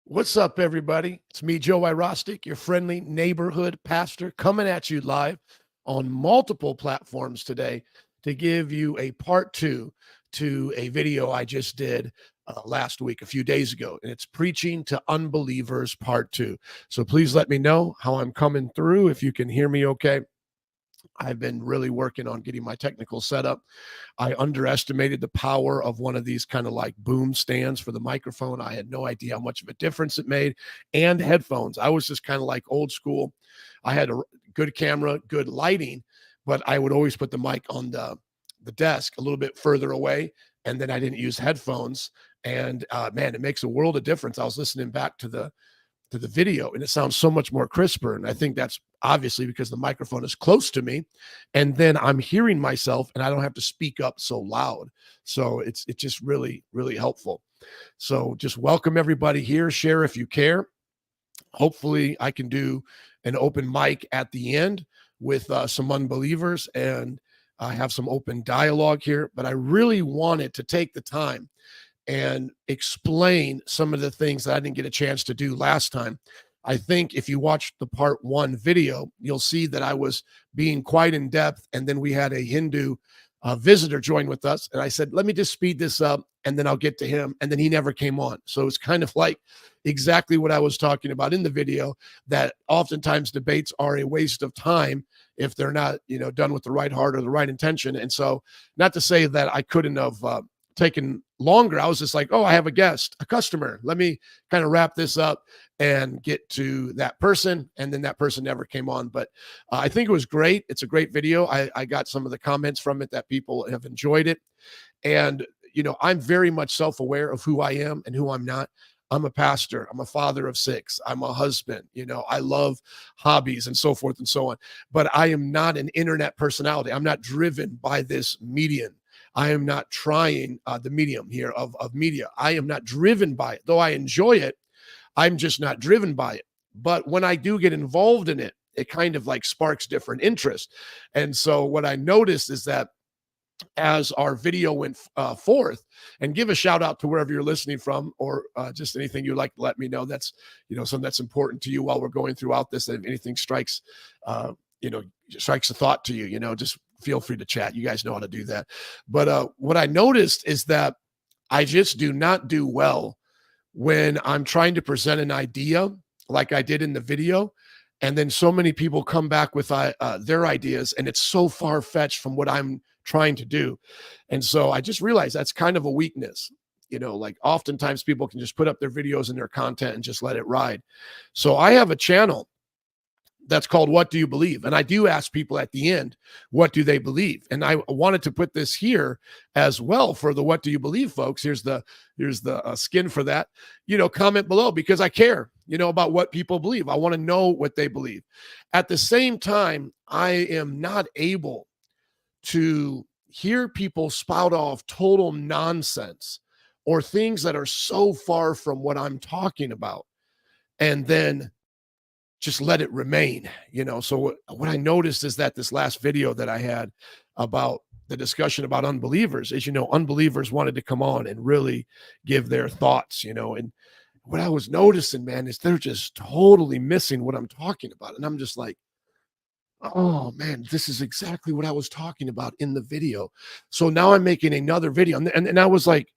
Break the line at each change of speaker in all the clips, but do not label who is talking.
What's up, everybody? It's me, Joe Irostic, your friendly neighborhood pastor, coming at you live on multiple platforms today to give you a part two to a video I just did last week, a few days ago. And it's Preaching to Unbelievers Part 2. So please let me know how I'm coming through, if you can hear me okay. I've been really working on getting my technical setup. I underestimated the power of one of these kind of like boom stands for the microphone. I had no idea how much of a difference it made. And headphones. I was just kind of like old school. I had a good camera, good lighting, but I would always put the mic on the desk a little bit further away. And then I didn't use headphones. And man, it makes a world of difference. I was listening back to the video and it sounds so much more crisper. And I think that's obviously because the microphone is close to me. And then I'm hearing myself and I don't have to speak up so loud. So it's just really, really helpful. So just welcome everybody here. Share if you care. Hopefully I can do an open mic at the end with some unbelievers and have some open dialogue here. But I really wanted to take the time and explain some of the things that I didn't get a chance to do last time. I think if you watched the part 1 video, you'll see that I was being quite in depth. And then we had a Hindu visitor join with us. And I said, let me just speed this up and then I'll get to him. And then he never came on. So it's kind of like exactly what I was talking about in the video, that oftentimes debates are a waste of time if they're not, done with the right heart or the right intention. And so not to say that I couldn't have taken longer. I was just like, oh, I have a guest, a customer. Let me kind of wrap this up and get to that person. And then that person never came on. But I think it was great. It's a great video. I got some of the comments from it that people have enjoyed it. And, I'm very much self-aware of who I am and who I'm not. I'm a pastor. I'm a father of 6. I'm a husband. I love hobbies and so forth and so on. But I am not an internet personality. I'm not driven by this medium. I am not trying the medium here of media. I am not driven by it. Though I enjoy it, I'm just not driven by it. But when I do get involved in it, it kind of like sparks different interest. And so what I noticed is that as our video went forth, and give a shout out to wherever you're listening from, or just anything you'd like to let me know that's, something that's important to you while we're going throughout this. And if anything strikes, strikes a thought to you, just feel free to chat. You guys know how to do that. But what I noticed is that I just do not do well when I'm trying to present an idea like I did in the video. And then so many people come back with their ideas, and it's so far-fetched from what I'm trying to do. And so I just realized that's kind of a weakness. Like oftentimes people can just put up their videos and their content and just let it ride. So I have a channel that's called What Do You Believe? And I do ask people at the end, what do they believe? And I wanted to put this here as well for the What Do You Believe folks. Here's the skin for that. Comment below, because I care, about what people believe. I want to know what they believe. At the same time, I am not able to hear people spout off total nonsense or things that are so far from what I'm talking about, and then just let it remain, So what I noticed is that this last video that I had about the discussion about unbelievers is, unbelievers wanted to come on and really give their thoughts, and what I was noticing, man, is they're just totally missing what I'm talking about. And I'm just like, oh man, this is exactly what I was talking about in the video. So now I'm making another video. And I was like,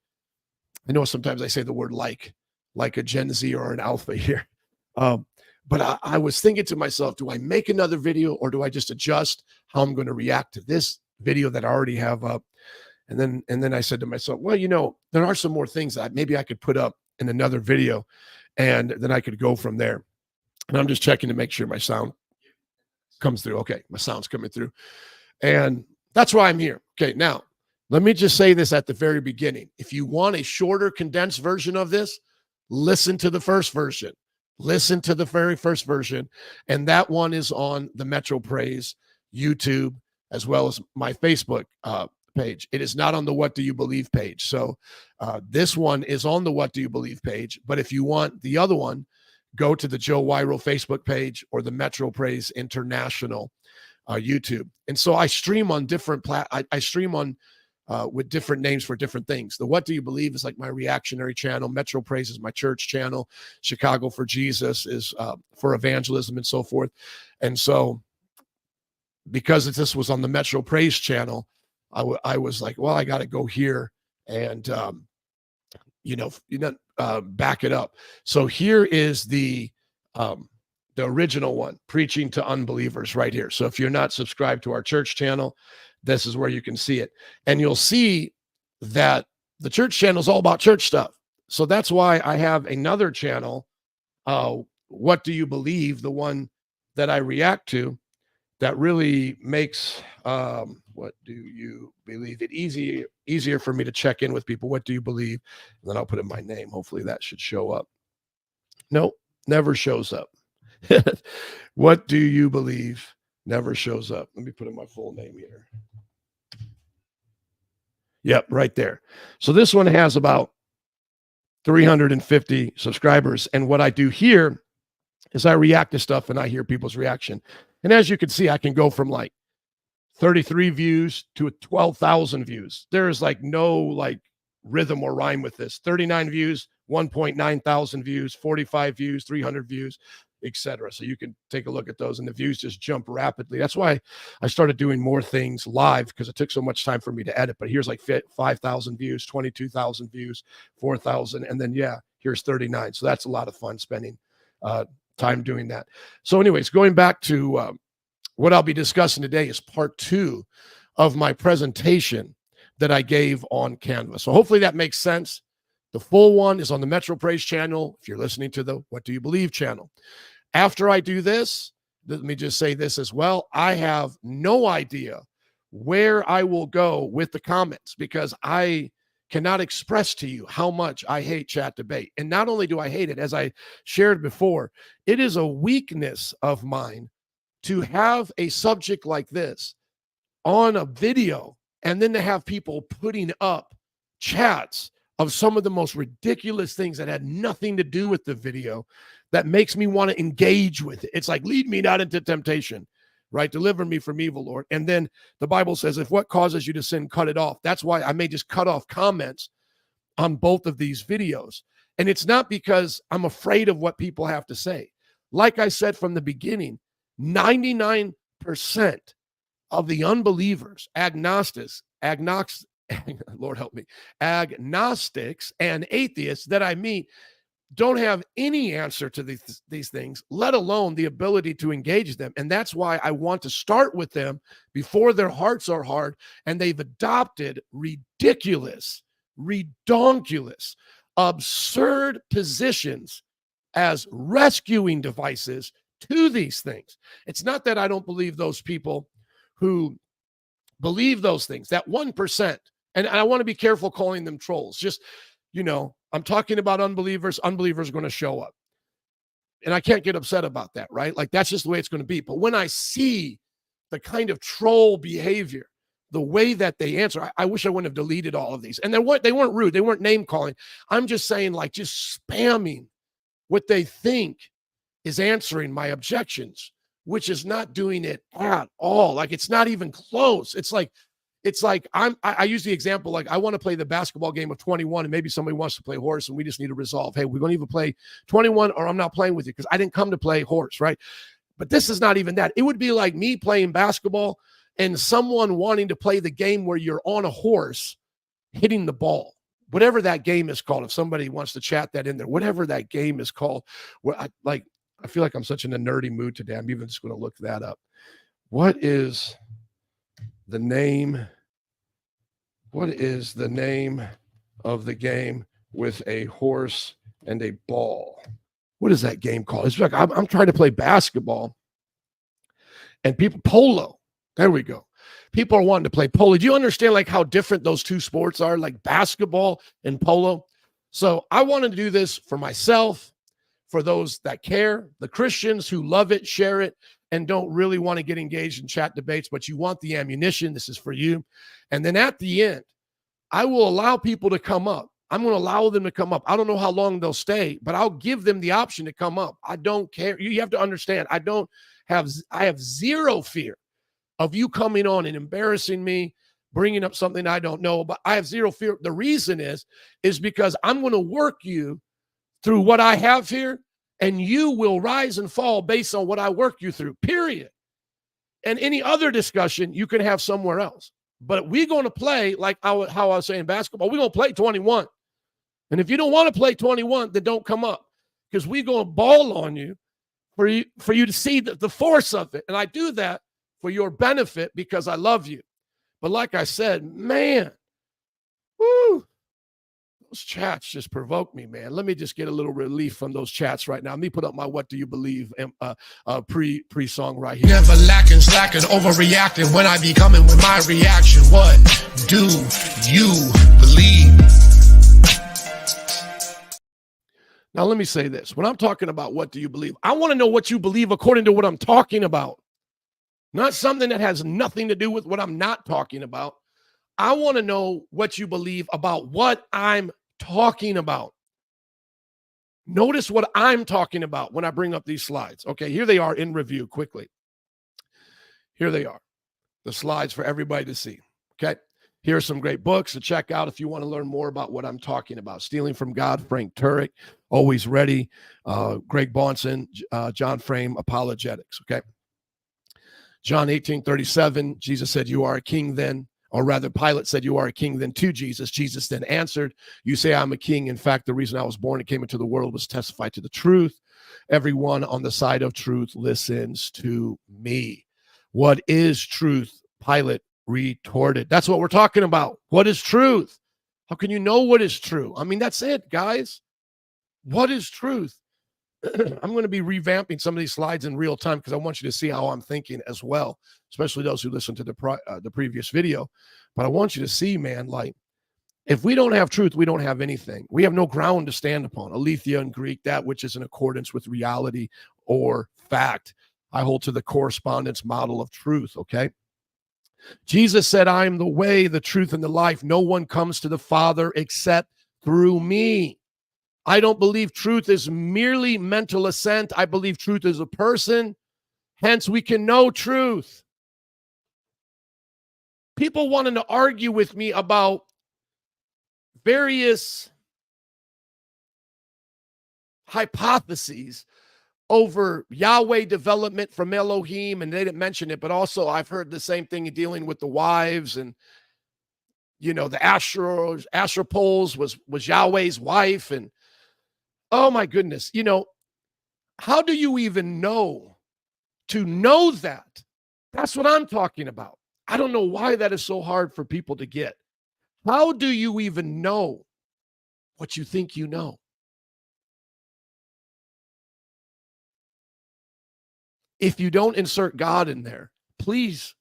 I know sometimes I say the word like a Gen Z or an alpha here. But I was thinking to myself, do I make another video, or do I just adjust how I'm going to react to this video that I already have up? And then I said to myself, well, there are some more things that maybe I could put up in another video, and then I could go from there. And I'm just checking to make sure my sound comes through. Okay, my sound's coming through. And that's why I'm here. Okay, now, let me just say this at the very beginning. If you want a shorter, condensed version of this, listen to the first version. Listen to the very first version. And that one is on the Metro Praise YouTube, as well as my Facebook page. It is not on the What Do You Believe page. So this one is on the What Do You Believe page. But if you want the other one, go to the Joe Wyro Facebook page or the Metro Praise International YouTube. And so I stream on different I stream on with different names for different things. The What Do You Believe is like my reactionary channel. Metro Praise is my church channel. Chicago for Jesus is for evangelism and so forth. And so because this was on the Metro Praise channel, I was like, well, I got to go here and, back it up. So here is the original one, Preaching to Unbelievers, right here. So if you're not subscribed to our church channel, this is where you can see it. And you'll see that the church channel is all about church stuff. So that's why I have another channel, What Do You Believe, the one that I react to, that really makes What Do You Believe it easier for me to check in with people. What do you believe? And then I'll put in my name. Hopefully that should show up. Nope, never shows up. What Do You Believe never shows up. Let me put in my full name here. Yep, right there. So this one has about 350 subscribers. And what I do here is I react to stuff and I hear people's reaction. And as you can see, I can go from like 33 views to 12,000 views. There is like no like rhythm or rhyme with this. 39 views, 1.9 thousand views, 45 views, 300 views, etc. So you can take a look at those and the views just jump rapidly. That's why I started doing more things live, because it took so much time for me to edit. But here's like 5,000 views, 22,000 views, 4,000. And then, here's 39. So that's a lot of fun spending time doing that. So anyways, going back to what I'll be discussing today is part 2 of my presentation that I gave on Canva. So hopefully that makes sense. The full one is on the Metro Praise channel, if you're listening to the What Do You Believe channel. After I do this, let me just say this as well. I have no idea where I will go with the comments, because I cannot express to you how much I hate chat debate. And not only do I hate it, as I shared before, it is a weakness of mine to have a subject like this on a video and then to have people putting up chats of some of the most ridiculous things that had nothing to do with the video that makes me want to engage with it. It's like, lead me not into temptation, right? Deliver me from evil, Lord. And then the Bible says, if what causes you to sin, cut it off. That's why I may just cut off comments on both of these videos. And it's not because I'm afraid of what people have to say. Like I said from the beginning, 99% of the unbelievers, Lord help me, agnostics and atheists that I meet don't have any answer to these things, let alone the ability to engage them. And that's why I want to start with them before their hearts are hard and they've adopted ridiculous, redonkulous, absurd positions as rescuing devices to these things. It's not that I don't believe those people who believe those things, that 1%. And I want to be careful calling them trolls. Just, I'm talking about unbelievers. Unbelievers are going to show up. And I can't get upset about that, right? Like, that's just the way it's going to be. But when I see the kind of troll behavior, the way that they answer, I wish I wouldn't have deleted all of these. And they weren't rude. They weren't name calling. I'm just saying, like, just spamming what they think is answering my objections, which is not doing it at all. Like, it's not even close. It's like I use the example, like, I want to play the basketball game of 21 and maybe somebody wants to play horse and we just need to resolve, hey, we're going to either play 21 or I'm not playing with you because I didn't come to play horse, right? But this is not even that. It would be like me playing basketball and someone wanting to play the game where you're on a horse hitting the ball, whatever that game is called. If somebody wants to chat that in there, whatever that game is called, I feel like I'm such in a nerdy mood today. I'm even just going to look that up. What is the name of the game with a horse and a ball? What is that game called? It's like I'm trying to play basketball and polo. There we go. People are wanting to play polo. Do you understand like how different those two sports are, like basketball and polo? So I wanted to do this for myself, for those that care, the Christians who love it, share it, and don't really want to get engaged in chat debates, but you want the ammunition. This is for you. And then at the end, I will allow people to come up. I'm going to allow them to come up. I don't know how long they'll stay, but I'll give them the option to come up. I don't care. You have to understand, I have zero fear of you coming on and embarrassing me, bringing up something I don't know, but I have zero fear. The reason is because I'm going to work you through what I have here, and you will rise and fall based on what I work you through, period. And any other discussion you can have somewhere else. But we're going to play like how I was saying basketball. We're going to play 21. And if you don't want to play 21, then don't come up, because we're going to ball on you for you to see the force of it. And I do that for your benefit because I love you. But like I said, man, woo, those chats just provoke me, man. Let me just get a little relief from those chats right now. Let me put up my "What Do You Believe" pre-song right here.
Never lacking, slacking, overreacting when I be coming with my reaction. What do you believe?
Now, let me say this. When I'm talking about what do you believe, I want to know what you believe according to what I'm talking about. Not something that has nothing to do with what I'm not talking about. I want to know what you believe about what I'm talking about. Notice what I'm talking about when I bring up these slides. Okay, here they are in review quickly. Here they are, the slides for everybody to see. Okay, here are some great books to check out if you want to learn more about what I'm talking about. Stealing from God, Frank Turek, Always Ready, Greg Baunson, John Frame, Apologetics. Okay. John 18:37, Jesus said, "You are a king then," or rather, Pilate said, "You are a king then," to Jesus. Jesus then answered, "You say I'm a king. In fact, the reason I was born and came into the world was to testify to the truth. Everyone on the side of truth listens to me." What is truth? Pilate retorted. That's what we're talking about. What is truth? How can you know what is true? I mean, that's it, guys. What is truth? I'm going to be revamping some of these slides in real time because I want you to see how I'm thinking as well, especially those who listen to the previous video. But I want you to see, man, like, if we don't have truth, we don't have anything. We have no ground to stand upon. Aletheia in Greek, that which is in accordance with reality or fact. I hold to the correspondence model of truth, okay? Jesus said, "I am the way, the truth, and the life. No one comes to the Father except through me." I don't believe truth is merely mental assent. I believe truth is a person. Hence, we can know truth. People wanting to argue with me about various hypotheses over Yahweh development from Elohim, and they didn't mention it, but also I've heard the same thing dealing with the wives, and the Asher poles was Yahweh's wife, and oh my goodness, how do you even know to know that? That's what I'm talking about. I don't know why that is so hard for people to get. How do you even know what you think you know? If you don't insert God in there, please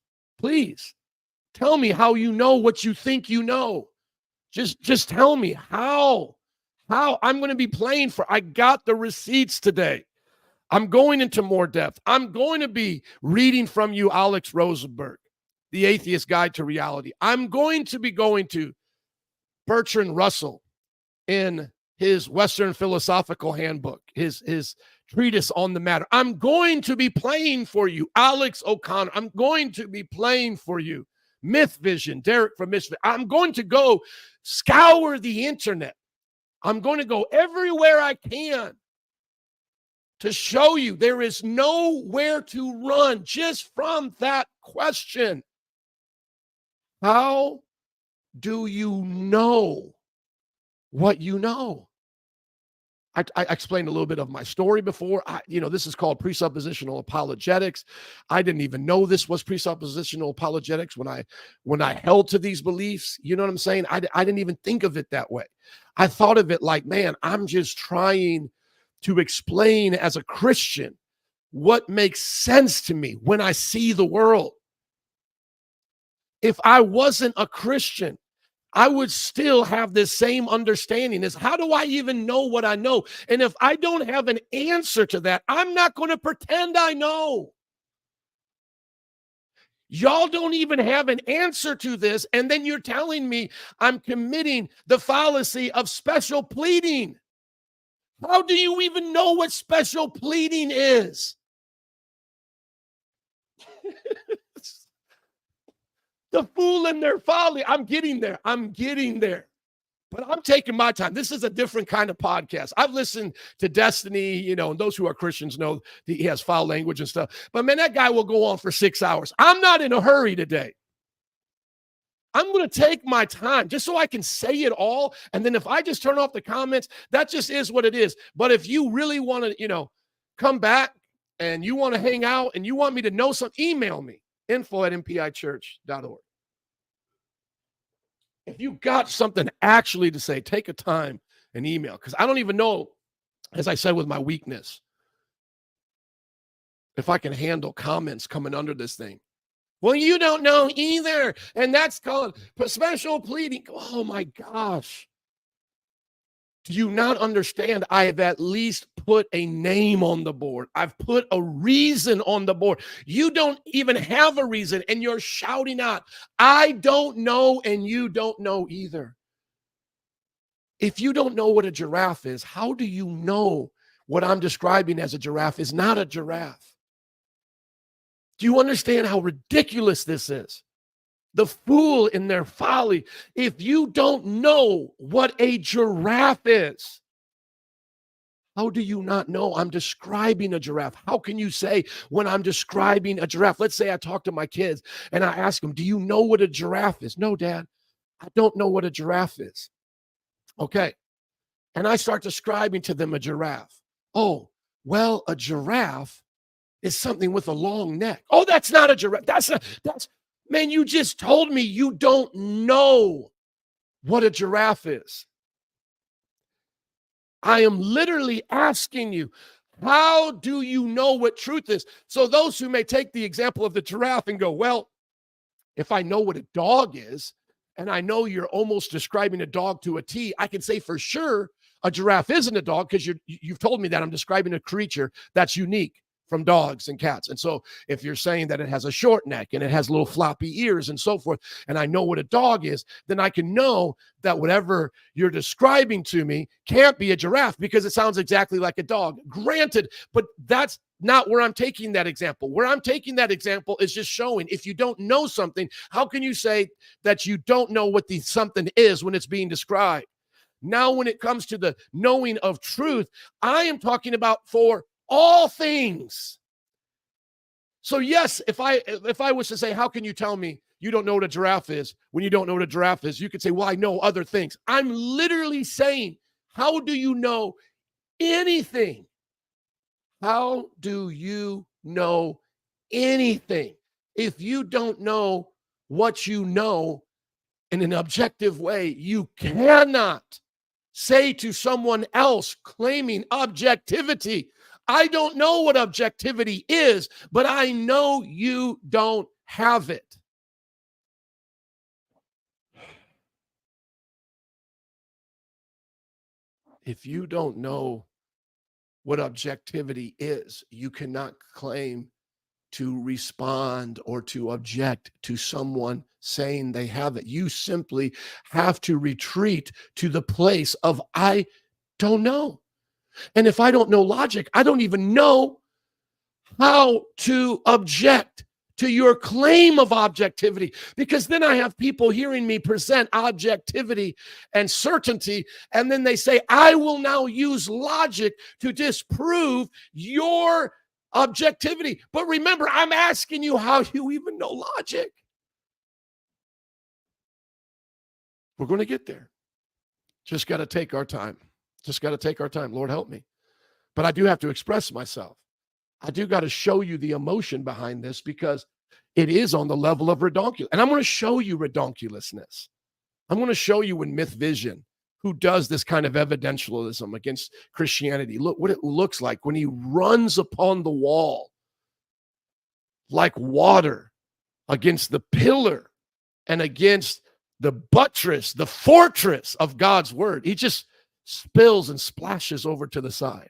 tell me how you know what you think you know. Just tell me how I'm going to be playing for. I got the receipts today. I'm going into more depth. I'm going to be reading from you, Alex Rosenburg, The Atheist Guide to Reality. I'm going to be going to Bertrand Russell in his Western Philosophical Handbook, his treatise on the matter. I'm going to be playing for you, Alex O'Connor. I'm going to be playing for you, Myth Vision, Derek from Myth Vision. I'm going to go scour the internet. I'm going to go everywhere I can to show you there is nowhere to run just from that question. How do you know what you know? I explained a little bit of my story before. This is called presuppositional apologetics. I didn't even know this was presuppositional apologetics when I held to these beliefs. You know what I'm saying? I didn't even think of it that way. I thought of it like, man, I'm just trying to explain as a Christian what makes sense to me when I see the world. If I wasn't a Christian, I would still have this same understanding as how do I even know what I know? And if I don't have an answer to that, I'm not going to pretend I know. Y'all don't even have an answer to this. And then you're telling me I'm committing the fallacy of special pleading. How do you even know what special pleading is? The fool in their folly. I'm getting there. I'm getting there. But I'm taking my time. This is a different kind of podcast. I've listened to Destiny, and those who are Christians know that he has foul language and stuff. But man, that guy will go on for 6 hours. I'm not in a hurry today. I'm going to take my time just so I can say it all. And then if I just turn off the comments, that just is what it is. But if you really want to, come back and you want to hang out and you want me to know something, email me, info@mpichurch.org. If you got something actually to say, take a time and email, because I don't even know, as I said, with my weakness, if I can handle comments coming under this thing. Well, you don't know either. And that's called special pleading. Oh my gosh. Do you not understand? I have at least put a name on the board. I've put a reason on the board. You don't even have a reason, and you're shouting out, I don't know, and you don't know either. If you don't know what a giraffe is, how do you know what I'm describing as a giraffe is not a giraffe? Do you understand how ridiculous this is? The fool in their folly. If you don't know what a giraffe is, how do you not know I'm describing a giraffe? How can you say when I'm describing a giraffe? Let's say I talk to my kids and I ask them, do you know what a giraffe is? No, Dad, I don't know what a giraffe is. Okay. And I start describing to them a giraffe. Oh, well, a giraffe is something with a long neck. Oh, that's not a giraffe. Man, you just told me you don't know what a giraffe is. I am literally asking you, how do you know what truth is? So those who may take the example of the giraffe and go, well, if I know what a dog is, and I know you're almost describing a dog to a T, I can say for sure a giraffe isn't a dog because you've told me that I'm describing a creature that's unique from dogs and cats. And so if you're saying that it has a short neck and it has little floppy ears and so forth, and I know what a dog is, then I can know that whatever you're describing to me can't be a giraffe because it sounds exactly like a dog. Granted, but that's not where I'm taking that example. Where I'm taking that example is just showing if you don't know something, how can you say that you don't know what the something is when it's being described? Now, when it comes to the knowing of truth, I am talking about for all things. So yes, if I was to say, how can you tell me you don't know what a giraffe is when you don't know what a giraffe is? You could say, well, I know other things. I'm literally saying, how do you know anything? How do you know anything? If you don't know what you know in an objective way, you cannot say to someone else claiming objectivity, I don't know what objectivity is, but I know you don't have it. If you don't know what objectivity is, you cannot claim to respond or to object to someone saying they have it. You simply have to retreat to the place of, I don't know. And if I don't know logic, I don't even know how to object to your claim of objectivity, because then I have people hearing me present objectivity and certainty, and then they say, I will now use logic to disprove your objectivity. But remember, I'm asking you how you even know logic. We're going to get there. Just got to take our time. Just got to take our time. Lord, help me. But I do have to express myself. I do got to show you the emotion behind this because it is on the level of redonkulous. And I'm going to show you redonkulousness. I'm going to show you in Myth Vision who does this kind of evidentialism against Christianity. Look what it looks like when he runs upon the wall like water against the pillar and against the buttress, the fortress of God's word. He just spills and splashes over to the side.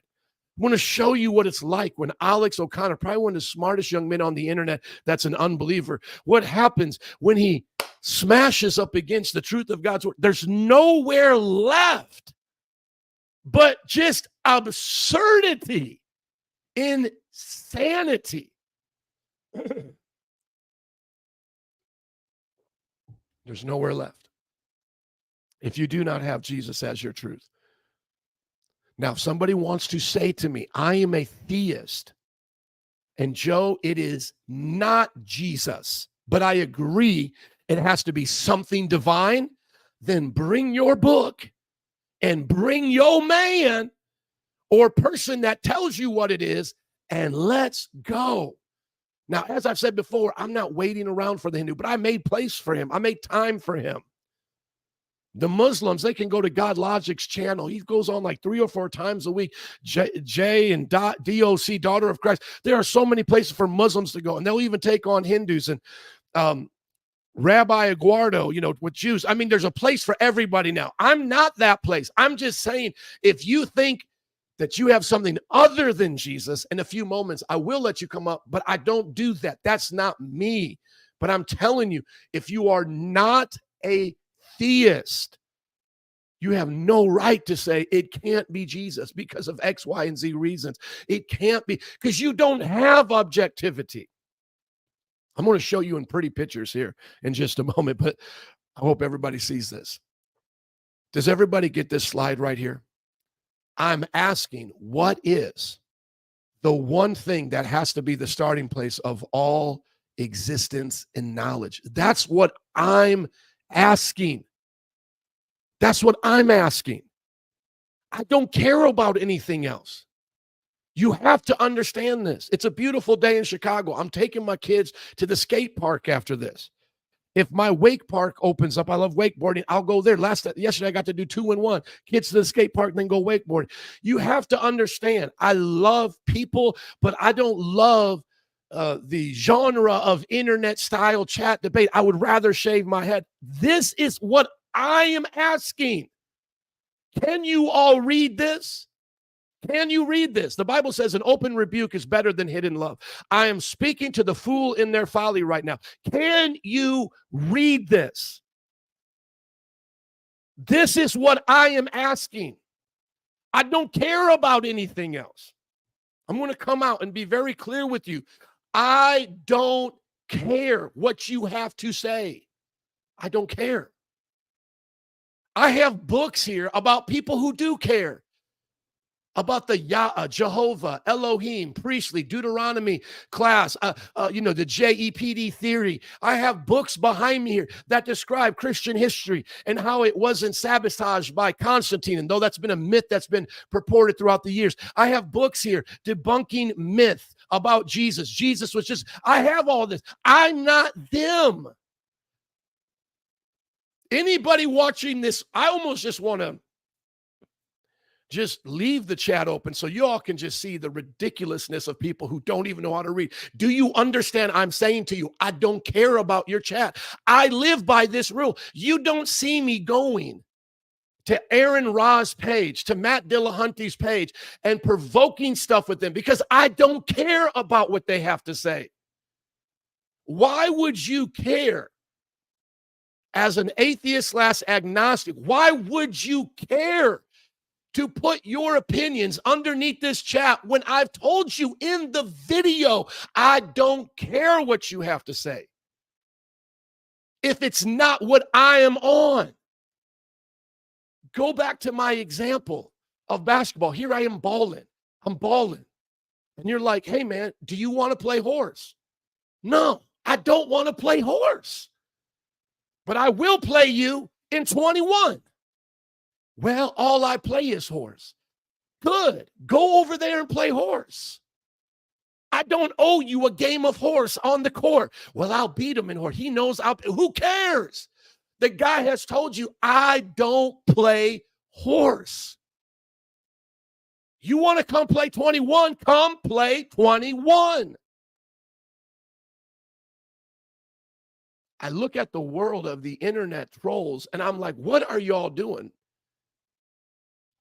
I want to show you what it's like when Alex O'Connor, probably one of the smartest young men on the internet that's an unbeliever, what happens when he smashes up against the truth of God's word. There's nowhere left but just absurdity, insanity. There's nowhere left if you do not have Jesus as your truth. Now, if somebody wants to say to me, I am a theist, and Joe, it is not Jesus, but I agree it has to be something divine, then bring your book and bring your man or person that tells you what it is, and let's go. Now, as I've said before, I'm not waiting around for the Hindu, but I made place for him. I made time for him. The Muslims, they can go to God Logic's channel. He goes on like 3 or 4 times a week. J and DOC, Daughter of Christ. There are so many places for Muslims to go, and they'll even take on Hindus and Rabbi Eduardo, with Jews. I mean, there's a place for everybody now. I'm not that place. I'm just saying, if you think that you have something other than Jesus, in a few moments, I will let you come up, but I don't do that. That's not me. But I'm telling you, if you are not a theist, you have no right to say it can't be Jesus because of X, Y, and Z reasons. It can't be, because you don't have objectivity. I'm going to show you in pretty pictures here in just a moment, but I hope everybody sees this. Does everybody get this slide right here? I'm asking, what is the one thing that has to be the starting place of all existence and knowledge? That's what I'm asking. That's what I'm asking. I don't care about anything else. You have to understand this. It's a beautiful day in Chicago. I'm taking my kids to the skate park after this. If my wake park opens up, I love wakeboarding, I'll go there. Yesterday, I got to do 2 in 1. Kids to the skate park, then go wakeboarding. You have to understand, I love people, but I don't love the genre of internet-style chat debate. I would rather shave my head. This is what I am asking. Can you all read this? Can you read this? The Bible says an open rebuke is better than hidden love. I am speaking to the fool in their folly right now. Can you read this? This is what I am asking. I don't care about anything else. I'm going to come out and be very clear with you. I don't care what you have to say. I don't care. I have books here about people who do care. About the Jehovah, Elohim, priestly, Deuteronomy class, the JEPD theory. I have books behind me here that describe Christian history and how it wasn't sabotaged by Constantine, and though that's been a myth that's been purported throughout the years. I have books here debunking myth about Jesus. Jesus was just, I have all this. I'm not them. Anybody watching this, I almost just want to just leave the chat open so you all can just see the ridiculousness of people who don't even know how to read. Do you understand? I'm saying to you, I don't care about your chat. I live by this rule. You don't see me going to Aaron Ra's page, to Matt Dillahunty's page, and provoking stuff with them because I don't care about what they have to say. Why would you care? As an atheist / agnostic, why would you care to put your opinions underneath this chat when I've told you in the video, I don't care what you have to say if it's not what I am on? Go back to my example of basketball. Here I am balling. I'm balling. And you're like, hey, man, do you want to play horse? No, I don't want to play horse. But I will play you in 21. Well, all I play is horse. Good. Go over there and play horse. I don't owe you a game of horse on the court. Well, I'll beat him in horse. He knows who cares? The guy has told you, I don't play horse. You want to come play 21? Come play 21. I look at the world of the internet trolls and I'm like, what are y'all doing?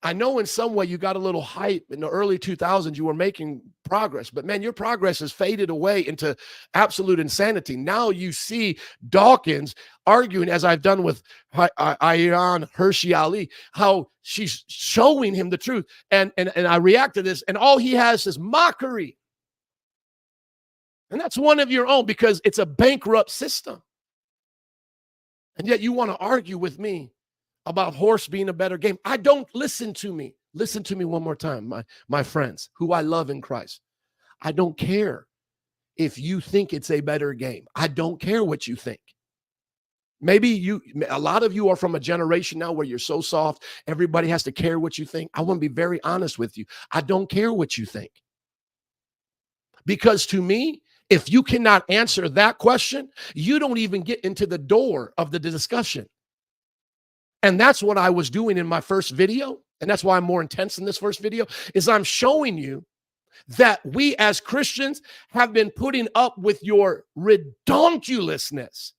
I know in some way you got a little hype in the early 2000s, you were making progress, but man, your progress has faded away into absolute insanity. Now you see Dawkins arguing, as I've done with Ayaan Hirsi Ali, how she's showing him the truth. And I react to this, and all he has is mockery. And that's one of your own because it's a bankrupt system. And yet you want to argue with me about horse being a better game. I don't listen to me. Listen to me one more time, my friends, who I love in Christ. I don't care if you think it's a better game. I don't care what you think. Maybe a lot of you are from a generation now where you're so soft, everybody has to care what you think. I want to be very honest with you. I don't care what you think. Because to me, if you cannot answer that question, you don't even get into the door of the discussion. And that's what I was doing in my first video. And that's why I'm more intense in this first video, is I'm showing you that we as Christians have been putting up with your redonkulousness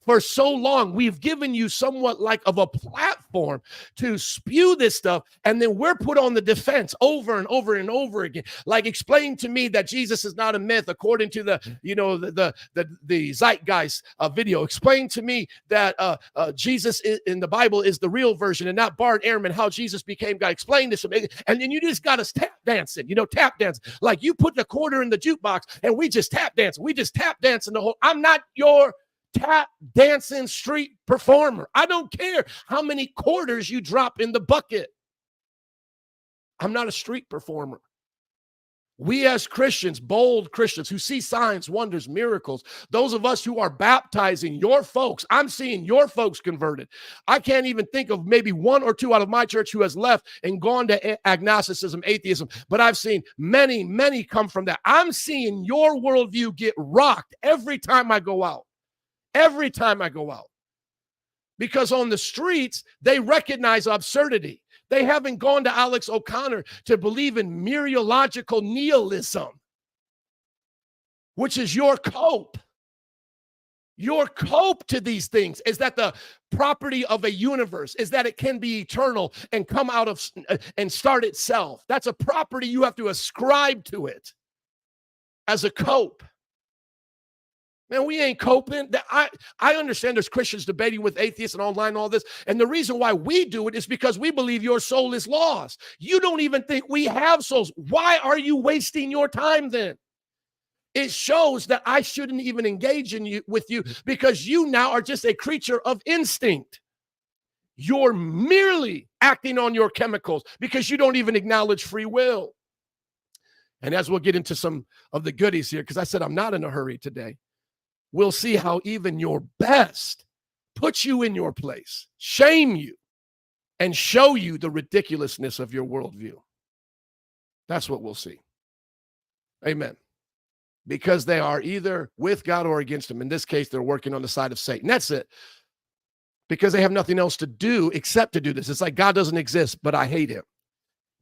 for so long. We've given you somewhat like of a platform to spew this stuff, and then we're put on the defense over and over and over again. Like, explain to me that Jesus is not a myth according to the zeitgeist video. Explain to me that Jesus in the Bible is the real version and not Bart Ehrman, how Jesus became God. Explain this to me. And then you just got us tap dancing, tap dancing. Like, you put the quarter in the jukebox and we just tap dancing. We just tap dancing the whole. I'm not your tap dancing street performer. I don't care how many quarters you drop in the bucket. I'm not a street performer. We as Christians, bold Christians who see signs, wonders, miracles, those of us who are baptizing your folks, I'm seeing your folks converted. I can't even think of maybe one or two out of my church who has left and gone to agnosticism, atheism, but I've seen many, many come from that. I'm seeing your worldview get rocked every time I go out. Every time I go out. Because on the streets, they recognize absurdity. They haven't gone to Alex O'Connor to believe in mereological nihilism, which is your cope. Your cope to these things is that the property of a universe is that it can be eternal and come out of and start itself. That's a property you have to ascribe to it as a cope. Man, we ain't coping. I understand there's Christians debating with atheists and online and all this. And the reason why we do it is because we believe your soul is lost. You don't even think we have souls. Why are you wasting your time then? It shows that I shouldn't even engage with you because you now are just a creature of instinct. You're merely acting on your chemicals because you don't even acknowledge free will. And as we'll get into some of the goodies here, because I said I'm not in a hurry today, we'll see how even your best puts you in your place, shame you, and show you the ridiculousness of your worldview. That's what we'll see. Amen. Because they are either with God or against him. In this case, they're working on the side of Satan. That's it. Because they have nothing else to do except to do this. It's like God doesn't exist, but I hate him.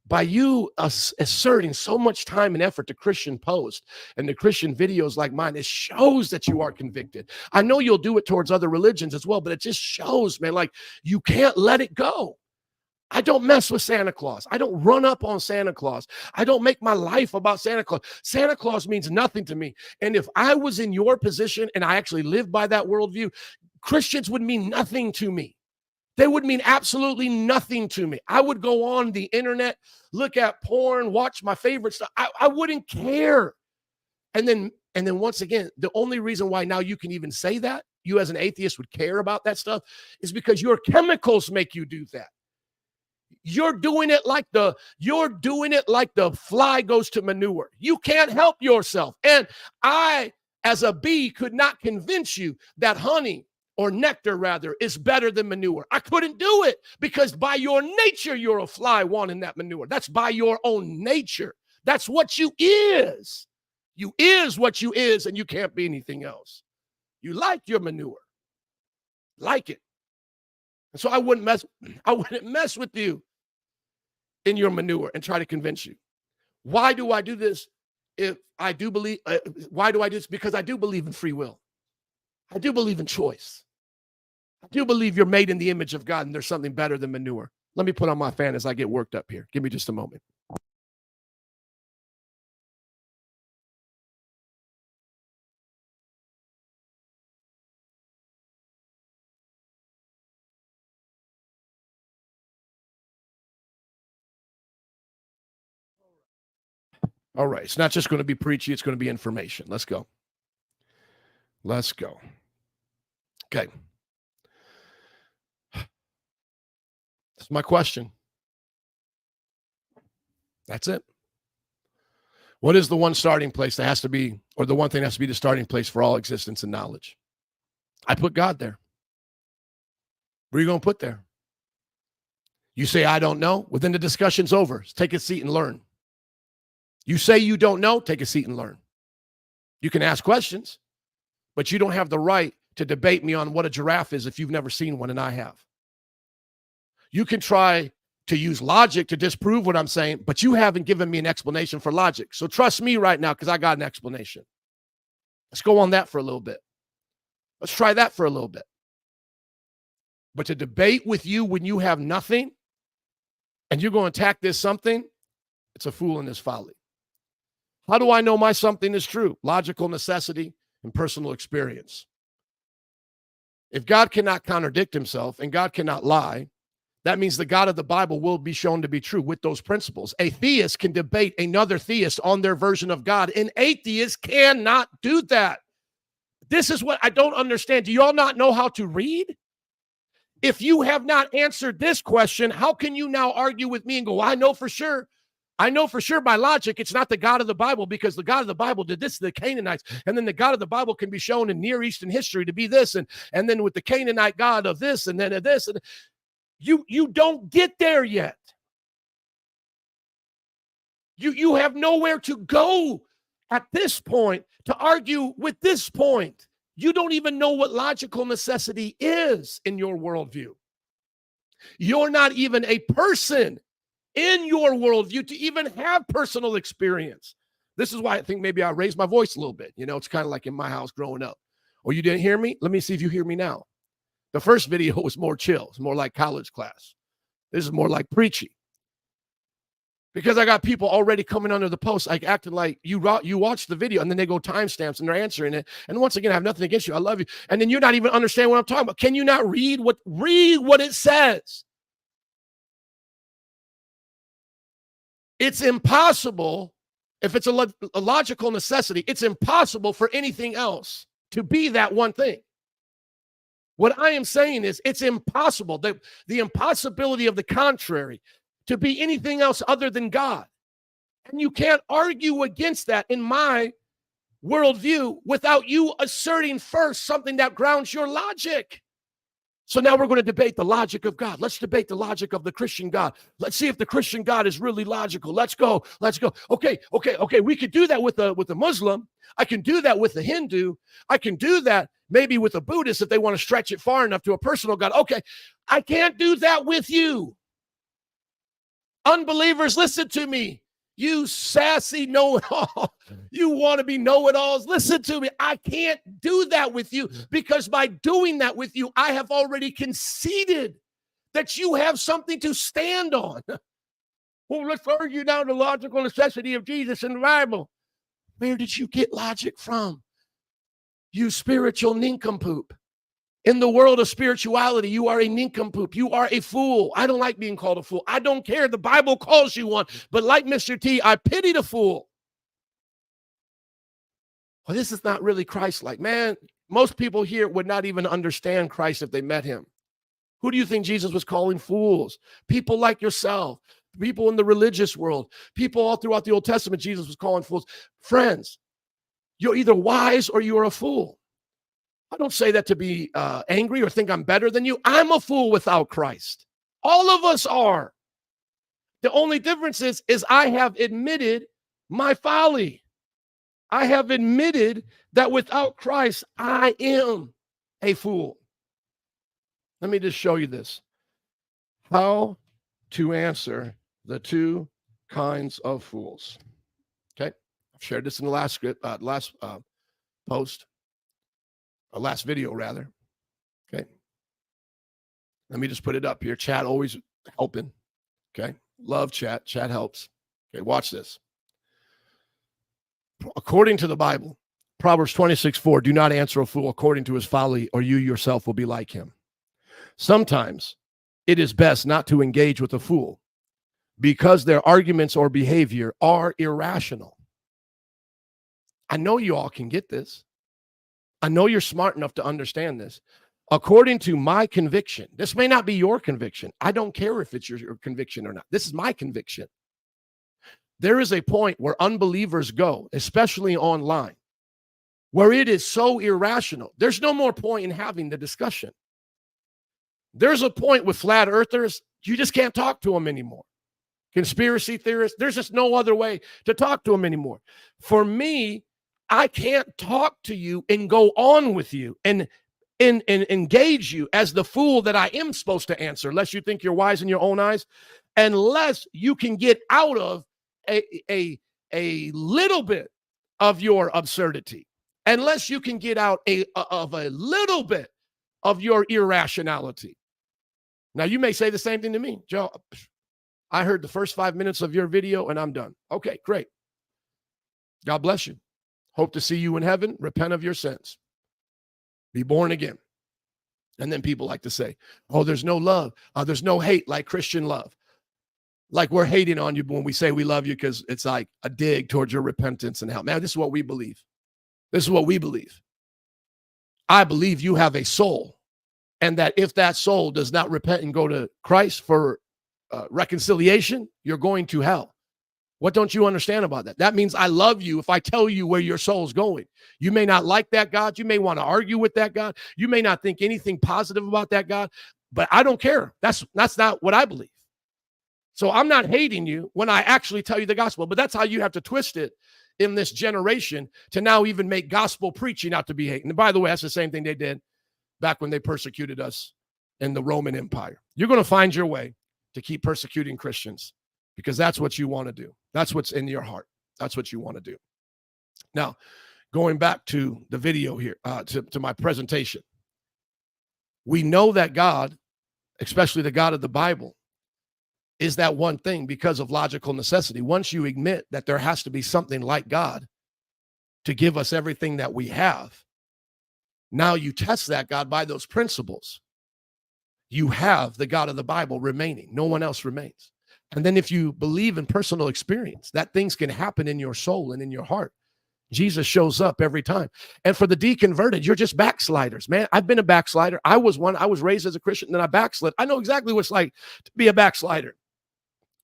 By you asserting so much time and effort to Christian posts and the Christian videos like mine, it shows that you are convicted. I know you'll do it towards other religions as well, but it just shows, man, like you can't let it go. I don't mess with Santa Claus. I don't run up on Santa Claus. I don't make my life about Santa Claus. Santa Claus means nothing to me. And if I was in your position and I actually lived by that worldview, Christians would mean nothing to me. They would mean absolutely nothing to me. I would go on the internet, look at porn, watch my favorite stuff. I wouldn't care. And then once again, the only reason why now you can even say that, you as an atheist would care about that stuff, is because your chemicals make you do that. You're doing it like the fly goes to manure. You can't help yourself. And I, as a bee, could not convince you that honey, or nectar rather, is better than manure. I couldn't do it because by your nature, you're a fly wanting that manure. That's by your own nature. That's what you is. You is what you is, and you can't be anything else. You like your manure. Like it. And so I wouldn't mess with you in your manure and try to convince you. Why do I do this? Why do I do this? Because I do believe in free will. I do believe in choice. I do believe you're made in the image of God and there's something better than manure. Let me put on my fan as I get worked up here. Give me just a moment. All right. It's not just going to be preachy. It's going to be information. Let's go. Okay. That's my question. That's it. What is the one starting place that has to be, or the one thing that has to be the starting place for all existence and knowledge? I put God there. What are you going to put there? You say, I don't know. Well, then the discussion's over. Take a seat and learn. You say you don't know, take a seat and learn. You can ask questions, but you don't have the right to debate me on what a giraffe is if you've never seen one and I have. You can try to use logic to disprove what I'm saying, but you haven't given me an explanation for logic. So trust me right now because I got an explanation. Let's go on that for a little bit. Let's try that for a little bit. But to debate with you when you have nothing and you're going to attack this something, it's a fool in his folly. How do I know my something is true? Logical necessity and personal experience. If God cannot contradict himself and God cannot lie, that means the God of the Bible will be shown to be true with those principles. A theist can debate another theist on their version of God. An atheist cannot do that. This is what I don't understand. Do you all not know how to read? If you have not answered this question, how can you now argue with me and go, I know for sure. I know for sure by logic, it's not the God of the Bible because the God of the Bible did this to the Canaanites. And then the God of the Bible can be shown in Near Eastern history to be this. And then with the Canaanite God of this and then of this. And you don't get there yet. You have nowhere to go at this point to argue with this point. You don't even know what logical necessity is in your worldview. You're not even a person in your worldview to even have personal experience. This is why I think maybe I raised my voice a little bit. You know, it's kind of like in my house growing up. Oh, you didn't hear me? Let me see if you hear me now. The first video was more chill. It's more like college class. This is more like preachy. Because I got people already coming under the post, like acting like you watch the video and then they go timestamps and they're answering it. And once again, I have nothing against you. I love you. And then you're not even understanding what I'm talking about. Can you not read what it says? It's impossible, if it's a logical necessity, it's impossible for anything else to be that one thing. What I am saying is it's impossible, the impossibility of the contrary, to be anything else other than God. And you can't argue against that in my worldview without you asserting first something that grounds your logic. So now we're going to debate the logic of God. Let's debate the logic of the Christian God. Let's see if the Christian God is really logical. Let's go. Okay. We could do that with a Muslim. I can do that with a Hindu. I can do that maybe with a Buddhist if they want to stretch it far enough to a personal God. Okay, I can't do that with you. Unbelievers, listen to me. You sassy know-it-all. You want to be know-it-alls. Listen to me. I can't do that with you because by doing that with you, I have already conceded that you have something to stand on. Well, let's argue now the logical necessity of Jesus in the Bible. Where did you get logic from? You spiritual nincompoop. In the world of spirituality, you are a nincompoop. You are a fool. I don't like being called a fool. I don't care. The Bible calls you one. But like Mr. T, I pity the fool. Well, this is not really Christ-like. Man, most people here would not even understand Christ if they met him. Who do you think Jesus was calling fools? People like yourself, people in the religious world, people all throughout the Old Testament, Jesus was calling fools. Friends, you're either wise or you're a fool. I don't say that to be angry or think I'm better than you. I'm a fool without Christ. All of us are. The only difference is I have admitted my folly. I have admitted that without Christ, I am a fool. Let me just show you this. How to answer the two kinds of fools. Okay. I've shared this in the last post. Last video, rather. Okay. Let me just put it up here. Chat always helping. Okay. Love chat. Chat helps. Okay. Watch this. According to the Bible, Proverbs 26:4, do not answer a fool according to his folly, or you yourself will be like him. Sometimes it is best not to engage with a fool because their arguments or behavior are irrational. I know you all can get this. I know you're smart enough to understand this. according to my conviction, this may not be your conviction. I don't care if it's your conviction or not. This is my conviction. There is a point where unbelievers go, especially online, where it is so irrational. There's no more point in having the discussion. There's a point with flat earthers, you just can't talk to them anymore. Conspiracy theorists, there's just no other way to talk to them anymore. For me, I can't talk to you and go on with you and engage you as the fool that I am supposed to answer, unless you think you're wise in your own eyes, unless you can get out of a little bit of your absurdity, unless you can get out of a little bit of your irrationality. Now, you may say the same thing to me. Joe, I heard the first 5 minutes of your video and I'm done. Okay, great. God bless you. Hope to see you in heaven. Repent of your sins. Be born again. And then people like to say, oh, there's no love. There's no hate like Christian love. Like we're hating on you when we say we love you because it's like a dig towards your repentance and hell. Man, this is what we believe. This is what we believe. I believe you have a soul, and that if that soul does not repent and go to Christ for reconciliation, you're going to hell. What don't you understand about that? That means I love you if I tell you where your soul's going. You may not like that God. You may want to argue with that God. You may not think anything positive about that God, but I don't care. That's not what I believe. So I'm not hating you when I actually tell you the gospel, but that's how you have to twist it in this generation to now even make gospel preaching out to be hate. And by the way, that's the same thing they did back when they persecuted us in the Roman Empire. You're going to find your way to keep persecuting Christians because that's what you want to do. That's what's in your heart. That's what you want to do. Now, going back to the video here, to my presentation, we know that God, especially the God of the Bible, is that one thing because of logical necessity. Once you admit that there has to be something like God to give us everything that we have, now you test that God by those principles. You have the God of the Bible remaining. No one else remains. And then if you believe in personal experience, that things can happen in your soul and in your heart. Jesus shows up every time. And for the deconverted, you're just backsliders, man. I've been a backslider. I was one. I was raised as a Christian, and then I backslid. I know exactly what it's like to be a backslider.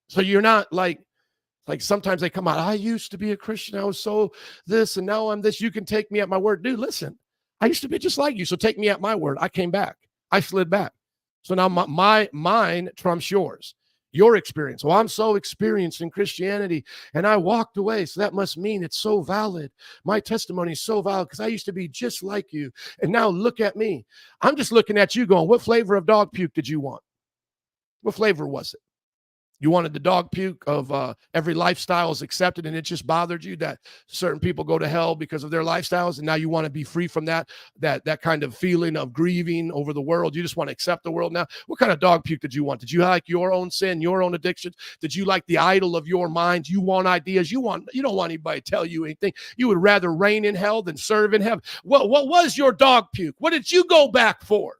So you're not like sometimes they come out, I used to be a Christian. I was so this, and now I'm this. You can take me at my word. Dude, listen, I used to be just like you. So take me at my word. I came back. I slid back. So now mine trumps yours. Your experience. Well, I'm so experienced in Christianity and I walked away. So that must mean it's so valid. My testimony is so valid because I used to be just like you. And now look at me. I'm just looking at you going, what flavor of dog puke did you want? What flavor was it? You wanted the dog puke of every lifestyle is accepted, and it just bothered you that certain people go to hell because of their lifestyles, and now you want to be free from that kind of feeling of grieving over the world. You just want to accept the world now. What kind of dog puke did you want? Did you like your own sin, your own addictions? Did you like the idol of your mind? You want ideas. You don't want anybody to tell you anything. You would rather reign in hell than serve in heaven. What was your dog puke? What did you go back for?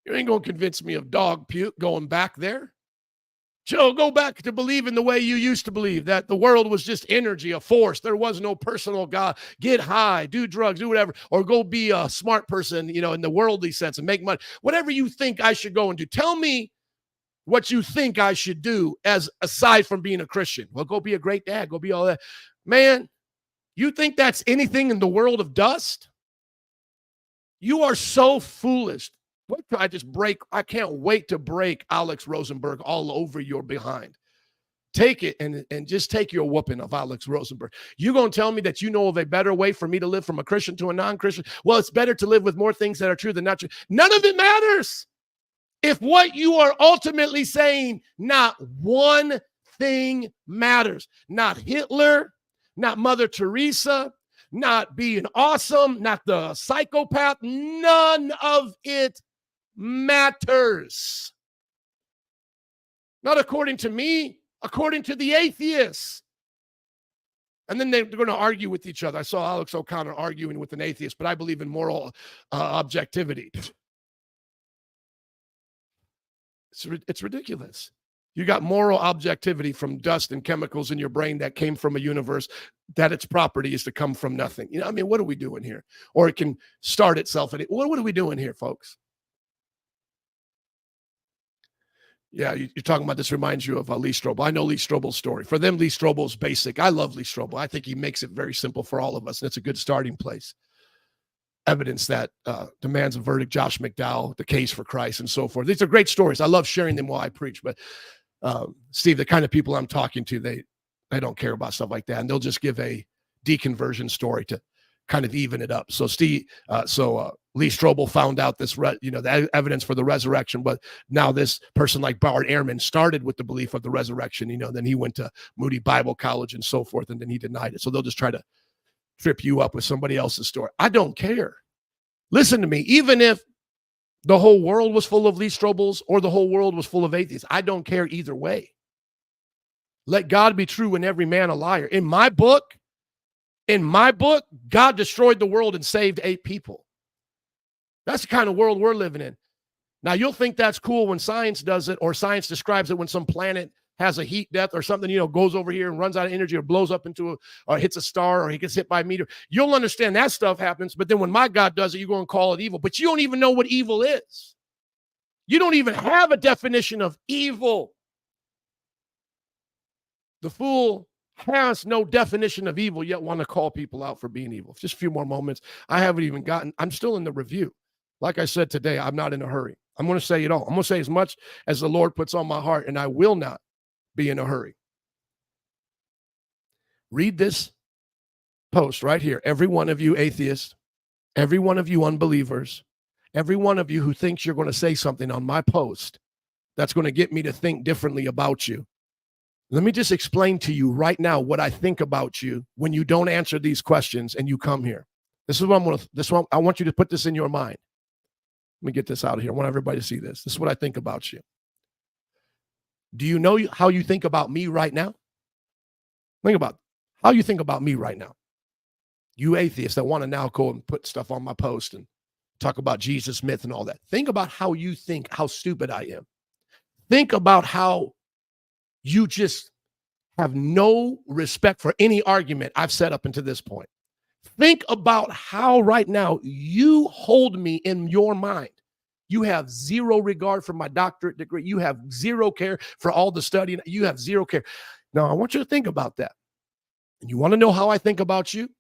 You ain't going to convince me of dog puke going back there. Joe, go back to believing the way you used to believe, that the world was just energy, a force. There was no personal God. Get high, do drugs, do whatever, or go be a smart person, in the worldly sense and make money. Whatever you think I should go and do. Tell me what you think I should do as aside from being a Christian. Well, go be a great dad. Go be all that. Man, you think that's anything in the world of dust? You are so foolish. What could I just break? I can't wait to break Alex Rosenburg all over your behind. Take it and just take your whooping of Alex Rosenburg. You're going to tell me that you know of a better way for me to live from a Christian to a non-Christian? Well, it's better to live with more things that are true than not true. None of it matters. If what you are ultimately saying, not one thing matters. Not Hitler, not Mother Teresa, not being awesome, not the psychopath. None of it matters. Not according to me, according to the atheists. And then they're going to argue with each other. I saw Alex O'Connor arguing with an atheist, but I believe in moral objectivity. It's ridiculous. You got moral objectivity from dust and chemicals in your brain that came from a universe that its property is to come from nothing. You know, I mean, what are we doing here? Or it can start itself. What are we doing here, folks? Yeah, you're talking about this reminds you of Lee Strobel. I know Lee Strobel's story. For them, Lee Strobel's basic. I love Lee Strobel. I think he makes it very simple for all of us, and it's a good starting place. Evidence that demands a verdict, Josh McDowell, the case for Christ, and so forth. These are great stories. I love sharing them while I preach. But Steve, the kind of people I'm talking to, they don't care about stuff like that, and they'll just give a deconversion story to kind of even it up. So Lee Strobel found out this, the evidence for the resurrection, but now this person like Bart Ehrman started with the belief of the resurrection, then he went to Moody Bible College and so forth, and then he denied it. So they'll just try to trip you up with somebody else's story. I don't care. Listen to me. Even if the whole world was full of Lee Strobels or the whole world was full of atheists, I don't care either way. Let God be true and every man a liar. In my book, God destroyed the world and saved 8 people. That's the kind of world we're living in. Now, you'll think that's cool when science does it, or science describes it when some planet has a heat death or something, goes over here and runs out of energy or blows up or hits a star, or he gets hit by a meteor. You'll understand that stuff happens, but then when my God does it, you're going to call it evil. But you don't even know what evil is. You don't even have a definition of evil. The fool has no definition of evil, yet want to call people out for being evil. Just a few more moments. I'm still in the review. Like I said today, I'm not in a hurry. I'm going to say it all. I'm going to say as much as the Lord puts on my heart, and I will not be in a hurry. Read this post right here. Every one of you atheists, every one of you unbelievers, every one of you who thinks you're going to say something on my post that's going to get me to think differently about you. Let me just explain to you right now what I think about you when you don't answer these questions and you come here. This is what I want you to put this in your mind. Let me get this out of here. I want everybody to see this. This is what I think about you. Do you know how you think about me right now? Think about how you think about me right now. You atheists that want to now go and put stuff on my post and talk about Jesus myth and all that. Think about how you think, how stupid I am. Think about how you just have no respect for any argument I've set up until this point. Think about how right now you hold me in your mind. You have zero regard for my doctorate degree. You have zero care for all the studying. You have zero care. Now, I want you to think about that. And you want to know how I think about you?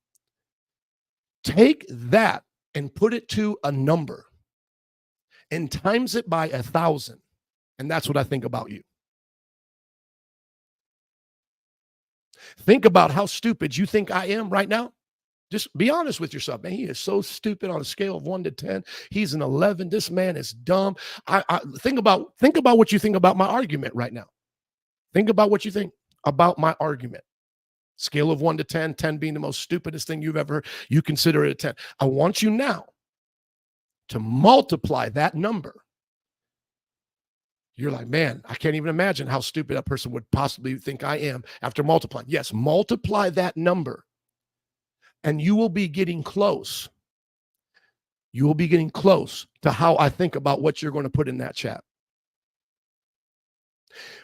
Take that and put it to a number and times it by 1,000. And that's what I think about you. Think about how stupid you think I am right now. Just be honest with yourself, man. He is so stupid on a scale of 1 to 10. He's an 11. This man is dumb. Think about what you think about my argument right now. Think about what you think about my argument. Scale of 1 to 10, 10 being the most stupidest thing you've ever heard. You consider it a 10. I want you now to multiply that number. You're like, man, I can't even imagine how stupid that person would possibly think I am after multiplying. Yes, multiply that number. And you will be getting close. You will be getting close to how I think about what you're going to put in that chat.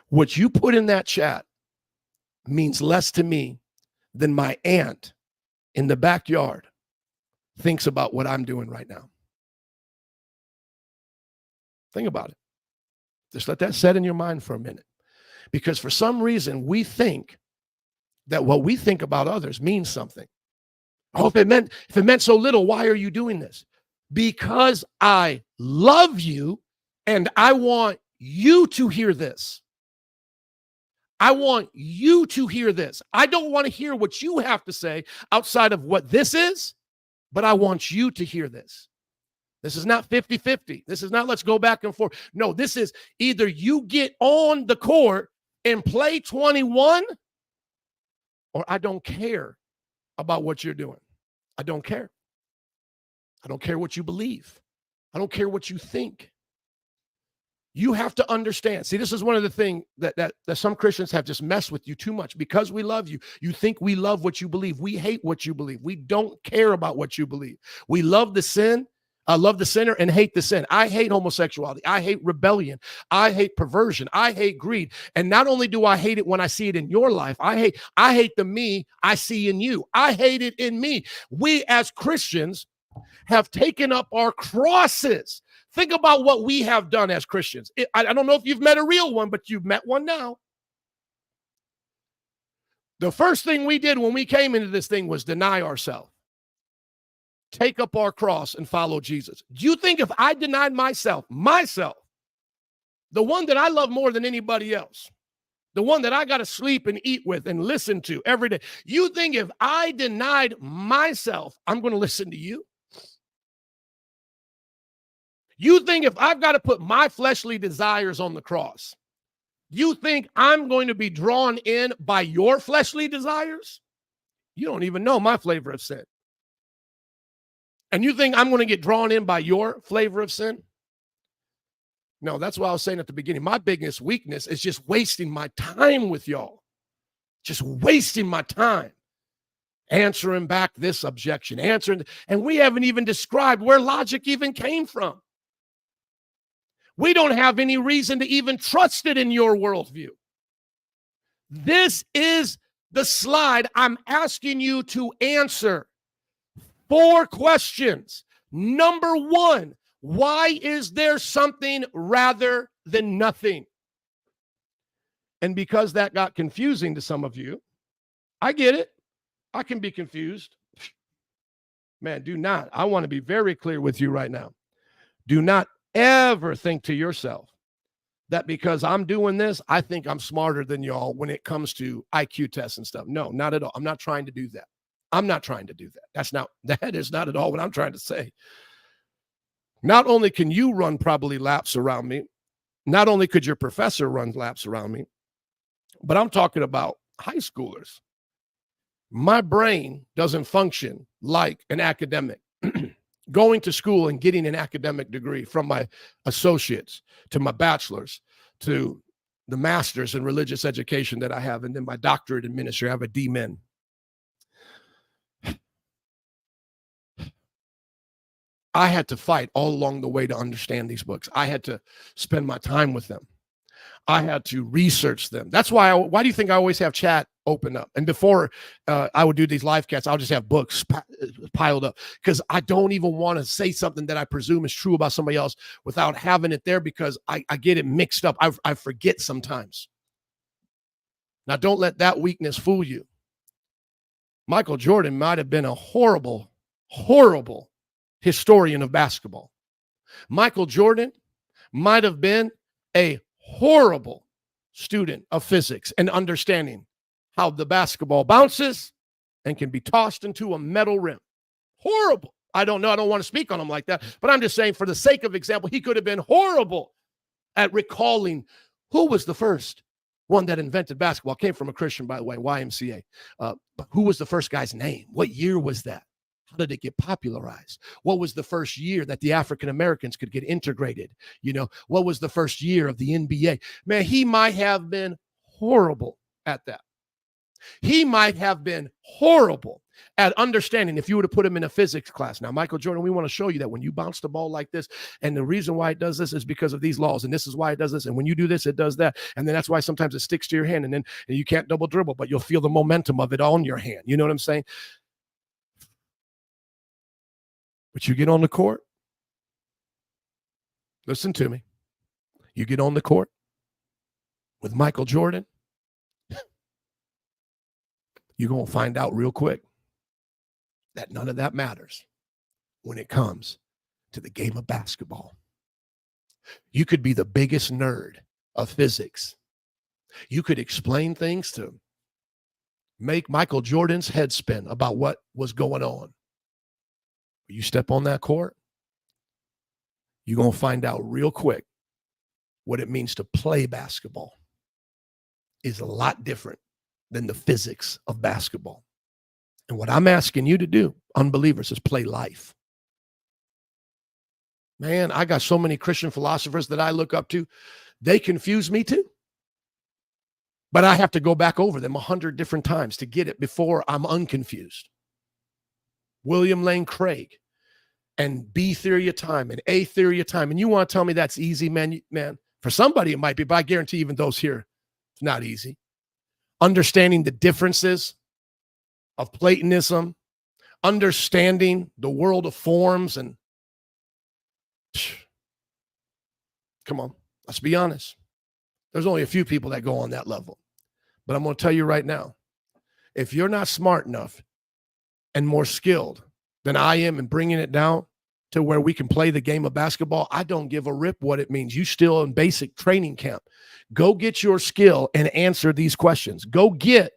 What you put in that chat means less to me than my aunt in the backyard thinks about what I'm doing right now. Think about it. Just let that set in your mind for a minute. Because for some reason, we think that what we think about others means something. Oh, if it meant so little, why are you doing this? Because I love you and I want you to hear this. I want you to hear this. I don't want to hear what you have to say outside of what this is, but I want you to hear this. This is not 50-50. This is not let's go back and forth. No, this is either you get on the court and play 21 or I don't care about what you're doing. I don't care. I don't care what you believe. I don't care what you think. You have to understand. See, this is one of the things that some Christians have just messed with you too much. Because we love you, you think we love what you believe. We hate what you believe. We don't care about what you believe. We love the sin I love the sinner and hate the sin. I hate homosexuality. I hate rebellion. I hate perversion. I hate greed. And not only do I hate it when I see it in your life, I hate the me I see in you. I hate it in me. We as Christians have taken up our crosses. Think about what we have done as Christians. I don't know if you've met a real one, but you've met one now. The first thing we did when we came into this thing was deny ourselves. Take up our cross and follow Jesus. Do you think if I denied myself, the one that I love more than anybody else, the one that I got to sleep and eat with and listen to every day, you think if I denied myself, I'm going to listen to you? You think if I've got to put my fleshly desires on the cross, you think I'm going to be drawn in by your fleshly desires? You don't even know my flavor of sin. And you think I'm going to get drawn in by your flavor of sin? No, that's what I was saying at the beginning. My biggest weakness is just wasting my time with y'all. Just wasting my time. Answering back this objection. And we haven't even described where logic even came from. We don't have any reason to even trust it in your worldview. This is the slide I'm asking you to answer. 4 questions. Number 1, why is there something rather than nothing? And because that got confusing to some of you, I get it. I can be confused. Man, I want to be very clear with you right now. Do not ever think to yourself that because I'm doing this, I think I'm smarter than y'all when it comes to IQ tests and stuff. No, not at all. I'm not trying to do that. I'm not trying to do that. That is not at all what I'm trying to say. Not only can you run probably laps around me, not only could your professor run laps around me, but I'm talking about high schoolers. My brain doesn't function like an academic. Going to school and getting an academic degree from my associates to my bachelor's to the master's in religious education that I have, and then my doctorate in ministry. I have a D-Min. I had to fight all along the way to understand these books. I had to spend my time with them. I had to research them. That's why do you think I always have chat open up? And before I would do these live cats, I'll just have books piled up because I don't even want to say something that I presume is true about somebody else without having it there because I get it mixed up. I forget sometimes. Now, don't let that weakness fool you. Michael Jordan might have been a horrible, horrible historian of basketball. Michael Jordan might have been a horrible student of physics and understanding how the basketball bounces and can be tossed into a metal rim. Horrible. I don't know. I don't want to speak on him like that, but I'm just saying for the sake of example, he could have been horrible at recalling who was the first one that invented basketball. Came from a Christian, by the way, YMCA. Who was the first guy's name? What year was that? How did it get popularized? What was the first year that the African Americans could get integrated? What was the first year of the NBA? Man, he might have been horrible at that. He might have been horrible at understanding if you were to put him in a physics class. Now, Michael Jordan, we want to show you that when you bounce the ball like this, and the reason why it does this is because of these laws, and this is why it does this, and when you do this, it does that, and then that's why sometimes it sticks to your hand, and you can't double dribble, but you'll feel the momentum of it on your hand. You know what I'm saying? But you get on the court. Listen to me. You get on the court with Michael Jordan, you're going to find out real quick that none of that matters when it comes to the game of basketball. You could be the biggest nerd of physics. You could explain things to make Michael Jordan's head spin about what was going on. You step on that court, you're going to find out real quick what it means to play basketball is a lot different than the physics of basketball. And what I'm asking you to do, unbelievers, is play life. Man, I got so many Christian philosophers that I look up to. They confuse me too. But I have to go back over them 100 different times to get it before I'm unconfused. William Lane Craig, and B theory of time and A theory of time. And you want to tell me that's easy, man? Man, for somebody it might be, but I guarantee even those here, it's not easy. Understanding the differences of Platonism, understanding the world of forms, and come on, let's be honest. There's only a few people that go on that level. But I'm going to tell you right now, if you're not smart enough and more skilled than I am in bringing it down to where we can play the game of basketball, I don't give a rip what it means. You still in basic training camp. Go get your skill and answer these questions. Go get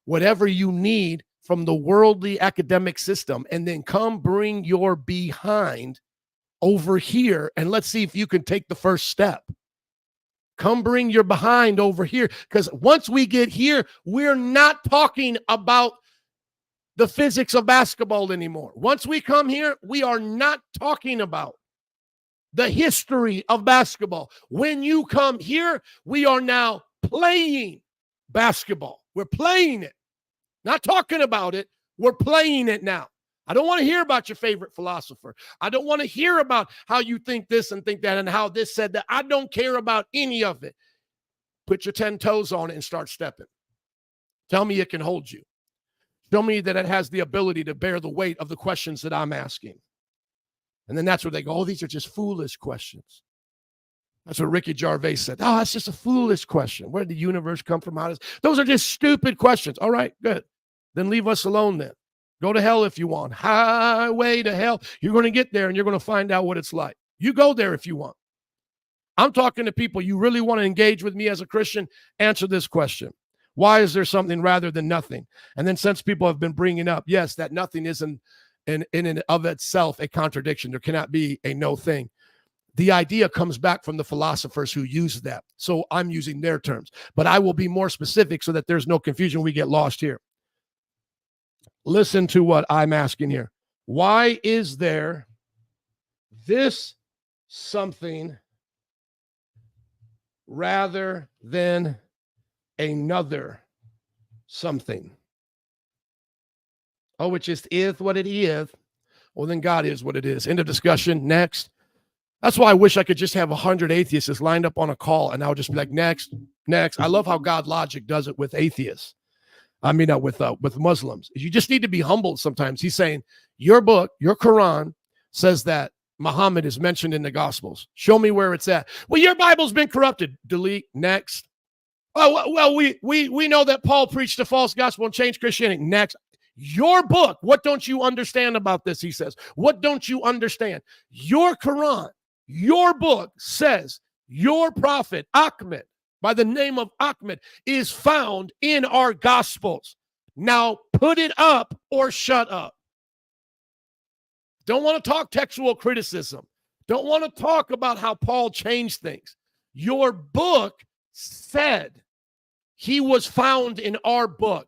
whatever you need from the worldly academic system, and then come bring your behind over here, and let's see if you can take the first step. Come bring your behind over here, because once we get here, we're not talking about the physics of basketball anymore. Once we come here, we are not talking about the history of basketball. When you come here, we are now playing basketball. We're playing it. Not talking about it. We're playing it now. I don't want to hear about your favorite philosopher. I don't want to hear about how you think this and think that and how this said that. I don't care about any of it. Put your 10 toes on it and start stepping. Tell me it can hold you. Show me that it has the ability to bear the weight of the questions that I'm asking. And then that's where they go, oh, these are just foolish questions. That's what Ricky Gervais said. Oh, that's just a foolish question. Where did the universe come from? Those are just stupid questions. All right, good. Then leave us alone then. Go to hell if you want. Highway to hell. You're going to get there and you're going to find out what it's like. You go there if you want. I'm talking to people. You really want to engage with me as a Christian? Answer this question. Why is there something rather than nothing? And then since people have been bringing up, yes, that nothing isn't in and of itself a contradiction. There cannot be a no thing. The idea comes back from the philosophers who use that. So I'm using their terms. But I will be more specific so that there's no confusion. We get lost here. Listen to what I'm asking here. Why is there this something rather than another something? Oh, it just is what it is. Well, then God is what it is. End of discussion. Next. That's why I wish I could just have 100 atheists lined up on a call, and I would just be like, next. I love how God logic does it with atheists. I mean, with Muslims. You just need to be humbled sometimes. He's saying, your book, your Quran, says that Muhammad is mentioned in the Gospels. Show me where it's at. Well, your Bible's been corrupted. Delete. Next. Oh, well, we know that Paul preached a false gospel and changed Christianity. Next. Your book, what don't you understand about this, he says. What don't you understand? Your Quran, your book says your prophet, Ahmed, by the name of Ahmed, is found in our Gospels. Now put it up or shut up. Don't want to talk textual criticism. Don't want to talk about how Paul changed things. Your book said he was found in our book.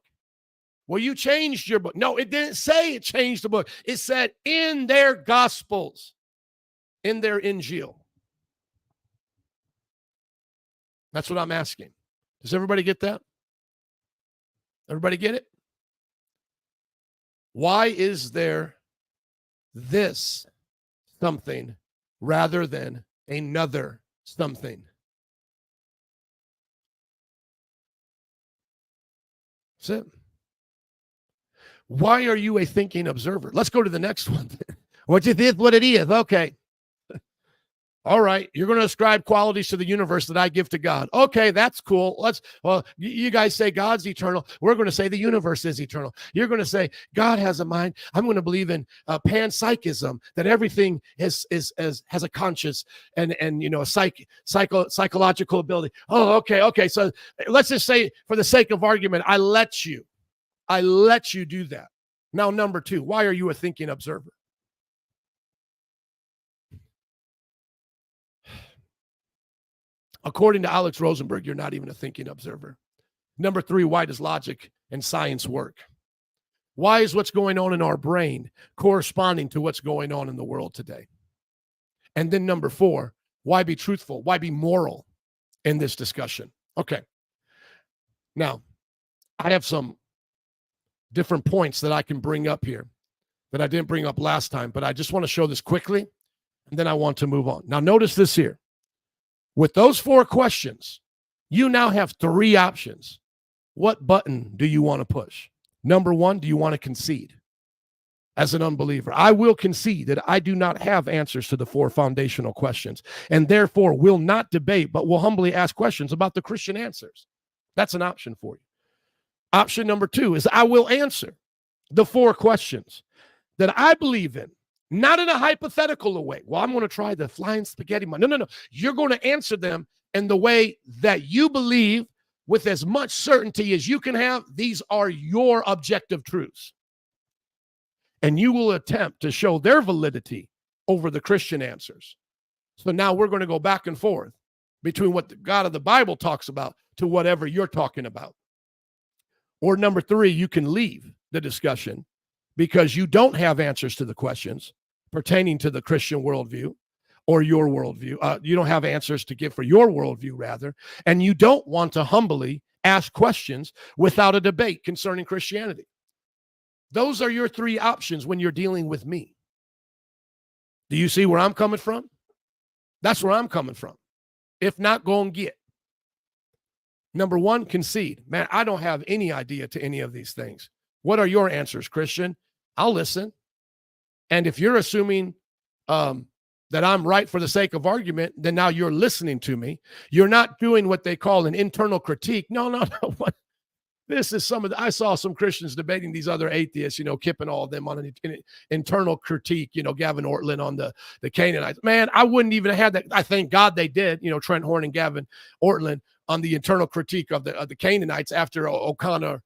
Well, you changed your book. No, it didn't say it changed the book. It said in their Gospels, in their Injil. That's what I'm asking. Does everybody get that? Everybody get it? Why is there this something rather than another something? That's it. Why are you a thinking observer? Let's go to the next one. What it is, what it is. Okay. All right. You're going to ascribe qualities to the universe that I give to God. Okay, that's cool. You guys say God's eternal. We're going to say the universe is eternal. You're going to say God has a mind. I'm going to believe in panpsychism, that everything has a conscious and psychological ability. Oh, okay. So let's just say, for the sake of argument, I let you do that. Now, number two, why are you a thinking observer? According to Alex Rosenburg, you're not even a thinking observer. Number three, why does logic and science work? Why is what's going on in our brain corresponding to what's going on in the world today? And then number four, why be truthful? Why be moral in this discussion? Okay. Now, I have some different points that I can bring up here that I didn't bring up last time, but I just want to show this quickly, and then I want to move on. Now, notice this here. With those 4 questions, you now have 3 options. What button do you want to push? Number 1, do you want to concede? As an unbeliever, I will concede that I do not have answers to the 4 foundational questions, and therefore will not debate, but will humbly ask questions about the Christian answers. That's an option for you. Option number 2 is I will answer the 4 questions that I believe in, not in a hypothetical way. Well, I'm going to try the flying spaghetti. No. You're going to answer them in the way that you believe with as much certainty as you can have. These are your objective truths. And you will attempt to show their validity over the Christian answers. So now we're going to go back and forth between what the God of the Bible talks about to whatever you're talking about. Or number 3, you can leave the discussion because you don't have answers to the questions pertaining to the Christian worldview or your worldview. You don't have answers to give for your worldview, rather, and you don't want to humbly ask questions without a debate concerning Christianity. Those are your 3 options when you're dealing with me. Do you see where I'm coming from? That's where I'm coming from. If not, go and get. Number 1, concede. Man, I don't have any idea to any of these things. What are your answers, Christian? I'll listen. And if you're assuming that I'm right for the sake of argument, then now you're listening to me. You're not doing what they call an internal critique. No. This is I saw some Christians debating these other atheists, Kip and all of them on an internal critique, Gavin Ortlund on the Canaanites. Man, I wouldn't even have had that. I thank God they did, Trent Horn and Gavin Ortlund on the internal critique of the Canaanites after O'Connor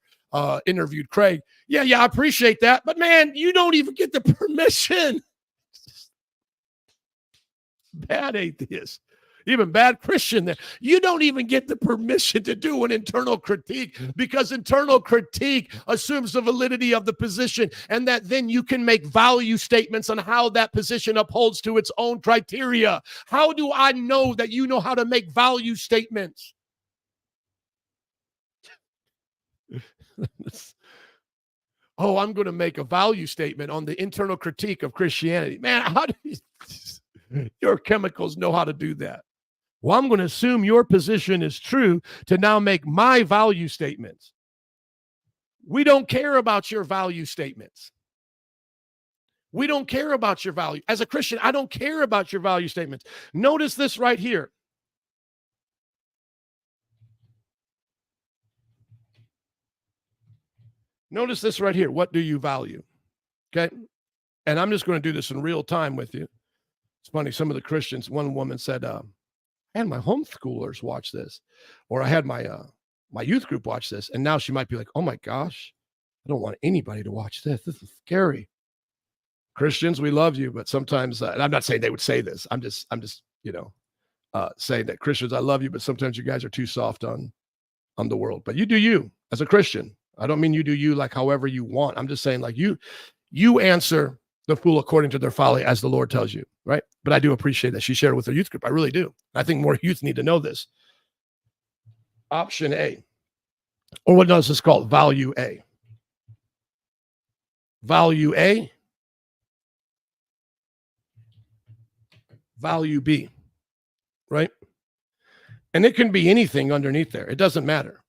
interviewed Craig. Yeah, I appreciate that. But man, you don't even get the permission. Bad atheist. Even bad Christian there. You don't even get the permission to do an internal critique because internal critique assumes the validity of the position and that then you can make value statements on how that position upholds to its own criteria. How do I know that you know how to make value statements? Oh, I'm going to make a value statement on the internal critique of Christianity. Man, how do your chemicals know how to do that? Well, I'm going to assume your position is true to now make my value statements. We don't care about your value statements. We don't care about your value. As a Christian, I don't care about your value statements. Notice this right here. Notice this right here. What do you value? Okay. And I'm just going to do this in real time with you. It's funny. Some of the Christians, one woman said, I had my homeschoolers watch this, or I had my youth group watch this. And now she might be like, oh my gosh, I don't want anybody to watch this. This is scary. Christians, we love you. But sometimes, and I'm not saying they would say this. I'm just, saying that Christians, I love you, but sometimes you guys are too soft on the world. But you do you as a Christian. I don't mean you do you like however you want. I'm just saying like you answer the fool according to their folly as the Lord tells you, right? But I do appreciate that she shared it with her youth group. I really do. I think more youth need to know this. Option A, or what is this called? Value A. Value A. Value B, right? And it can be anything underneath there. It doesn't matter.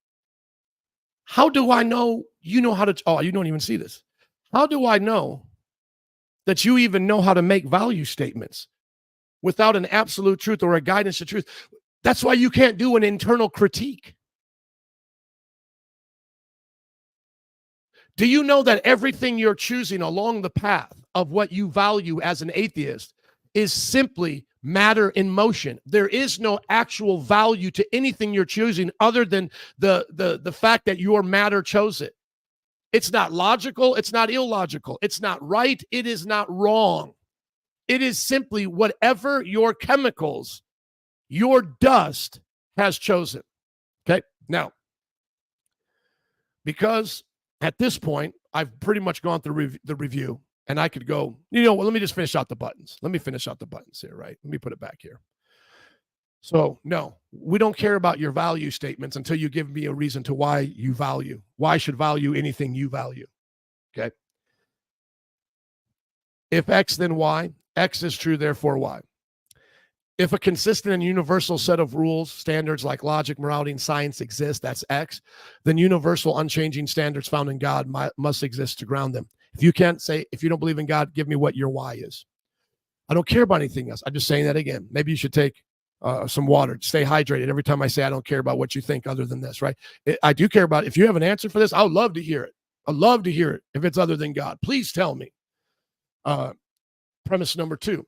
How do I know you know how to, you don't even see this. How do I know that you even know how to make value statements without an absolute truth or a guidance to truth? That's why you can't do an internal critique. Do you know that everything you're choosing along the path of what you value as an atheist is simply matter in motion? There is no actual value to anything you're choosing other than the fact that your matter chose it. It's not logical. It's not illogical. It's not right. It is not wrong. It is simply whatever your chemicals, your dust has chosen. Okay. Now, because at this point, I've pretty much gone through the review and I could go, let me just finish out the buttons. Let me finish out the buttons here, right? Let me put it back here. So no, we don't care about your value statements until you give me a reason to why you value. Why should value anything you value? Okay. If X, then Y. X is true, therefore Y. If a consistent and universal set of rules, standards like logic, morality, and science exist, that's X, then universal, unchanging standards found in God must exist to ground them. If you can't say, if you don't believe in God, give me what your Y is. I don't care about anything else. I'm just saying that again. Maybe you should take some water, stay hydrated. Every time I say I don't care about what you think other than this, right? I do care about it. If you have an answer for this, I would love to hear it. I'd love to hear it if it's other than God. Please tell me. Premise number 2.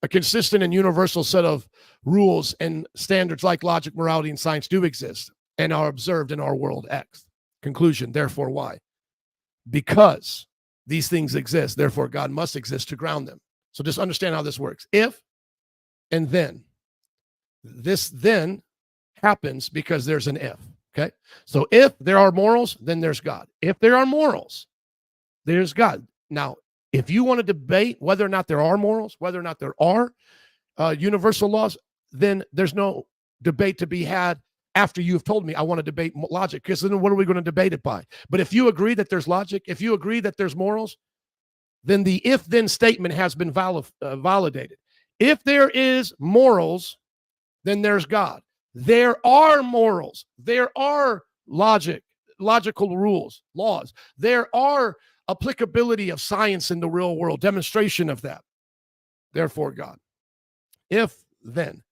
A consistent and universal set of rules and standards like logic, morality, and science do exist and are observed in our world, X. Conclusion, therefore, Y. Because these things exist, therefore, God must exist to ground them. So just understand how this works. If and then. This then happens because there's an if, okay? So if there are morals, then there's God. If there are morals, there's God. Now, if you want to debate whether or not there are morals, whether or not there are universal laws, then there's no debate to be had after you've told me I want to debate logic, because then what are we going to debate it by? But if you agree that there's logic, if you agree that there's morals, then the if-then statement has been validated. If there is morals, then there's God. There are morals. There are logical rules, laws. There are applicability of science in the real world, demonstration of that. Therefore, God. If, then.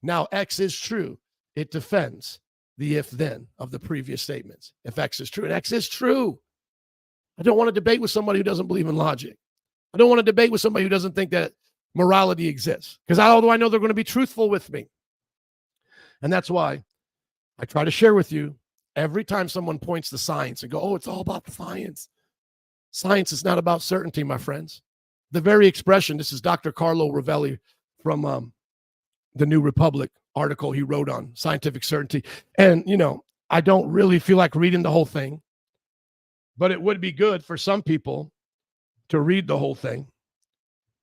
Now, X is true. It defends the if, then of the previous statements. If X is true, and X is true. I don't want to debate with somebody who doesn't believe in logic. I don't want to debate with somebody who doesn't think that morality exists, because although I know they're going to be truthful with me. And that's why I try to share with you every time someone points to science and go, oh, it's all about the science. Science is not about certainty, my friends. The very expression, this is Dr. Carlo Rovelli from the New Republic article he wrote on scientific certainty. And, I don't really feel like reading the whole thing, but it would be good for some people to read the whole thing,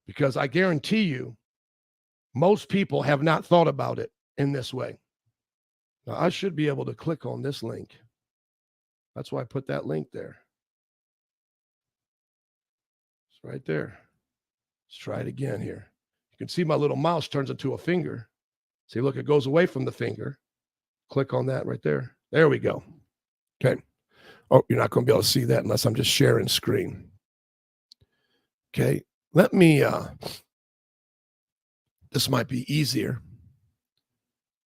because I guarantee you, most people have not thought about it in this way. Now, I should be able to click on this link. That's why I put that link there. It's right there. Let's try it again here. You can see my little mouse turns into a finger. See, look, it goes away from the finger. Click on that right there. There we go. Okay. Oh, you're not going to be able to see that unless I'm just sharing screen. Okay. Let me, this might be easier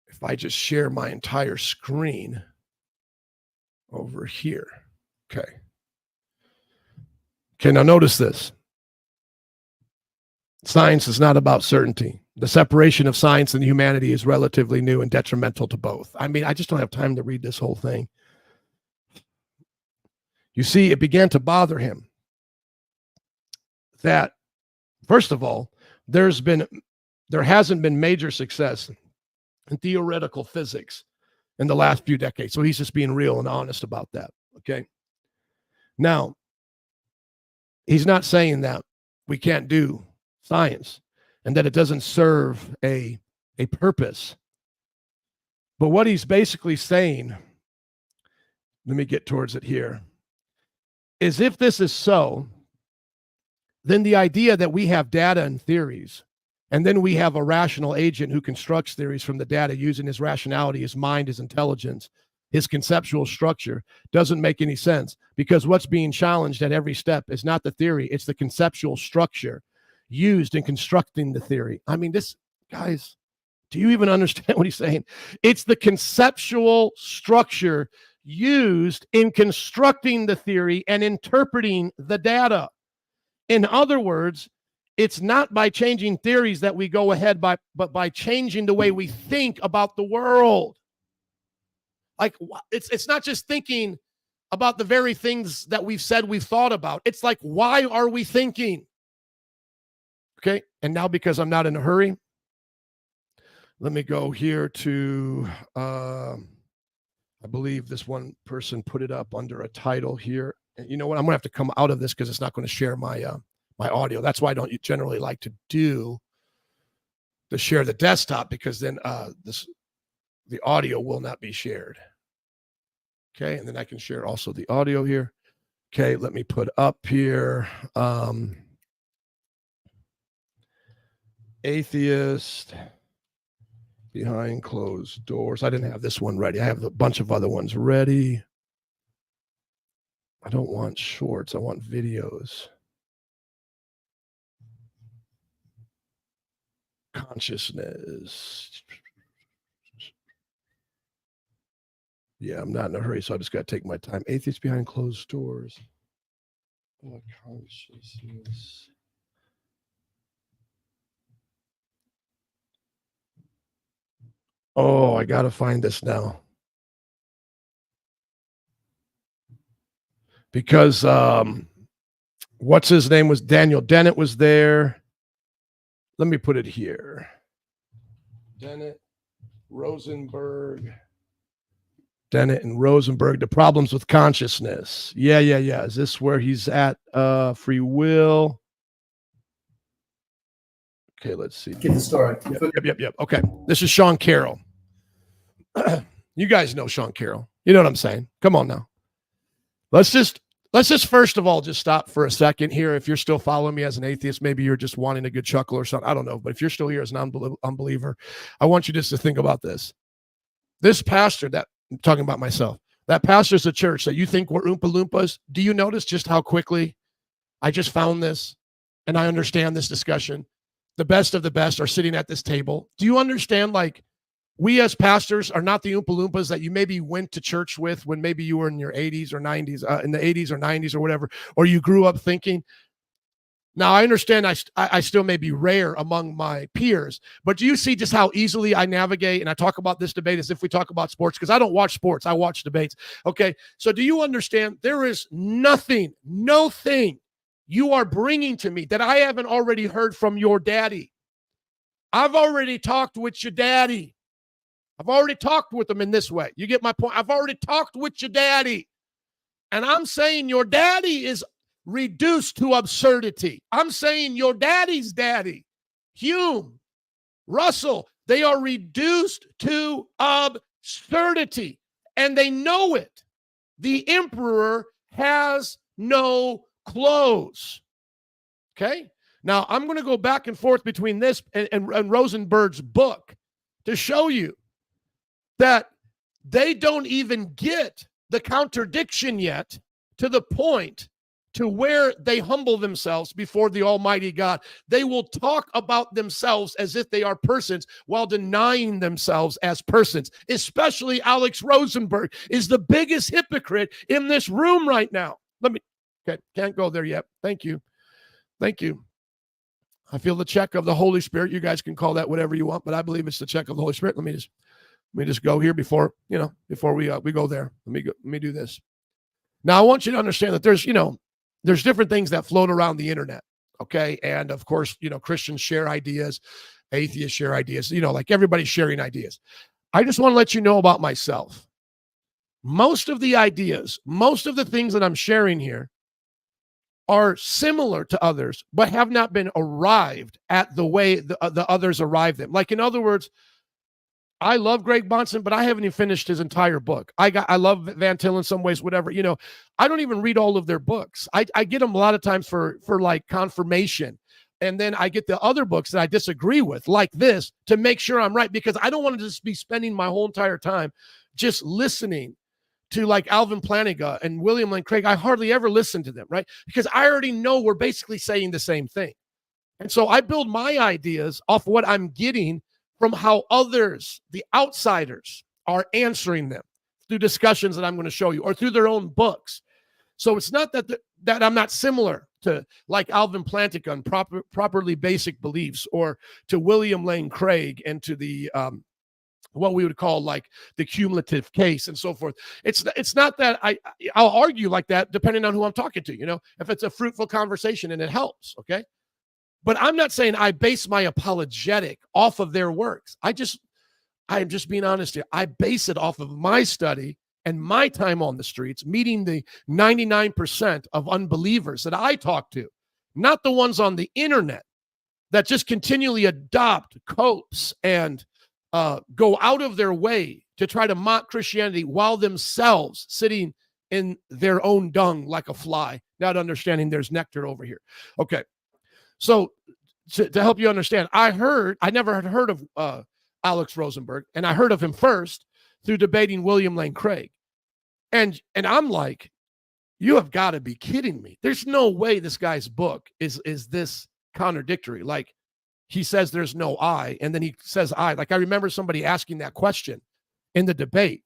if I just share my entire screen over here. Okay. Okay, now notice this. Science is not about certainty. The separation of science and humanity is relatively new and detrimental to both. I mean, I just don't have time to read this whole thing. You see, it began to bother him that, first of all, there hasn't been major success in theoretical physics in the last few decades. So he's just being real and honest about that. Okay. Now, he's not saying that we can't do science and that it doesn't serve a purpose. But what he's basically saying, let me get towards it here, is if this is so, then the idea that we have data and theories, and then we have a rational agent who constructs theories from the data using his rationality, his mind, his intelligence, his conceptual structure, doesn't make any sense, because what's being challenged at every step is not the theory, it's the conceptual structure used in constructing the theory. I mean, this, guys, do you even understand what he's saying? It's the conceptual structure used in constructing the theory and interpreting the data. In other words, it's not by changing theories that we go ahead but by changing the way we think about the world. Like, it's not just thinking about the very things that we've said we've thought about. It's like, why are we thinking? Okay, and now because I'm not in a hurry, let me go here to, I believe this one person put it up under a title here. And you know what? I'm going to have to come out of this because it's not going to share my my audio. That's why I don't generally like to share the desktop, because then the audio will not be shared. Okay, and then I can share also the audio here. Okay, let me put up here. Atheist behind closed doors. I didn't have this one ready. I have a bunch of other ones ready. I don't want shorts. I want videos. Consciousness. Yeah, I'm not in a hurry, so I just got to take my time. Atheists behind closed doors. Consciousness. Oh, I got to find this now. Because what's his name was Daniel Dennett was there. Let me put it here. Dennett, Rosenburg. Dennett and Rosenburg, the problems with consciousness. Yeah. Is this where he's at? Free will. Okay, let's see.
Get the story.
Yep. Okay. This is Sean Carroll. You guys know Sean Carroll. You know what I'm saying? Come on now. Let's just first of all just stop for a second here. If you're still following me as an atheist, maybe you're just wanting a good chuckle or something. I don't know. But if you're still here as an unbeliever, I want you just to think about this. This pastor that I'm talking about myself, that pastors a church that you think were Oompa Loompas. Do you notice just how quickly I just found this and I understand this discussion? The best of the best are sitting at this table. Do you understand, like, we as pastors are not the Oompa Loompas that you maybe went to church with when maybe you were in your 80s or 90s, in the 80s or 90s or whatever, or you grew up thinking. Now, I understand I still may be rare among my peers, but do you see just how easily I navigate? And I talk about this debate as if we talk about sports, because I don't watch sports. I watch debates. Okay, so do you understand there is nothing, no thing you are bringing to me that I haven't already heard from your daddy? I've already talked with your daddy. I've already talked with them in this way. You get my point? I've already talked with your daddy. And I'm saying your daddy is reduced to absurdity. I'm saying your daddy's daddy, Hume, Russell, they are reduced to absurdity. And they know it. The emperor has no clothes. Okay? Now, I'm going to go back and forth between this and Rosenberg's book to show you that they don't even get the contradiction yet to the point to where they humble themselves before the Almighty God. They will talk about themselves as if they are persons while denying themselves as persons. Especially Alex Rosenberg is the biggest hypocrite in this room right now. Okay, can't go there yet. Thank you. I feel the check of the Holy Spirit. You guys can call that whatever you want, but I believe it's the check of the Holy Spirit. Let me just go here before we go there. Let me do this. Now, I want you to understand that there's different things that float around the internet. Okay. And of course, Christians share ideas, atheists share ideas, like everybody's sharing ideas. I just want to let you know about myself. Most of the ideas, most of the things that I'm sharing here are similar to others, but have not been arrived at the way the others arrived them. Like, in other words, I love Greg Bonson, but I haven't even finished his entire book. I love Van Til in some ways, whatever. I don't even read all of their books. I get them a lot of times for like confirmation. And then I get the other books that I disagree with, like this, to make sure I'm right, because I don't want to just be spending my whole entire time just listening to like Alvin Plantinga and William Lane Craig. I hardly ever listen to them, right? Because I already know we're basically saying the same thing. And so I build my ideas off what I'm getting from how others, the outsiders, are answering them through discussions that I'm going to show you, or through their own books. So it's not that I'm not similar to like Alvin Plantinga and properly basic beliefs, or to William Lane Craig and to the what we would call like the cumulative case and so forth. It's not that I'll argue like that depending on who I'm talking to, if it's a fruitful conversation and it helps. Okay. But I'm not saying I base my apologetic off of their works. I am just being honest here. I base it off of my study and my time on the streets, meeting the 99% of unbelievers that I talk to, not the ones on the internet that just continually adopt copes and go out of their way to try to mock Christianity while themselves sitting in their own dung like a fly, not understanding there's nectar over here. Okay. So to help you understand, I never had heard of Alex Rosenburg, and I heard of him first through debating William Lane Craig. And I'm like, you have got to be kidding me. There's no way this guy's book is this contradictory. Like, he says there's no I, and then he says I. Like, I remember somebody asking that question in the debate.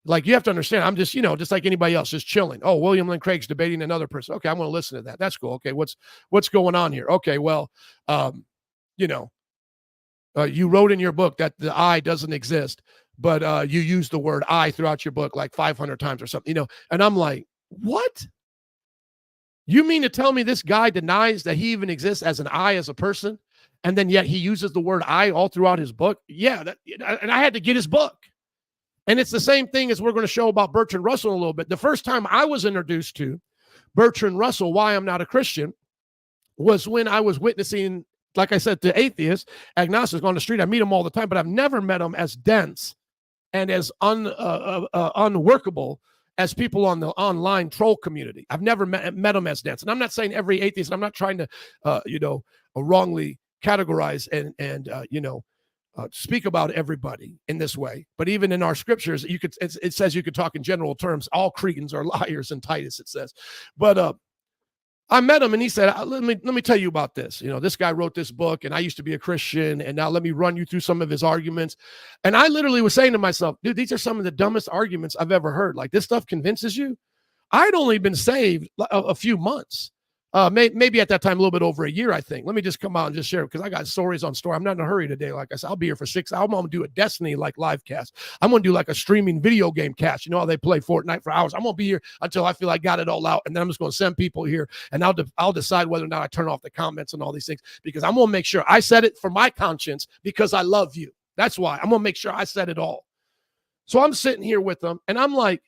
Like, you have to understand, I'm just, just like anybody else, just chilling. Oh, William Lane Craig's debating another person. Okay, I'm going to listen to that. That's cool. Okay, what's going on here? Okay, well, you wrote in your book that the I doesn't exist, but you use the word I throughout your book like 500 times or something, and I'm like, what? You mean to tell me this guy denies that he even exists as an I, as a person, and then yet he uses the word I all throughout his book? Yeah, and I had to get his book. And it's the same thing as we're going to show about Bertrand Russell a little bit. The first time I was introduced to Bertrand Russell, Why I'm Not a Christian, was when I was witnessing, like I said, to atheists, agnostics on the street. I meet them all the time, but I've never met them as dense and as unworkable as people on the online troll community. I've never met them as dense. And I'm not saying every atheist, I'm not trying to, wrongly categorize and speak about everybody in this way. But even in our scriptures, it says you could talk in general terms. All Cretans are liars in Titus, it says. But I met him and he said, let me tell you about this. This guy wrote this book and I used to be a Christian, and now let me run you through some of his arguments. And I literally was saying to myself, dude, these are some of the dumbest arguments I've ever heard. Like, this stuff convinces you? I'd only been saved a few months. Maybe at that time, a little bit over a year, I think. Let me just come out and just share, because I got stories on story. I'm not in a hurry today. Like I said, I'll be here for 6 hours. I'm going to do a Destiny like live cast. I'm going to do like a streaming video game cast. You know how they play Fortnite for hours? I'm going to be here until I feel I got it all out. And then I'm just going to send people here, and I'll decide whether or not I turn off the comments and all these things, because I'm going to make sure I said it for my conscience, because I love you. That's why I'm going to make sure I said it all. So I'm sitting here with them, and I'm like,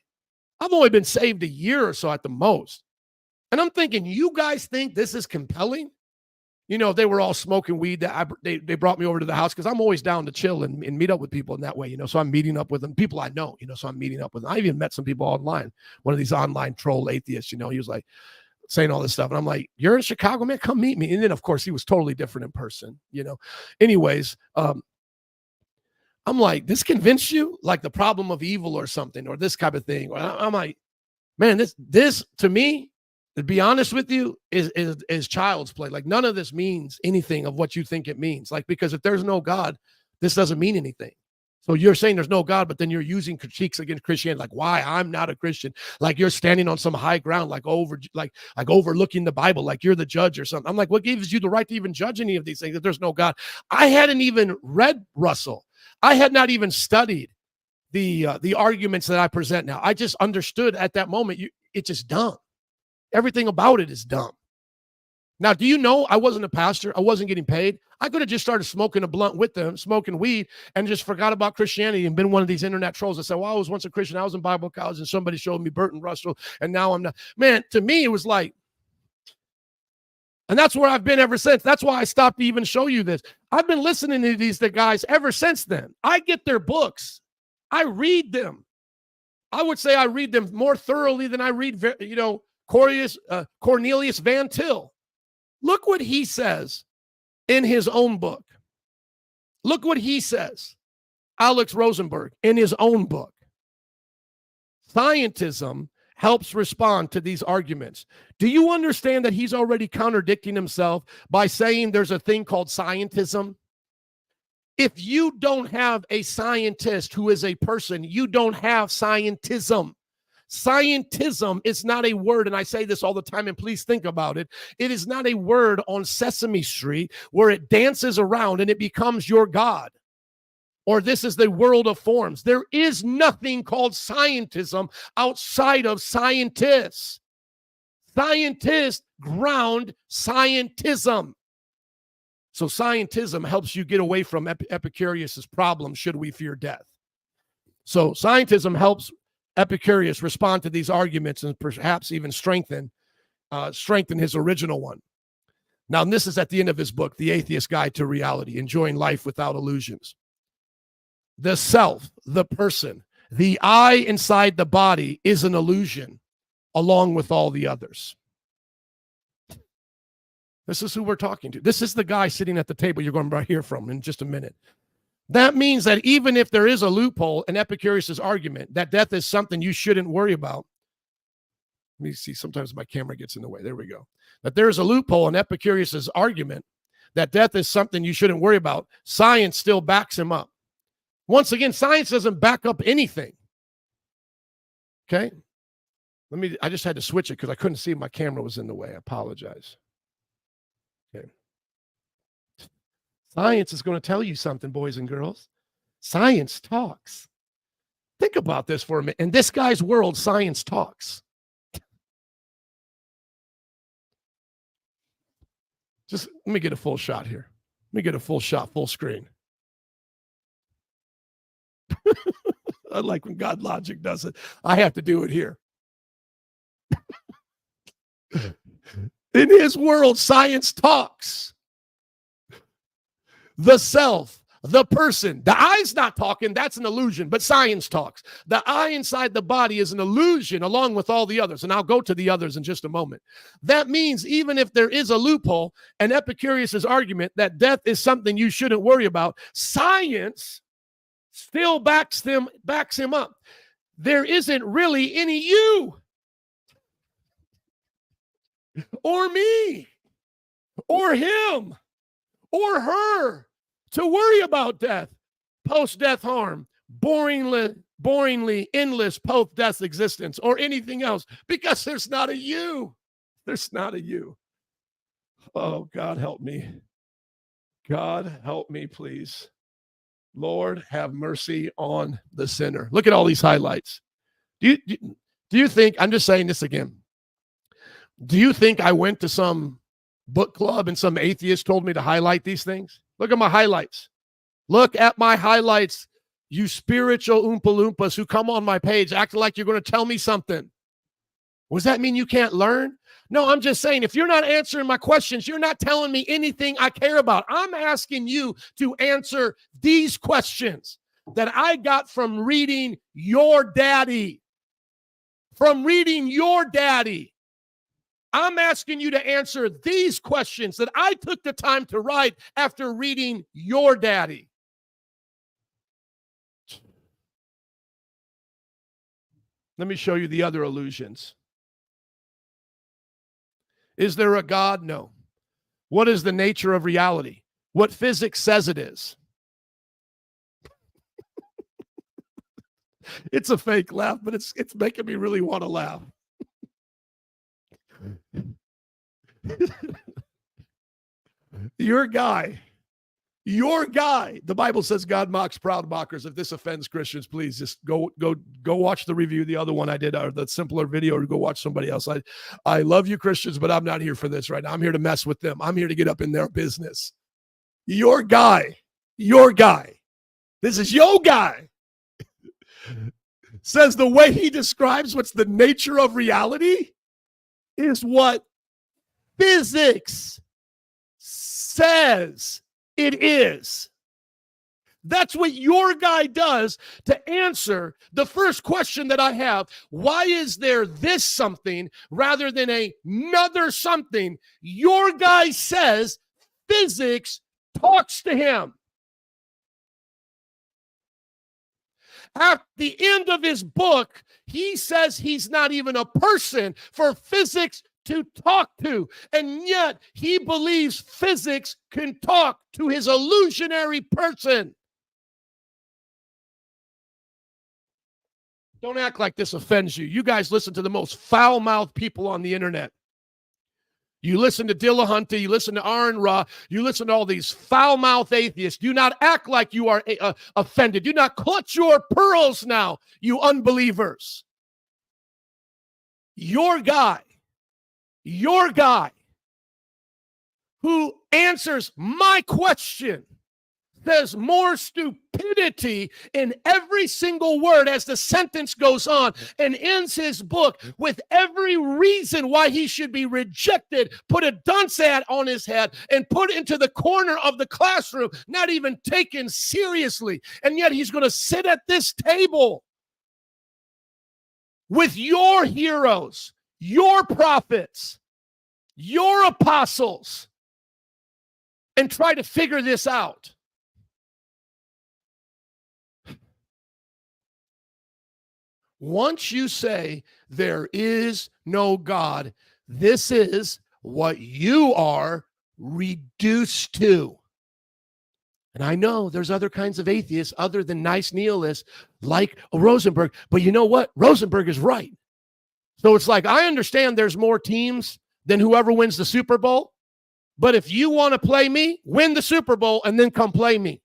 I've only been saved a year or so at the most. And I'm thinking, you guys think this is compelling? They were all smoking weed. They brought me over to the house, because I'm always down to chill and meet up with people in that way. So I'm meeting up with them, people I know, so I'm meeting up with them. I even met some people online. One of these online troll atheists, he was like saying all this stuff. And I'm like, you're in Chicago, man, come meet me. And then, of course, he was totally different in person, Anyways, I'm like, this convinced you? Like the problem of evil or something, or this type of thing. I'm like, man, this to me, to be honest with you, is child's play. Like, none of this means anything of what you think it means. Like, because if there's no God, this doesn't mean anything. So you're saying there's no God, but then you're using critiques against Christianity, like why I'm not a Christian. Like you're standing on some high ground, like overlooking the Bible, like you're the judge or something. I'm like, what gives you the right to even judge any of these things if there's no God? I hadn't even read Russell. I had not even studied the arguments that I present now. I just understood at that moment, it's just dumb. Everything about it is dumb. Now, do you know I wasn't a pastor? I wasn't getting paid. I could have just started smoking a blunt with them, smoking weed, and just forgot about Christianity and been one of these internet trolls that said, well, I was once a Christian. I was in Bible college, and somebody showed me Bertrand Russell, and now I'm not. Man, to me, it was like, and that's where I've been ever since. That's why I stopped to even show you this. I've been listening to these guys ever since then. I get their books. I read them. I would say I read them more thoroughly than I read, Cornelius Van Til. Look what he says in his own book. Look what he says, Alex Rosenburg, in his own book. Scientism helps respond to these arguments. Do you understand that he's already contradicting himself by saying there's a thing called scientism? If you don't have a scientist who is a person, you don't have scientism. Scientism is not a word, and I say this all the time, and please think about it. It is not a word on Sesame Street where it dances around and it becomes your God, or this is the world of forms. There is nothing called scientism outside of scientists. Scientists ground scientism. So scientism helps you get away from Epicurus's problem, should we fear death? So scientism helps Epicurus respond to these arguments and perhaps even strengthen his original one. Now, this is at the end of his book, The Atheist Guide to Reality, Enjoying Life Without Illusions. The self, the person, the I inside the body is an illusion. along with all the others. This is who we're talking to. This is the guy sitting at the table you're going to hear from in just a minute. That means that even if there is a loophole in Epicurus' argument that death is something you shouldn't worry about. Let me see, sometimes my camera gets in the way. There we go. That there is a loophole in Epicurus' argument that death is something you shouldn't worry about. Science still backs him up. Once again, science doesn't back up anything. Okay? I just had to switch it because I couldn't see my camera was in the way. I apologize. Okay. Science is going to tell you something, boys and girls. Science talks. Think about this for a minute. In this guy's world, science talks. Just let me get a full shot here. Let me get a full shot, full screen. I like when God logic does it. I have to do it here. In his world, science talks. The self, the person, the eye's not talking, that's an illusion, but science talks. The eye inside the body is an illusion along with all the others, and I'll go to the others in just a moment. That means even if there is a loophole, and Epicurus' argument that death is something you shouldn't worry about, science still backs him up. There isn't really any you or me or him or her to worry about death, post-death harm, boringly endless post-death existence, or anything else, because there's not a you. There's not a you. Oh, God help me. God help me, please. Lord, have mercy on the sinner. Look at all these highlights. Do you think, I'm just saying this again, do you think I went to some book club and some atheist told me to highlight these things? Look at my highlights. Look at my highlights, you spiritual Oompa Loompas who come on my page acting like you're going to tell me something. Does that mean you can't learn? No, I'm just saying, if you're not answering my questions, you're not telling me anything I care about. I'm asking you to answer these questions that I got from reading your daddy. From reading your daddy. I'm asking you to answer these questions that I took the time to write after reading your daddy. Let me show you the other illusions. Is there a God? No. What is the nature of reality? What physics says it is. It's a fake laugh, but it's making me really want to laugh. Your guy. The Bible says God mocks proud mockers. If this offends Christians, please just go watch the review. The other one I did, or the simpler video, or go watch somebody else. I love you, Christians, but I'm not here for this right now. I'm here to mess with them. I'm here to get up in their business. Your guy. This is your guy. Says the way he describes what's the nature of reality is what physics says it is. That's what your guy does to answer the first question that I have. Why is there this something rather than another something? Your guy says physics talks to him. At the end of his book, he says he's not even a person for physics to talk to. And yet he believes physics can talk to his illusionary person. Don't act like this offends you. You guys listen to the most foul-mouthed people on the internet. You listen to Dillahunty, you listen to Aaron Ra, you listen to all these foul-mouthed atheists. Do not act like you are offended. Do not clutch your pearls now, you unbelievers. Your guy who answers my question, there's more stupidity in every single word as the sentence goes on, and ends his book with every reason why he should be rejected, put a dunce hat on his head, and put into the corner of the classroom, not even taken seriously. And yet he's going to sit at this table with your heroes, your prophets, your apostles, and try to figure this out. Once you say there is no God, this is what you are reduced to. And I know there's other kinds of atheists other than nice nihilists like Rosenburg, but you know what? Rosenburg is right. So it's like, I understand there's more teams than whoever wins the Super Bowl, but if you want to play me, win the Super Bowl and then come play me.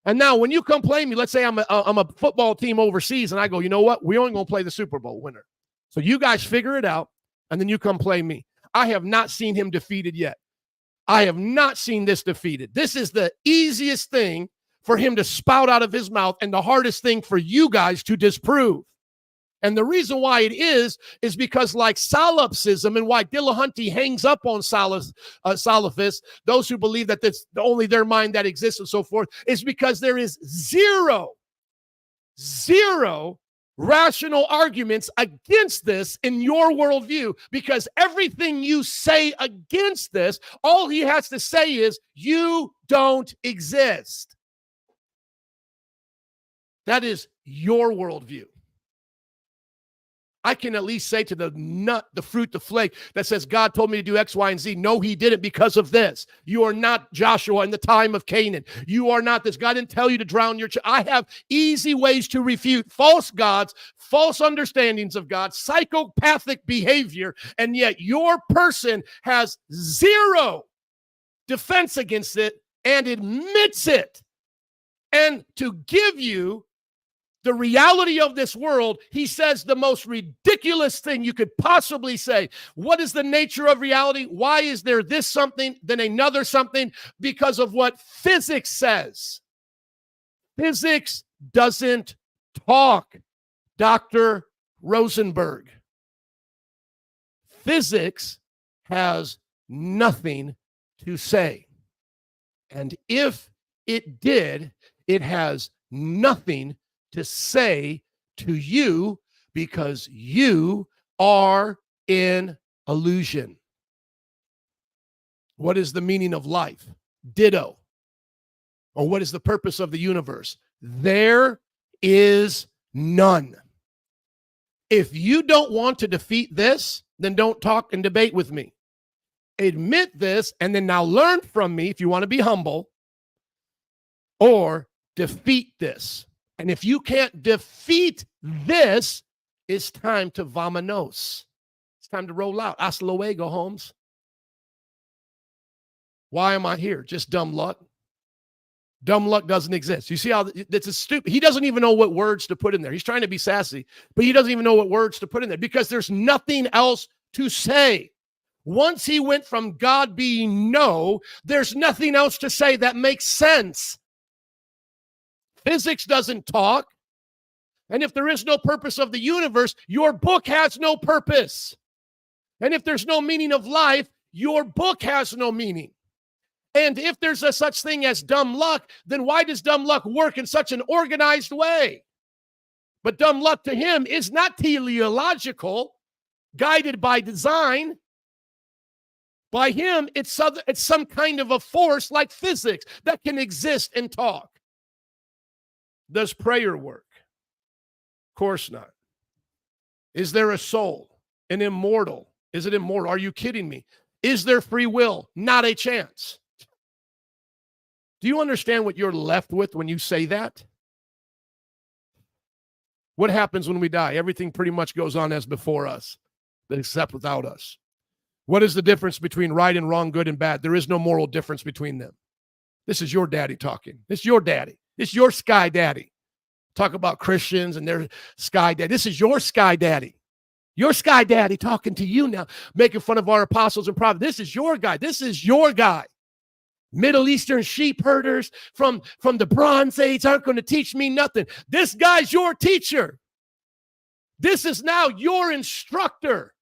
And now when you come play me, let's say I'm a football team overseas and I go, you know what? We only going to play the Super Bowl winner. So you guys figure it out and then you come play me. I have not seen him defeated yet. I have not seen this defeated. This is the easiest thing for him to spout out of his mouth and the hardest thing for you guys to disprove. And the reason why it is because like solipsism and why Dillahunty hangs up on Salafists, those who believe that that's only their mind that exists and so forth, is because there is zero rational arguments against this in your worldview, because everything you say against this, all he has to say is, you don't exist. That is your worldview. I can at least say to the nut, the fruit, the flake that says God told me to do X, Y, and Z. No, he didn't because of this. You are not Joshua in the time of Canaan. You are not this. God didn't tell you to drown your child. I have easy ways to refute false gods, false understandings of God, psychopathic behavior, and yet your person has zero defense against it and admits it. And to give you the reality of this world, he says the most ridiculous thing you could possibly say. What is the nature of reality? Why is there this something, then another something? Because of what physics says. Physics doesn't talk, Dr. Rosenburg. Physics has nothing to say. And if it did, it has nothing to say to you, because you are in illusion. What is the meaning of life? Ditto. Or what is the purpose of the universe? There is none. If you don't want to defeat this, then don't talk and debate with me. Admit this and then now learn from me if you want to be humble, or defeat this. And if you can't defeat this, it's time to vamonos. It's time to roll out. Hasta luego, Holmes. Why am I here? Just dumb luck. Dumb luck doesn't exist. You see how it's a stupid. He doesn't even know what words to put in there. He's trying to be sassy, but he doesn't even know what words to put in there because there's nothing else to say. Once he went from God being no, there's nothing else to say that makes sense. Physics doesn't talk. And if there is no purpose of the universe, your book has no purpose. And if there's no meaning of life, your book has no meaning. And if there's a such thing as dumb luck, then why does dumb luck work in such an organized way? But dumb luck to him is not teleological, guided by design. By him, it's some kind of a force like physics that can exist and talk. Does prayer work? Of course not. Is there a soul? An immortal? Is it immortal? Are you kidding me? Is there free will? Not a chance. Do you understand what you're left with when you say that? What happens when we die? Everything pretty much goes on as before us, except without us. What is the difference between right and wrong, good and bad? There is no moral difference between them. This is your daddy talking. This is your daddy. This is your sky daddy. Talk about Christians and their sky daddy. This is your sky daddy. Your sky daddy talking to you now, making fun of our apostles and prophets. This is your guy. This is your guy. Middle Eastern sheep herders from the Bronze Age aren't going to teach me nothing. This guy's your teacher. This is now your instructor.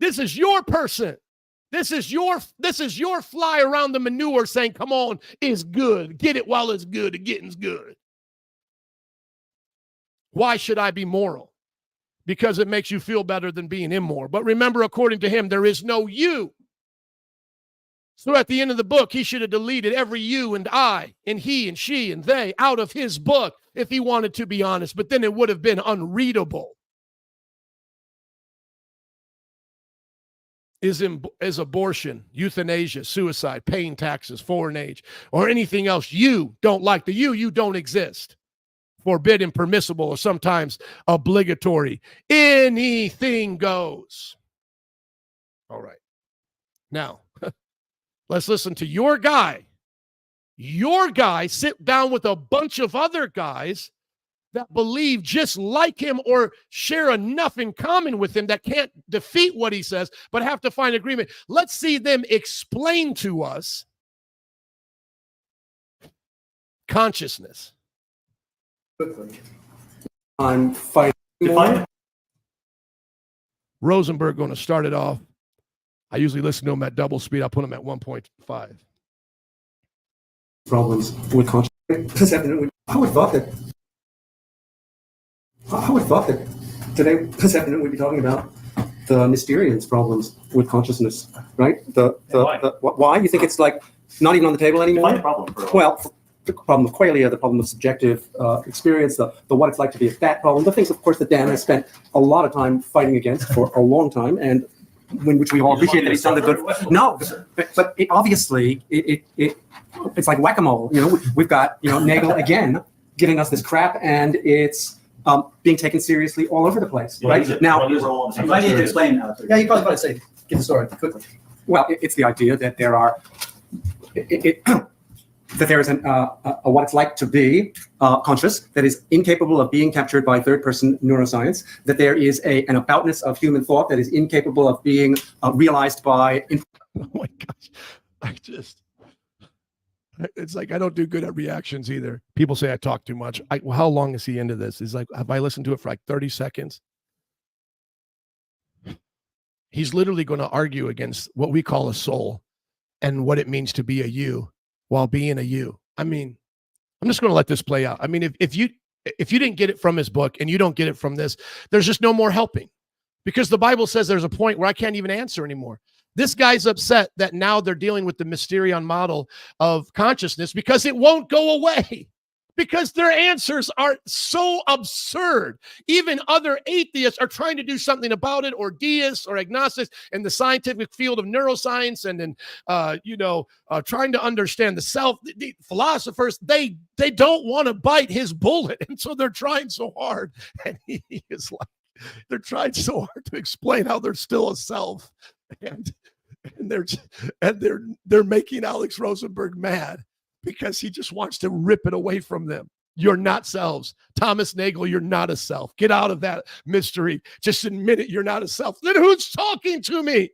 This is your person. This is your fly around the manure saying, come on, it's good. Get it while it's good. The getting's good. Why should I be moral? because it makes you feel better than being immoral. But remember, according to him, there is no you. So at the end of the book, he should have deleted every you and I and he and she and they out of his book if he wanted to be honest, but then it would have been unreadable. Is abortion, euthanasia, suicide, paying taxes, foreign age, or anything else you don't like? The you don't exist. Forbidden, permissible, or sometimes obligatory. Anything goes. All right. Now, let's listen to your guy. Your guy sit down with a bunch of other guys that believe just like him or share enough in common with him that can't defeat what he says, but have to find agreement. Let's see them explain to us consciousness.
I'm fighting.
Rosenburg going to start it off. I usually listen to him at double speed. I'll put him at 1.5.
Problems with consciousness. I would thought that today, this afternoon, we'd be talking about the Mysterians' problems with consciousness, right? Why? You think it's like not even on the table anymore?
Find a problem.
Well, the problem of qualia, the problem of subjective experience, the what it's like to be a fat problem, the things, of course, that Dan has spent a lot of time fighting against for a long time, and which we all appreciate that he's done the good. No, but it obviously it's like whack-a-mole. You know, we've got Nagel again giving us this crap, and it's being taken seriously all over the place, right? Now,
I need to explain now.
Yeah, you probably want to say, give the story quickly.
well, it's the idea that there are that there is a what it's like to be conscious that is incapable of being captured by third-person neuroscience, that there is an aboutness of human thought that is incapable of being realized by...
Oh my gosh. It's like I don't do good at reactions either. People say I talk too much. How long is he into this? He's like, have I listened to it for like 30 seconds? He's literally going to argue against what we call a soul and what it means to be a you while being a you. I mean, I'm just going to let this play out. I mean, if you didn't get it from his book and you don't get it from this, there's just no more helping, because the Bible says there's a point where I can't even answer anymore. This guy's upset that now they're dealing with the Mysterion model of consciousness because it won't go away, because their answers are so absurd. Even other atheists are trying to do something about it, or deists or agnostics in the scientific field of neuroscience, and then trying to understand the self. The philosophers, they don't want to bite his bullet, and so they're trying so hard. And he is like, they're trying so hard to explain how they're still a self, and they're making Alex Rosenburg mad because he just wants to rip it away from them. You're not selves. Thomas Nagel, you're not a self. Get out of that mystery. Just admit it, you're not a self. Then who's talking to me?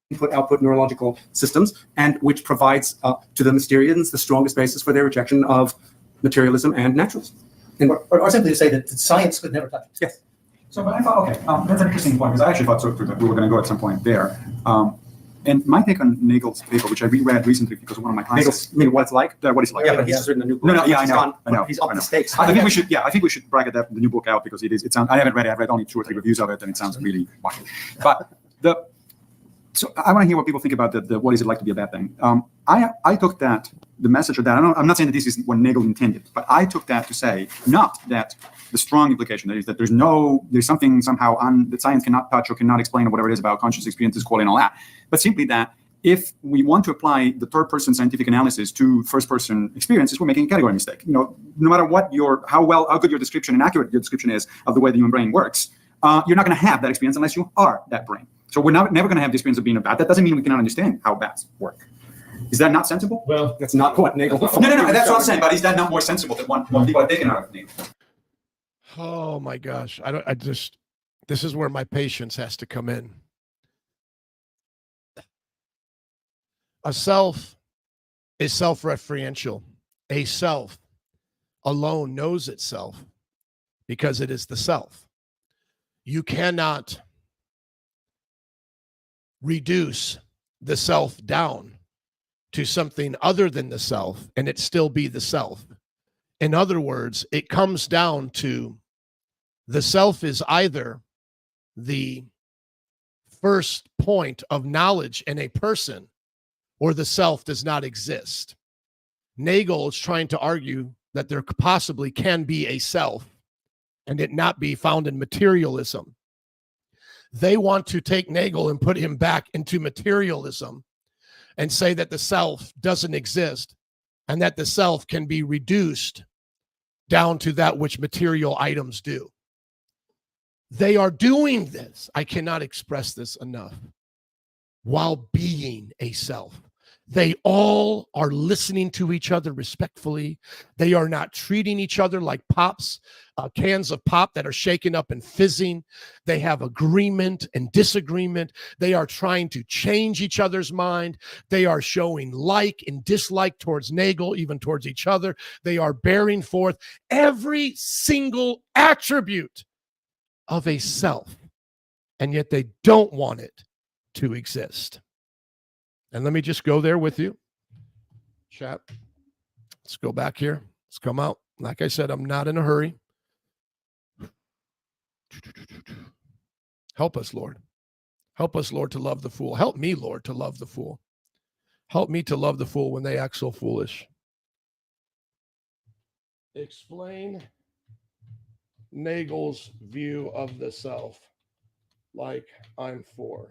Input-output neurological systems, and which provides to the Mysterians the strongest basis for their rejection of materialism and naturalism. And,
Or simply to say that science could never touch it.
yes.
So, but I thought, okay, that's an interesting point, because I actually thought that we were going to go at some point there. And my take on Nagel's paper, which I reread recently because of one of my classes.
I mean, what it's like?
What it's like.
Yeah, but he's just written a new book.
No, yeah, I know.
He's up the stakes.
I think we should. Yeah, I think we should bracket the new book out, because it sounds. I haven't read it. I've read only 2 or 3 reviews of it, and it sounds really wacky. But so I want to hear what people think about the what is it like to be a bad thing. I took that, the message of that. I'm not saying that this is what Nagel intended, but I took that to say not that the strong implication that is that there's something somehow that science cannot touch or cannot explain, or whatever it is about conscious experiences, quality, and all that, but simply that if we want to apply the third-person scientific analysis to first-person experiences, we're making a category mistake. No matter what how good your description and accurate your description is of the way the human brain works, you're not going to have that experience unless you are that brain. So we're never going to have the experience of being a bat. That doesn't mean we cannot understand how bats work. Is that not sensible?
Well, that's not what Nagel.
No. That's what I'm saying. But is that not more sensible than what people are taking out of Nagel?
Oh my gosh. This is where my patience has to come in. A self is self-referential. A self alone knows itself because it is the self. You cannot reduce the self down to something other than the self and it still be the self. In other words, it comes down to The self is either the first point of knowledge in a person, or the self does not exist. Nagel is trying to argue that there possibly can be a self and it not be found in materialism. They want to take Nagel and put him back into materialism and say that the self doesn't exist and that the self can be reduced down to that which material items do. They are doing this, I cannot express this enough, while being a self. They all are listening to each other respectfully. They are not treating each other like pops, cans of pop that are shaken up and fizzing. They have agreement and disagreement. They are trying to change each other's mind. They are showing like and dislike towards Nagel, even towards each other. They are bearing forth every single attribute of a self, and yet they don't want it to exist. And let me just go there with you. Chat. Let's go back here. Let's come out. Like I said, I'm not in a hurry. Help us, Lord. Help us, Lord, to love the fool. Help me, Lord, to love the fool. Help me to love the fool when they act so foolish. Explain Nagel's view of the self like I'm for.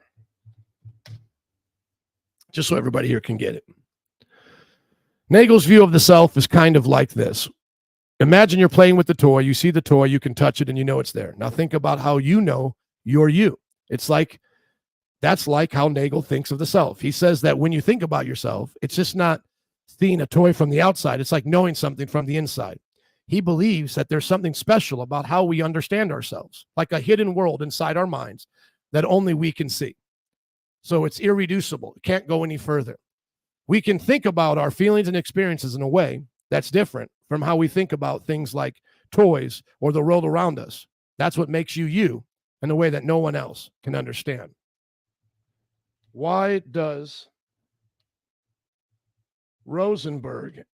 Just so everybody here can get it. Nagel's view of the self is kind of like this. Imagine you're playing with the toy. You see the toy, you can touch it, and you know it's there. Now think about how you know you're you. That's like how Nagel thinks of the self. He says that when you think about yourself, it's just not seeing a toy from the outside. It's like knowing something from the inside. He believes that there's something special about how we understand ourselves, like a hidden world inside our minds that only we can see. So it's irreducible. It can't go any further. We can think about our feelings and experiences in a way that's different from how we think about things like toys or the world around us. That's what makes you you in a way that no one else can understand. Why does Rosenburg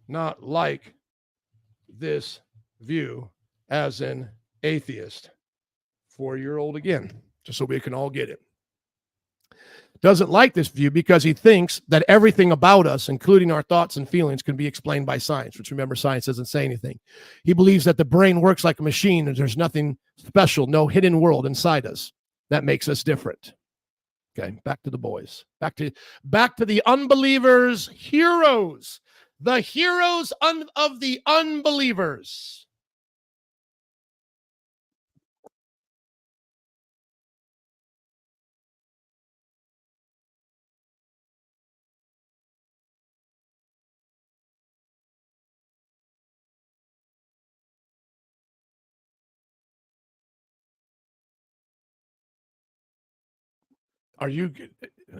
not like this view as an atheist? 4-year-old again, just so we can all get it. Doesn't like this view because he thinks that everything about us, including our thoughts and feelings, can be explained by science, which, remember, science doesn't say anything. He believes that the brain works like a machine and there's nothing special, no hidden world inside us that makes us different. Okay, back to the boys. Back to the unbelievers, heroes. The heroes of the unbelievers. Are you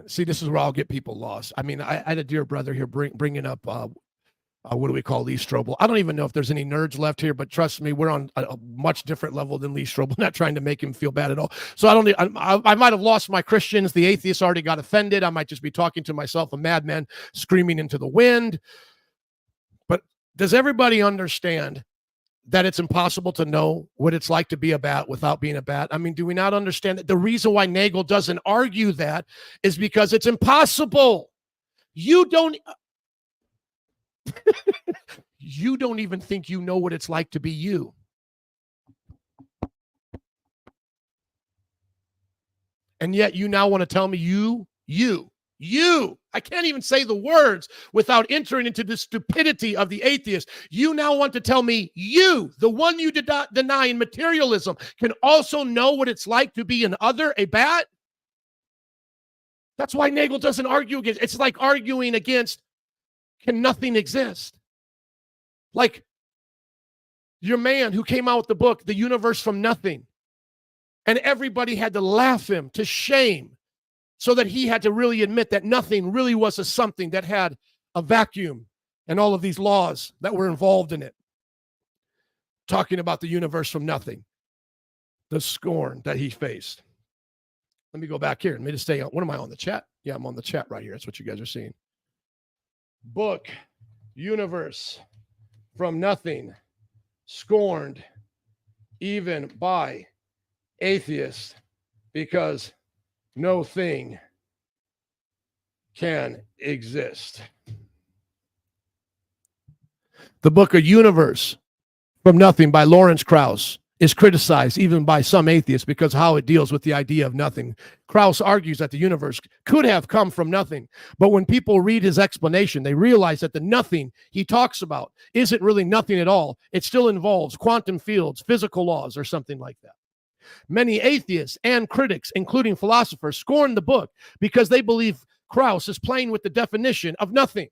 see? This is where I'll get people lost. I mean, I had a dear brother here bringing up what do we call Lee Strobel? I don't even know if there's any nerds left here, but trust me, we're on a much different level than Lee Strobel. Not trying to make him feel bad at all. So I might have lost my Christians. The atheists already got offended. I might just be talking to myself, a madman screaming into the wind. But does everybody understand that it's impossible to know what it's like to be a bat without being a bat? I mean, do we not understand that the reason why Nagel doesn't argue that is because it's impossible? You don't even think you know what it's like to be you. And yet you now want to tell me you. I can't even say the words without entering into the stupidity of the atheist. You now want to tell me you, the one you did not deny in materialism, can also know what it's like to be an other, a bat? That's why Nagel doesn't argue against. It's like arguing against, can nothing exist? Like your man who came out with the book, The Universe from Nothing. And everybody had to laugh him to shame, so that he had to really admit that nothing really was a something that had a vacuum and all of these laws that were involved in it. Talking about the universe from nothing. The scorn that he faced. Let me go back here. Let me just stay on. What am I on the chat? Yeah, I'm on the chat right here. That's what you guys are seeing. Book, Universe from Nothing, Scorned, even by atheists, because no thing can exist. The book of Universe from Nothing by Lawrence Krauss is criticized even by some atheists because how it deals with the idea of nothing. Krauss argues that the universe could have come from nothing, but when people read his explanation, they realize that the nothing he talks about isn't really nothing at all. It still involves quantum fields, physical laws, or something like that. Many atheists and critics, including philosophers, scorn the book because they believe Krauss is playing with the definition of nothing.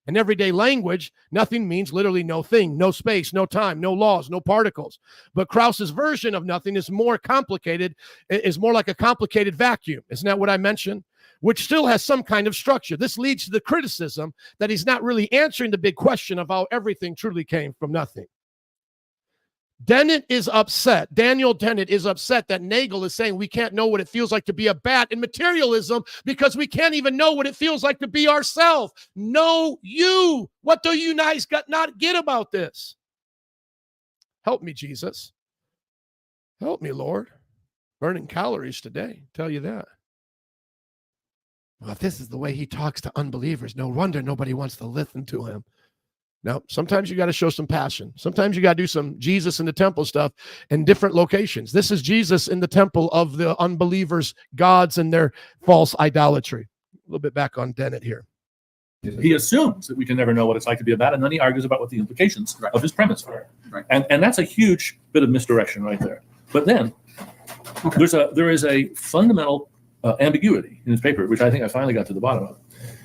In everyday language, nothing means literally no thing, no space, no time, no laws, no particles. But Krauss's version of nothing is more complicated, is more like a complicated vacuum. Isn't that what I mentioned? Which still has some kind of structure. This leads to the criticism that he's not really answering the big question of how everything truly came from nothing. Dennett is upset. Daniel Dennett is upset that Nagel is saying we can't know what it feels like to be a bat in materialism because we can't even know what it feels like to be ourselves. Know you. What do you guys not get about this? Help me, Jesus. Help me, Lord. Burning calories today, tell you that. Well, if this is the way he talks to unbelievers, no wonder nobody wants to listen to him. Now, sometimes you got to show some passion. Sometimes you got to do some Jesus in the temple stuff in different locations. This is Jesus in the temple of the unbelievers' gods and their false idolatry. A little bit back on Dennett here.
He assumes that we can never know what it's like to be a bat, and then he argues about what the implications of his premise are.
Right.
And that's a huge bit of misdirection right there. But then there is a fundamental ambiguity in his paper, which I think I finally got to the bottom of.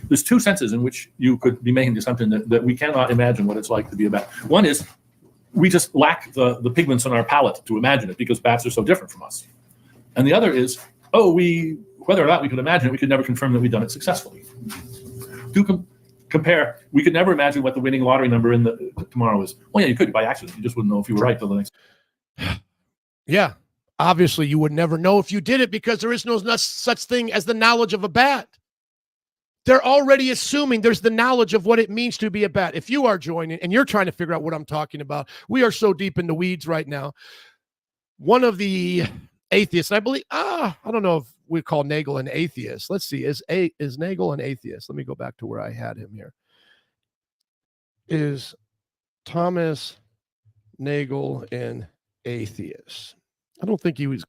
There's two senses in which you could be making the assumption that we cannot imagine what it's like to be a bat. One is we just lack the pigments on our palate to imagine it because bats are so different from us. And the other is, whether or not we could imagine it, we could never confirm that we've done it successfully. To compare, we could never imagine what the winning lottery number in tomorrow is. Well, yeah, you could by accident. You just wouldn't know if you were right till the next.
Yeah, obviously you would never know if you did it because there is no such thing as the knowledge of a bat. They're already assuming there's the knowledge of what it means to be a bat. If you are joining and you're trying to figure out what I'm talking about, we are so deep in the weeds right now. One of the atheists, and I believe, I don't know if we call Nagel an atheist. Let's see, is Nagel an atheist? Let me go back to where I had him here. Is Thomas Nagel an atheist? I don't think he was.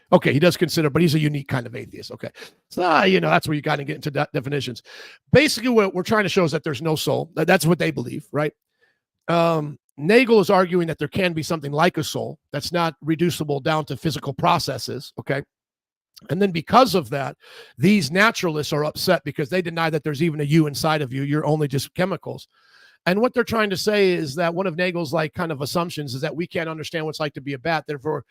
Okay, he does consider, but he's a unique kind of atheist. Okay. So, that's where you kind of get into definitions. Basically, what we're trying to show is that there's no soul. That's what they believe, right? Nagel is arguing that there can be something like a soul that's not reducible down to physical processes, okay? And then because of that, these naturalists are upset because they deny that there's even a you inside of you. You're only just chemicals. And what they're trying to say is that one of Nagel's kind of assumptions is that we can't understand what it's like to be a bat. Therefore,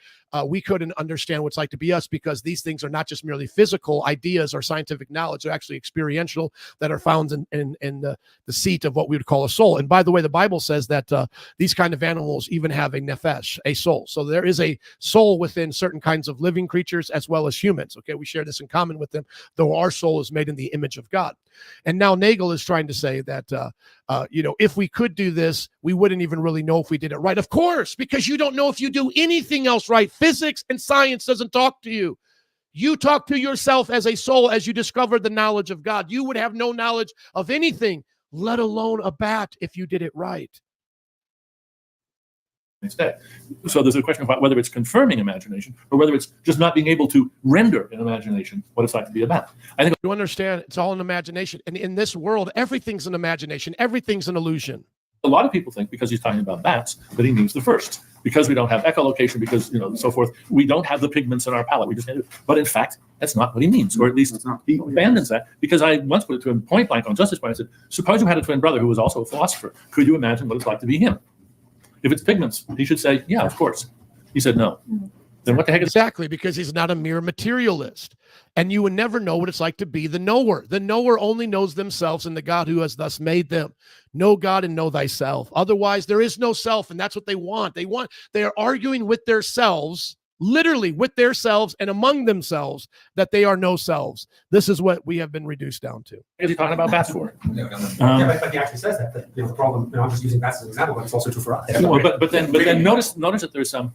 we couldn't understand what it's like to be us because these things are not just merely physical ideas or scientific knowledge. They're actually experiential that are found in the seat of what we would call a soul. And by the way, the Bible says that these kind of animals even have a nephesh, a soul. So there is a soul within certain kinds of living creatures as well as humans. Okay, we share this in common with them, though our soul is made in the image of God. And now Nagel is trying to say that, if we could do this, we wouldn't even really know if we did it right. Of course, because you don't know if you do anything else right. Physics and science doesn't talk to you. You talk to yourself as a soul as you discover the knowledge of God. You would have no knowledge of anything, let alone a bat, if you did it right.
Instead. So there's a question about whether it's confirming imagination or whether it's just not being able to render in imagination what it's like to be a bat. I think
you understand it's all an imagination. And in this world, everything's an imagination. Everything's an illusion.
A lot of people think because he's talking about bats that he means the first. Because we don't have echolocation, because, so forth, we don't have the pigments in our palate. We just can't do it. But in fact, that's not what he means, or at least he abandons that. Because I once put it to him point blank on Justice Point. I said, suppose you had a twin brother who was also a philosopher. Could you imagine what it's like to be him? If it's pigments, he should say, yeah, of course. He said no. Then what the heck is
exactly? Because he's not a mere materialist. And you would never know what it's like to be the knower. The knower only knows themselves and the God who has thus made them. Know God and know thyself. Otherwise, there is no self, and that's what they want. They are arguing with themselves, literally with themselves and among themselves, that they are no selves. This is what we have been reduced down to.
Is he talking about bats for?
But he actually says that the problem. I'm just using bats as an example, but it's also true for us.
But then notice that there's some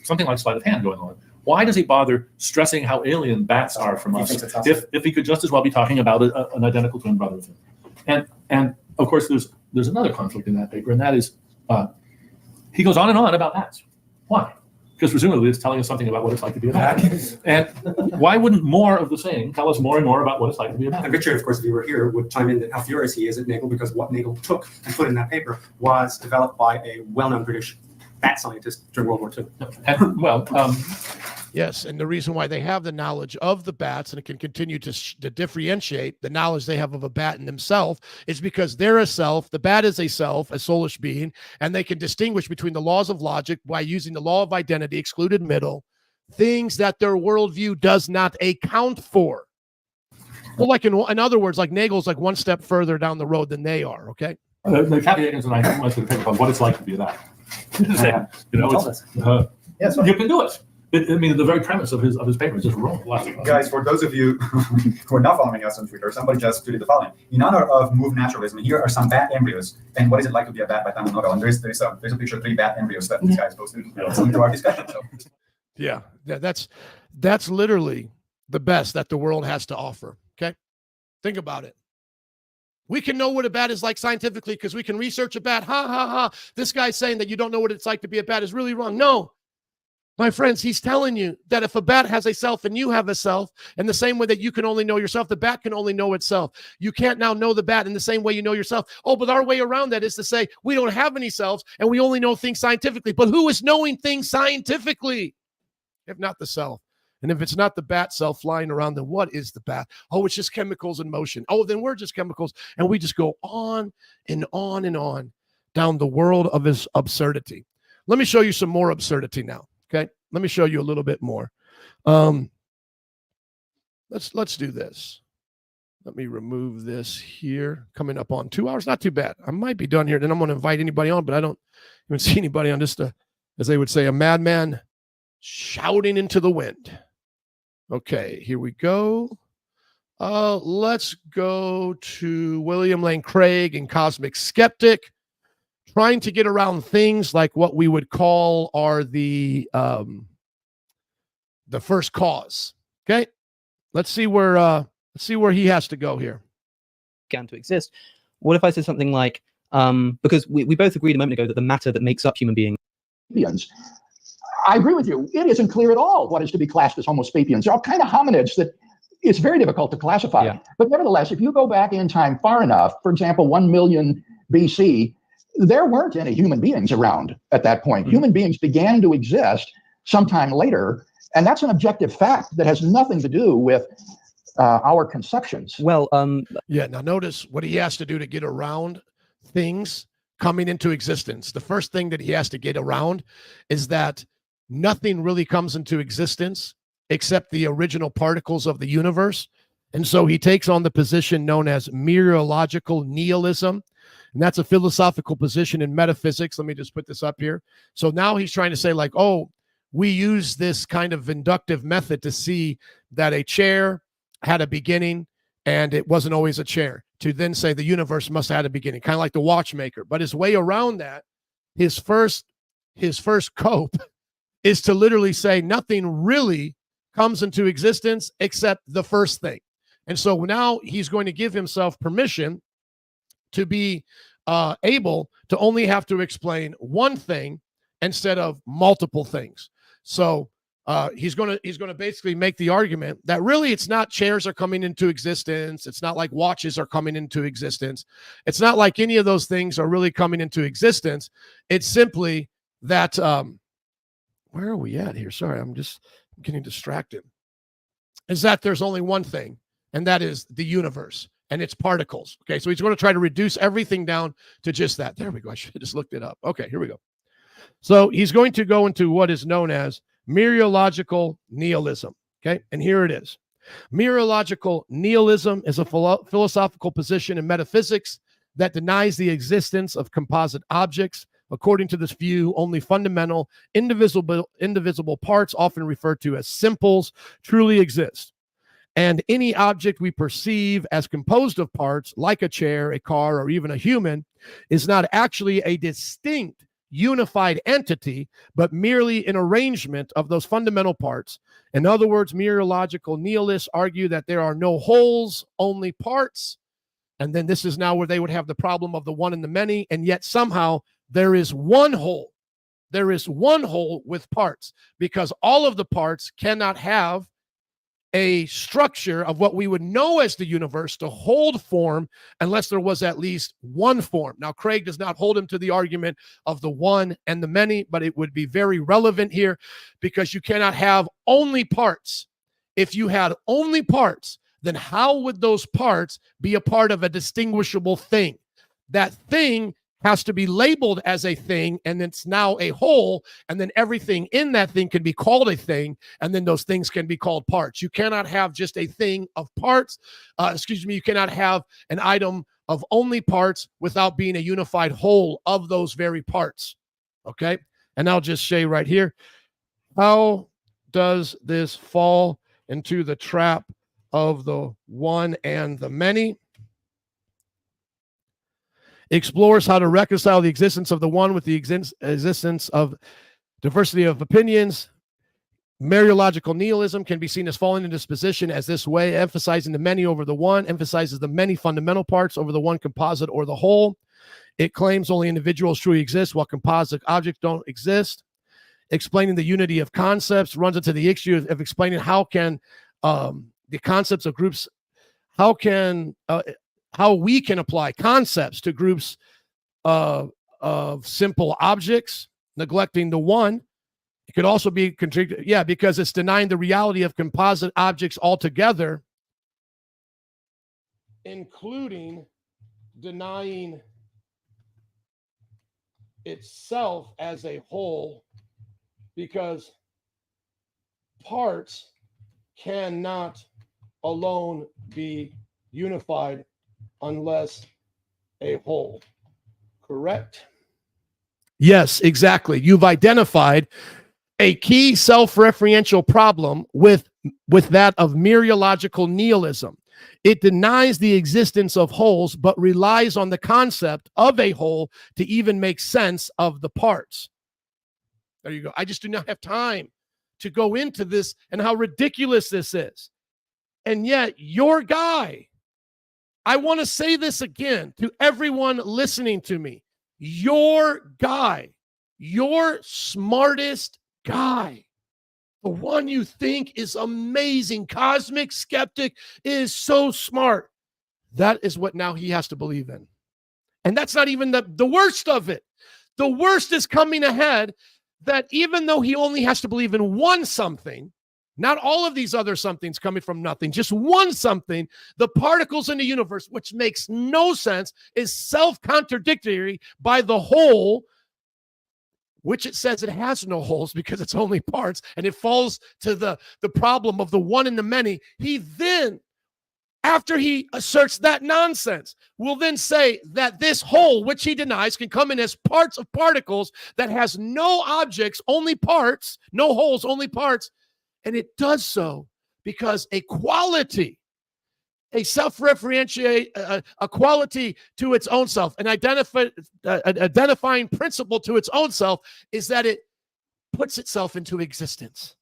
something like sleight of hand going on. Why does he bother stressing how alien bats are from
He
us
thinks it's awesome.
if he could just as well be talking about an identical twin brother of him? And of course, there's another conflict in that paper, and that is he goes on and on about bats. Why? Because presumably it's telling us something about what it's like to be a bat. And why wouldn't more of the same tell us more and more about what it's like to be a bat?
And Richard, of course, if you were here, would chime in that how furious he is at Nagel because what Nagel took and put in that paper was developed by a well-known British bat scientist during World War II.
And, well,
Yes, and the reason why they have the knowledge of the bats and it can continue to differentiate the knowledge they have of a bat in themselves is because they're a self, the bat is a self, a soulish being, and they can distinguish between the laws of logic by using the law of identity, excluded middle, things that their worldview does not account for. Well, like in other words, like Nagel's like one step further down the road than they are, okay?
the caveat is, and I went to the paper on what it's like to be a bat. You know, it's,
Yes,
you can do it. I mean, the very premise of his paper is just wrong.
Guys, for those of you who are not following us on Twitter, somebody just tweeted the following. In honor of move naturalism, here are some bat embryos. And what is it like to be a bat by Tamil Nobel? And there's a picture of 3 bat embryos that these guys posted into our discussion. So.
Yeah, that's literally the best that the world has to offer, okay? Think about it. We can know what a bat is like scientifically because we can research a bat. Ha, ha, ha. This guy's saying that you don't know what it's like to be a bat is really wrong. No. My friends, he's telling you that if a bat has a self and you have a self, in the same way that you can only know yourself, the bat can only know itself. You can't now know the bat in the same way you know yourself. Oh, but our way around that is to say we don't have any selves and we only know things scientifically. But who is knowing things scientifically? If not the self. And if it's not the bat self flying around, then what is the bat? Oh, it's just chemicals in motion. Oh, then we're just chemicals. And we just go on and on and on down the world of his absurdity. Let me show you some more absurdity now. Okay, let me show you a little bit more. Let's do this. Let me remove this here. Coming up on 2 hours, not too bad. I might be done here. Then I'm going to invite anybody on, but I don't even see anybody on. Just as they would say, a madman shouting into the wind. Okay, here we go. Let's go to William Lane Craig and Cosmic Skeptic. Trying to get around things like what we would call are the first cause. Okay, let's see where he has to go here.
Began to exist. What if I said something like, because we both agreed a moment ago that the matter that makes up human beings.
I agree with you. It isn't clear at all what is to be classed as Homo sapiens. There are all kind of hominids that it's very difficult to classify.
Yeah.
But nevertheless, if you go back in time far enough, for example, 1 million BC, there weren't any human beings around at that point. Mm-hmm. Human beings began to exist sometime later, and that's an objective fact that has nothing to do with our conceptions.
Well,
yeah. Now notice what he has to do to get around things coming into existence. The first thing that he has to get around is that nothing really comes into existence except the original particles of the universe. And so he takes on the position known as meteorological nihilism. And that's a philosophical position in metaphysics. Let me just put this up here. So now he's trying to say like, oh, we use this kind of inductive method to see that a chair had a beginning and it wasn't always a chair, to then say the universe must have had a beginning, kind of like the watchmaker. But his way around that, his first cope is to literally say nothing really comes into existence except the first thing. And so now he's going to give himself permission to be able to only have to explain one thing instead of multiple things. So he's going to basically make the argument that really it's not chairs are coming into existence. It's not like watches are coming into existence. It's not like any of those things are really coming into existence. It's simply that where are we at here? Sorry, I'm just getting distracted. Is that there's only one thing, and that is the universe and its particles. Okay, so he's going to try to reduce everything down to just that. There we go. I should have just looked it up. Okay, here we go. So he's going to go into what is known as meteorological nihilism. Okay, and here it is. Meteorological nihilism is a philosophical position in metaphysics that denies the existence of composite objects. According to this view, only fundamental, indivisible parts, often referred to as simples, truly exist. And any object we perceive as composed of parts, like a chair, a car, or even a human, is not actually a distinct unified entity, but merely an arrangement of those fundamental parts. In other words, mereological nihilists argue that there are no wholes, only parts. And then this is now where they would have the problem of the one and the many, and yet somehow there is one whole. There is one whole with parts, because all of the parts cannot have a structure of what we would know as the universe to hold form unless there was at least one form. Now, Craig does not hold him to the argument of the one and the many, but it would be very relevant here, because you cannot have only parts. If you had only parts, then how would those parts be a part of a distinguishable thing? That thing has to be labeled as a thing, and it's now a whole, and then everything in that thing can be called a thing, and then those things can be called parts. You cannot have just a thing of parts. You cannot have an item of only parts without being a unified whole of those very parts. Okay? And I'll just say right here, how does this fall into the trap of the one and the many? Explores how to reconcile the existence of the one with the existence of diversity of opinions. Mereological nihilism can be seen as falling into this position as this way, emphasizing the many over the one, emphasizes the many fundamental parts over the one composite or the whole. It claims only individuals truly exist while composite objects don't exist. Explaining the unity of concepts runs into the issue of explaining how can the concepts of groups, how we can apply concepts to groups of simple objects, neglecting the one. It could also be because it's denying the reality of composite objects altogether, including denying itself as a whole, because parts cannot alone be unified unless a whole. Correct? Yes, exactly. You've identified a key self-referential problem with that of mereological nihilism. It denies the existence of wholes, but relies on the concept of a whole to even make sense of the parts. There you go. I just do not have time to go into this and how ridiculous this is. And yet, your guy, I want to say this again to everyone listening to me. Your guy, your smartest guy, the one you think is amazing, cosmic skeptic, is so smart. That is what now he has to believe in. And that's not even the worst of it. The worst is coming ahead, that even though he only has to believe in one something, not all of these other somethings coming from nothing, just one something, the particles in the universe, which makes no sense, is self-contradictory by the whole, which it says it has no holes because it's only parts, and it falls to the problem of the one and the many. He then, after he asserts that nonsense, will then say that this whole, which he denies, can come in as parts of particles that has no objects, only parts, no holes, only parts. And it does so because a quality, a self-referentiate, a quality to its own self, an identifying principle to its own self, is that it puts itself into existence.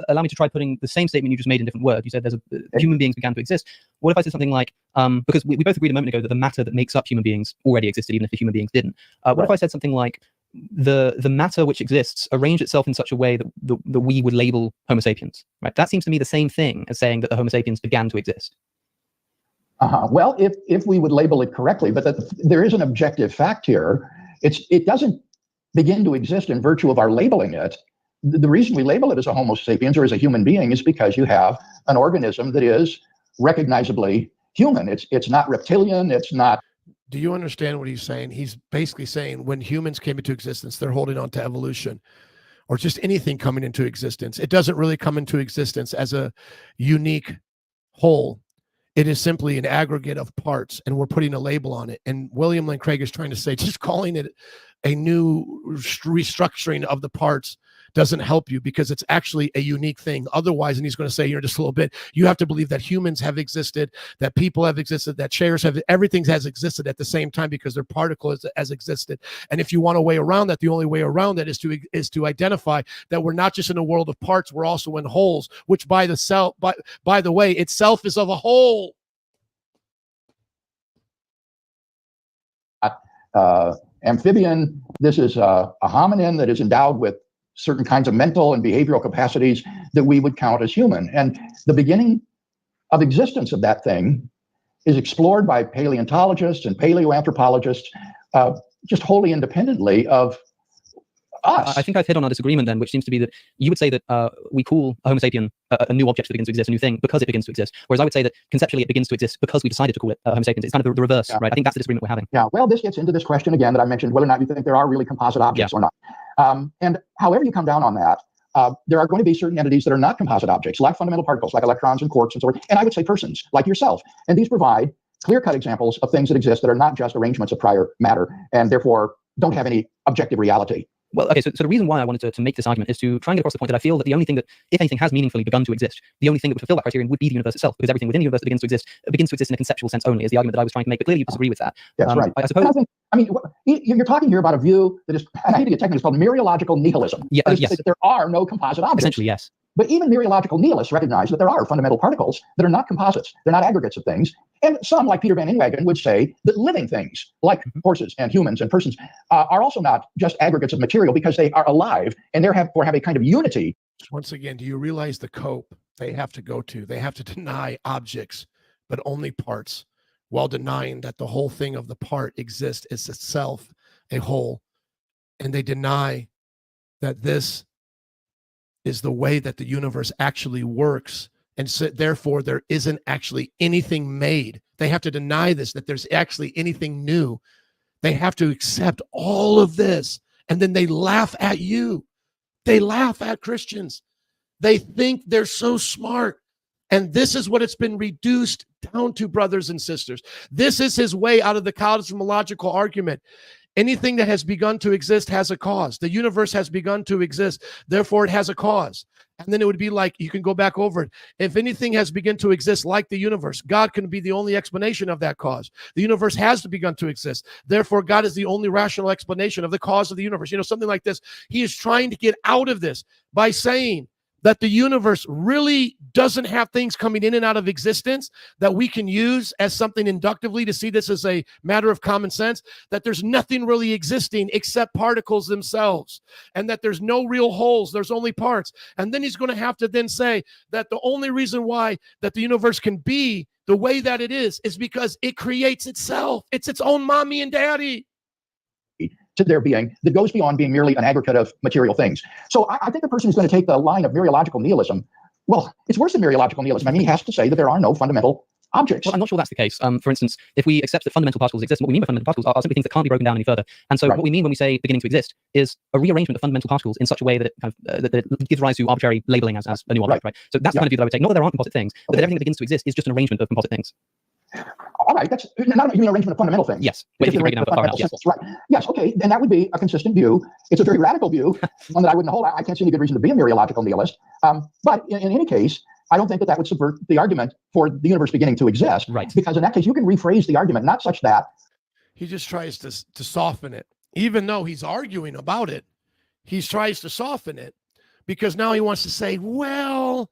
Allow me to try putting the same statement you just made in different words. You said human beings began to exist. What if I said something like, because we both agreed a moment ago that the matter that makes up human beings already existed, even if the human beings didn't. What if I said something like, the matter which exists arranged itself in such a way that we would label Homo sapiens, right? That seems to me the same thing as saying that the Homo sapiens began to exist.
Well, if we would label it correctly, but there is an objective fact here. It doesn't begin to exist in virtue of our labeling it. The reason we label it as a Homo sapiens or as a human being is because you have an organism that is recognizably human. It's not reptilian. It's not.
Do you understand what he's saying? He's basically saying when humans came into existence, they're holding on to evolution, or just anything coming into existence. It doesn't really come into existence as a unique whole. It is simply an aggregate of parts, and we're putting a label on it. And William Lane Craig is trying to say, just calling it a new restructuring of the parts doesn't help you, because it's actually a unique thing. Otherwise, and he's going to say here in just a little bit, you have to believe that humans have existed, that people have existed, that chairs have, everything has existed at the same time, because their particle has existed. And if you want a way around that, the only way around that is to identify that we're not just in a world of parts, we're also in wholes, which by the way, itself is of a whole.
Amphibian, this is a hominin that is endowed with certain kinds of mental and behavioral capacities that we would count as human. And the beginning of existence of that thing is explored by paleontologists and paleoanthropologists just wholly independently of us.
I think I've hit on our disagreement then, which seems to be that you would say that we call a Homo sapien a new object that begins to exist, a new thing, because it begins to exist. Whereas I would say that conceptually it begins to exist because we decided to call it Homo sapiens. It's kind of the reverse, right? I think that's the disagreement we're having.
Yeah, well, this gets into this question again that I mentioned, whether or not you think there are really composite objects or not. And however you come down on that, there are going to be certain entities that are not composite objects, like fundamental particles, like electrons and quarks and so forth. And I would say persons, like yourself. And these provide clear-cut examples of things that exist that are not just arrangements of prior matter, and therefore don't have any objective reality.
Well, okay, so the reason why I wanted to make this argument is to try and get across the point that I feel that the only thing that, if anything, has meaningfully begun to exist, the only thing that would fulfill that criterion would be the universe itself, because everything within the universe that begins to exist in a conceptual sense only, is the argument that I was trying to make. But clearly you disagree with that.
That's right.
I suppose.
You're talking here about a view that is, and I hate to get technical, it's called mereological nihilism.
Yeah,
yes. That there are no composite objects.
Essentially, yes.
But even mereological nihilists recognize that there are fundamental particles that are not composites. They're not aggregates of things. And some, like Peter Van Inwagen, would say that living things, like horses and humans and persons, are also not just aggregates of material, because they are alive and therefore have a kind of unity.
Once again, do you realize the cope they have to go to? They have to deny objects, but only parts, while denying that the whole thing of the part exists as itself a whole. And they deny that this is the way that the universe actually works. And so therefore there isn't actually anything made. They have to deny this, that there's actually anything new. They have to accept all of this. And then they laugh at you. They laugh at Christians. They think they're so smart. And this is what it's been reduced down to, brothers and sisters. This is his way out of the cosmological argument. Anything that has begun to exist has a cause. The universe has begun to exist, therefore it has a cause. And then it would be like, you can go back over it. If anything has begun to exist like the universe, God can be the only explanation of that cause. The universe has begun to exist. Therefore, God is the only rational explanation of the cause of the universe. You know, something like this. He is trying to get out of this by saying that the universe really doesn't have things coming in and out of existence that we can use as something inductively to see this as a matter of common sense, that there's nothing really existing except particles themselves, and that there's no real wholes, there's only parts. And then he's going to have to then say that the only reason why that the universe can be the way that it is because it creates itself. It's its own mommy and daddy.
To their being that goes beyond being merely an aggregate of material things. So I think the person who's going to take the line of mereological nihilism, well, it's worse than mereological nihilism. I mean, he has to say that there are no fundamental objects.
Well, I'm not sure that's the case. For instance, if we accept that fundamental particles exist, what we mean by fundamental particles are simply things that can't be broken down any further. And so what we mean when we say beginning to exist is a rearrangement of fundamental particles in such a way that it, kind of, that it gives rise to arbitrary labeling as a new object, right? So that's the kind of view that I would take. Not that there aren't composite things, but that everything that begins to exist is just an arrangement of composite things.
All right, that's not an arrangement of fundamental things.
Yes, but if you break it down far enough, yes.
Right. Yes, okay, then that would be a consistent view. It's a very radical view, one that I wouldn't hold. I can't see any good reason to be a mereological nihilist. But in any case, I don't think that would subvert the argument for the universe beginning to exist.
Right.
Because in that case, you can rephrase the argument, not such that.
He just tries to soften it. Even though he's arguing about it, he tries to soften it because now he wants to say, well,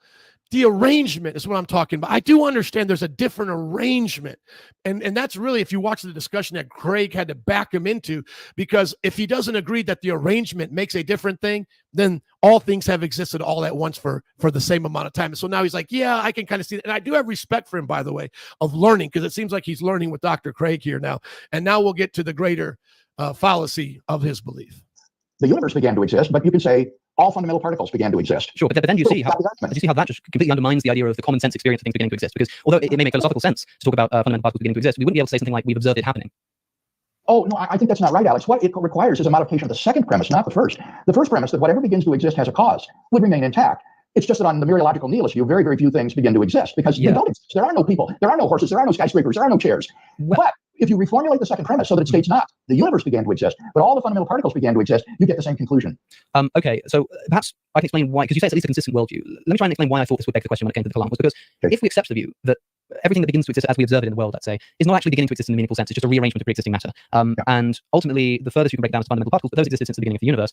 the arrangement is what I'm talking about. I do understand there's a different arrangement. And that's really, if you watch the discussion that Craig had to back him into, because if he doesn't agree that the arrangement makes a different thing, then all things have existed all at once for the same amount of time. And so now he's like, yeah, I can kind of see that. And I do have respect for him, by the way, of learning, because it seems like he's learning with Dr. Craig here now. And now we'll get to the greater fallacy of his belief.
The universe began to exist, but you could say all fundamental particles began to exist.
Sure, but then you see how that just completely undermines the idea of the common sense experience of things beginning to exist. Because although it may make philosophical sense to talk about fundamental particles beginning to exist, we wouldn't be able to say something like we've observed it happening.
Oh, no, I think that's not right, Alex. What it requires is a modification of the second premise, not the first. The first premise, that whatever begins to exist has a cause, would remain intact. It's just that on the mereological nihilist view, very, very few things begin to exist because they don't exist. There are no people, there are no horses, there are no skyscrapers, there are no chairs. But if you reformulate the second premise so that it states not the universe began to exist, but all the fundamental particles began to exist, you get the same conclusion.
Okay, so perhaps I can explain why, because you say it's at least a consistent worldview. Let me try and explain why I thought this would beg the question when it came to the Kalam, was because if we accept the view that everything that begins to exist as we observe it in the world, let's say, is not actually beginning to exist in a meaningful sense, it's just a rearrangement of pre-existing matter. And ultimately, the furthest you can break it down to fundamental particles, but those existed since the beginning of the universe,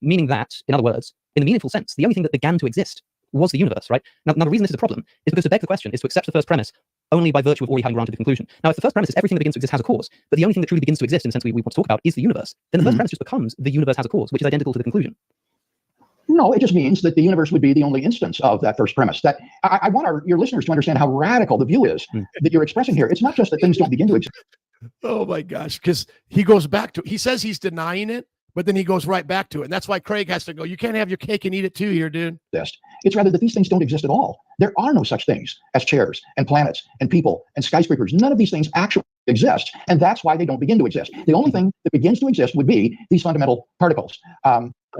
meaning that, in other words, in a meaningful sense, the only thing that began to exist was the universe, right? Now, the reason this is a problem is because to beg the question is to accept the first premise only by virtue of already having granted the conclusion. Now, if the first premise is everything that begins to exist has a cause, but the only thing that truly begins to exist in the sense we want to talk about is the universe, then the first premise just becomes the universe has a cause, which is identical to the conclusion.
No, it just means that the universe would be the only instance of that first premise. That I want your listeners to understand how radical the view is that you're expressing here. It's not just that things don't begin to exist.
Oh my gosh, because he goes back to, he says he's denying it, but then he goes right back to it. And that's why Craig has to go, you can't have your cake and eat it too here, dude.
It's rather that these things don't exist at all. There are no such things as chairs and planets and people and skyscrapers. None of these things actually exist. And that's why they don't begin to exist. The only thing that begins to exist would be these fundamental particles.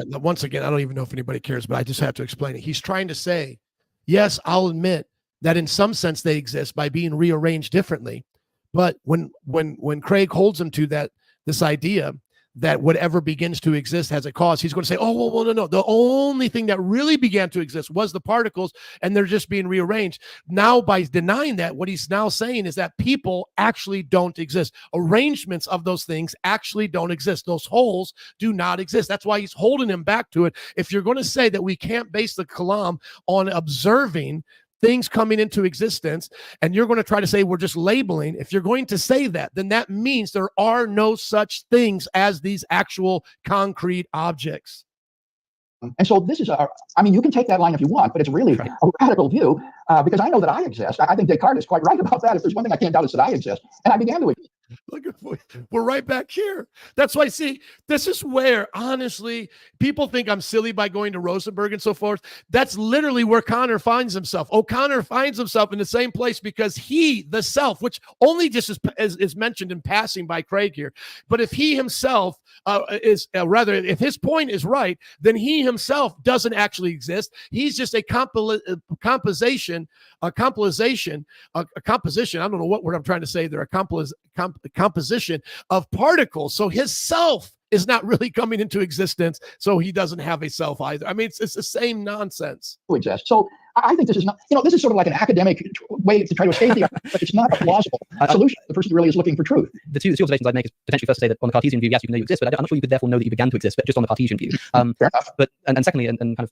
Once again, I don't even know if anybody cares, but I just have to explain it. He's trying to say, yes, I'll admit that in some sense they exist by being rearranged differently. But when Craig holds him to that, this idea that whatever begins to exist has a cause, he's going to say, oh, well, no. The only thing that really began to exist was the particles, and they're just being rearranged. Now, by denying that, what he's now saying is that people actually don't exist. Arrangements of those things actually don't exist. Those holes do not exist. That's why he's holding him back to it. If you're going to say that we can't base the Kalam on observing things coming into existence, and you're going to try to say we're just labeling, if you're going to say that, then that means there are no such things as these actual concrete objects.
And so this is you can take that line if you want, but it's really a radical view because I know that I exist. I think Descartes is quite right about that. If there's one thing I can't doubt, it's that I exist. And I began to exist.
Look, we're right back here. That's why, see, this is where, honestly, people think I'm silly by going to Rosenburg and so forth. That's literally where Connor finds himself. O'Connor finds himself in the same place because he, the self, which only just is mentioned in passing by Craig here, but if he himself if his point is right, then he himself doesn't actually exist. He's just a composition. I don't know what word I'm trying to say there. A composition of particles. So his self is not really coming into existence. So he doesn't have a self either. I mean, it's the same nonsense.
Exist. So I think this is not, this is sort of like an academic way to try to escape the argument, but it's not a plausible solution. The person really is looking for truth.
The two observations I'd make is potentially first to say that on the Cartesian view, yes, you can know you exist, but I'm not sure you could therefore know that you began to exist, but just on the Cartesian view.
Fair enough.
But and secondly, and kind of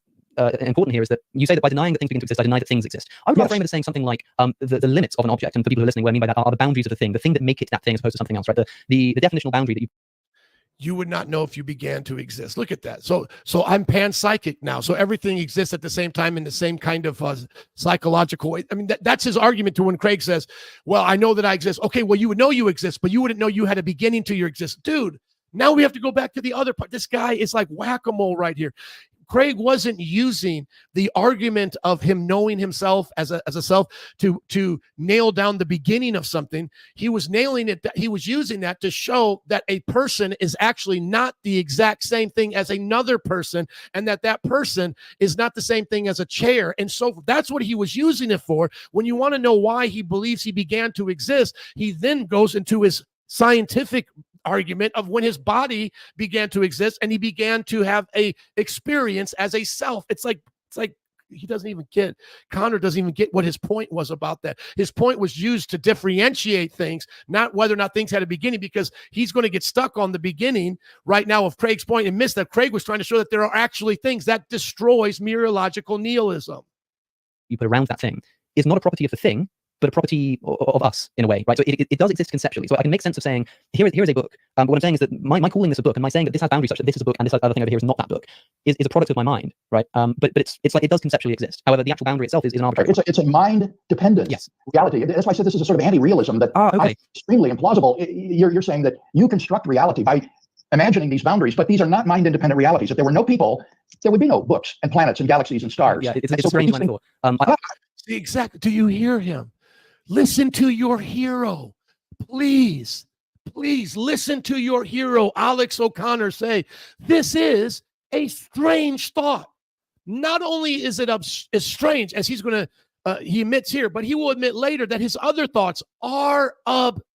important here is that you say that by denying that things begin to exist, I deny that things exist. I would rather frame it as saying something like the limits of an object, and for people who are listening, what I mean by that are the boundaries of the thing that make it that thing as opposed to something else, right? The definitional boundary that
you would not know if you began to exist. Look at that. So I'm panpsychic now. So everything exists at the same time in the same kind of psychological way. I mean, that's his argument to when Craig says, well, I know that I exist. Okay, well, you would know you exist, but you wouldn't know you had a beginning to your existence. Dude, now we have to go back to the other part. This guy is like whack-a-mole right here. Craig wasn't using the argument of him knowing himself as a self to nail down the beginning of something. He was nailing it. He was using that to show that a person is actually not the exact same thing as another person, and that person is not the same thing as a chair. And so that's what he was using it for. When you want to know why he believes he began to exist, he then goes into his scientific argument of when his body began to exist and he began to have a experience as a self. It's like he doesn't even get, Connor doesn't even get what his point was about that. His point was used to differentiate things, not whether or not things had a beginning, because he's going to get stuck on the beginning right now of Craig's point and miss that Craig was trying to show that there are actually things that destroys mereological nihilism.
You put around that thing is not a property of the thing, but a property of us in a way, right? So it does exist conceptually. So I can make sense of saying, here is a book. But what I'm saying is that my calling this a book and my saying that this has boundaries such that this is a book and this other thing over here is not that book is a product of my mind, right? But it's like it does conceptually exist. However, the actual boundary itself is an arbitrary.
It's a mind-dependent reality. That's why I said this is a sort of anti-realism that is extremely implausible. You're saying that you construct reality by imagining these boundaries, but these are not mind-independent realities. If there were no people, there would be no books and planets and galaxies and stars.
Yeah, it's a strange metaphor.
See, exactly. Do you hear him? Listen to your hero. Please listen to your hero, Alex O'Connor, say, this is a strange thought. Not only is it as strange as he's going to, he admits here, but he will admit later that his other thoughts are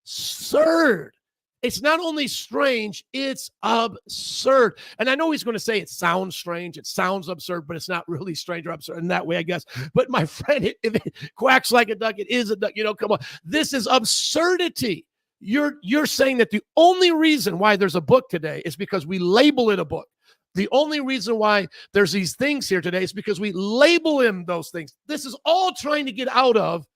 absurd. It's not only strange, it's absurd. And I know he's going to say it sounds strange, it sounds absurd, but it's not really strange or absurd in that way, I guess. But my friend, if it quacks like a duck, it is a duck. Come on. This is absurdity. You're saying that the only reason why there's a book today is because we label it a book. The only reason why there's these things here today is because we label him those things. This is all trying to get out of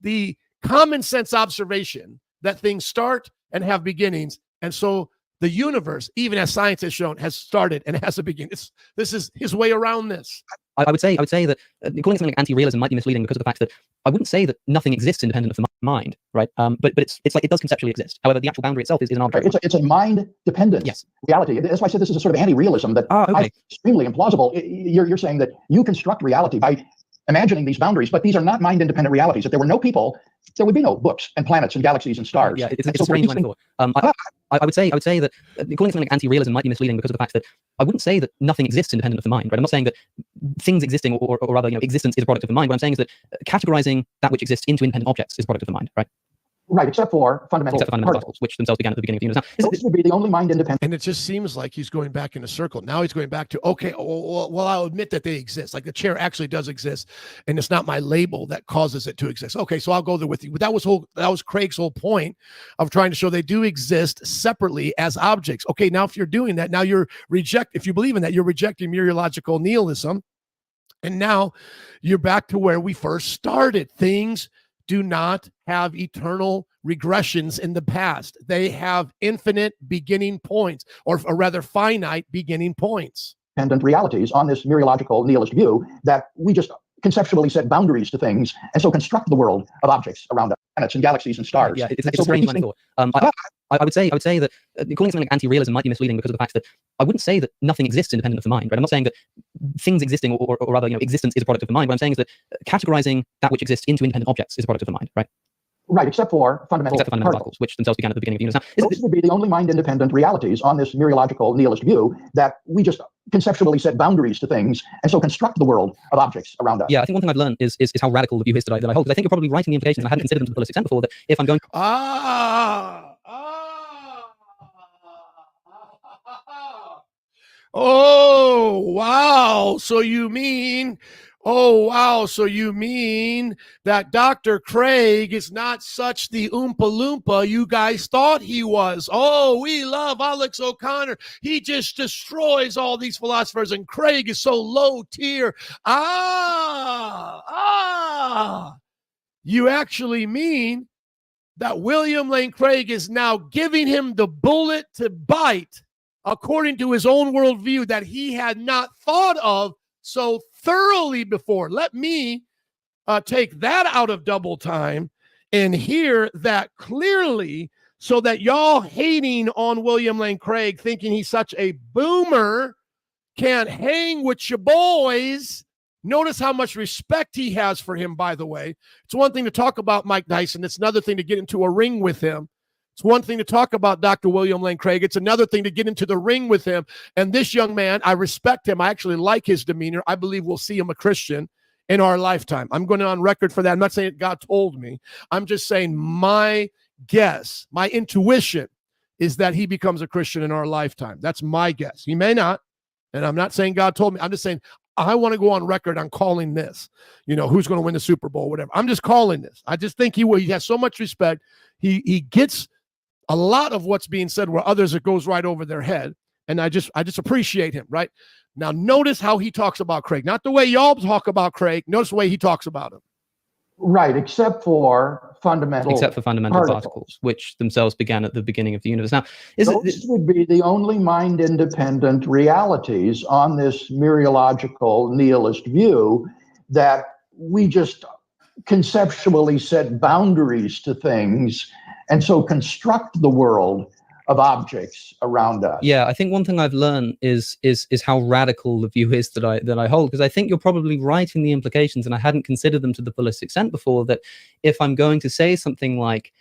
the common sense observation that things start and have beginnings. And so the universe, even as science has shown, has started and has a beginning. This is his way around this.
I would say that calling something like anti-realism might be misleading because of the fact that I wouldn't say that nothing exists independent of the mind, right? But it's like it does conceptually exist. However, the actual boundary itself is an arbitrary.
It's a mind-dependent reality. That's why I said this is a sort of anti-realism that is extremely implausible. You're saying that you construct reality by imagining these boundaries, but these are not mind-independent realities. If there were no people, there would be no books and planets and galaxies and stars.
Yeah, it's a strange line of thought. I would say that calling something like anti-realism might be misleading because of the fact that I wouldn't say that nothing exists independent of the mind, right? I'm not saying that things existing or rather, existence is a product of the mind. What I'm saying is that categorizing that which exists into independent objects is a product of the mind, right?
Right, except for fundamental
particles, which themselves began at the beginning of the universe.
Now, this would be the only mind-independent.
And it just seems like he's going back in a circle. Now he's going back to, okay, well, I'll admit that they exist. Like the chair actually does exist, and it's not my label that causes it to exist. Okay, so I'll go there with you. But that was Craig's whole point of trying to show they do exist separately as objects. Okay, now if you're doing that, now if you believe in that, you're rejecting mereological nihilism. And now you're back to where we first started. Things do not have eternal regressions in the past. They have infinite beginning points, or rather finite beginning points.
Independent realities on this mereological nihilist view that we just conceptually set boundaries to things and so construct the world of objects around us, planets and galaxies and stars.
Yeah, it's a strange line of thought. I would say that calling something like anti-realism might be misleading because of the fact that I wouldn't say that nothing exists independent of the mind, right? I'm not saying that things existing or rather, existence is a product of the mind. What I'm saying is that categorizing that which exists into independent objects is a product of the mind, right?
Right, except for fundamental
particles, which themselves began at the beginning of the universe. Now,
those would be the only mind-independent realities on this mereological nihilist view that we just conceptually set boundaries to things and so construct the world of objects around us.
Yeah, I think one thing I've learned is how radical the view is that I hold. Because I think you're probably writing the implications, and I hadn't considered them to the fullest extent before, that if I'm going
Oh, wow. So you mean that Dr. Craig is not such the Oompa Loompa you guys thought he was? Oh, we love Alex O'Connor. He just destroys all these philosophers, and Craig is so low tier. You actually mean that William Lane Craig is now giving him the bullet to bite according to his own worldview that he had not thought of so thoroughly before. Let me take that out of double time and hear that clearly so that y'all hating on William Lane Craig, thinking he's such a boomer, can't hang with your boys. Notice how much respect he has for him, by the way. It's one thing to talk about Mike Tyson. It's another thing to get into a ring with him. It's one thing to talk about Dr. William Lane Craig. It's another thing to get into the ring with him. And this young man, I respect him. I actually like his demeanor. I believe we'll see him a Christian in our lifetime. I'm going on record for that. I'm not saying God told me. I'm just saying my guess, my intuition is that he becomes a Christian in our lifetime. That's my guess. He may not. And I'm not saying God told me. I'm just saying I want to go on record on calling this, who's going to win the Super Bowl, whatever. I'm just calling this. I just think he has so much respect. He gets a lot of what's being said where others, it goes right over their head. And I just appreciate him, right? Now, notice how he talks about Craig. Not the way y'all talk about Craig. Notice the way he talks about him.
Right, except for fundamental
particles, which themselves began at the beginning of the universe. Now,
those would be the only mind-independent realities on this mereological nihilist view that we just conceptually set boundaries to things and so construct the world of objects around us.
Yeah, I think one thing I've learned is how radical the view is that I hold, because I think you're probably right in the implications, and I hadn't considered them to the fullest extent before, that if I'm going to say something like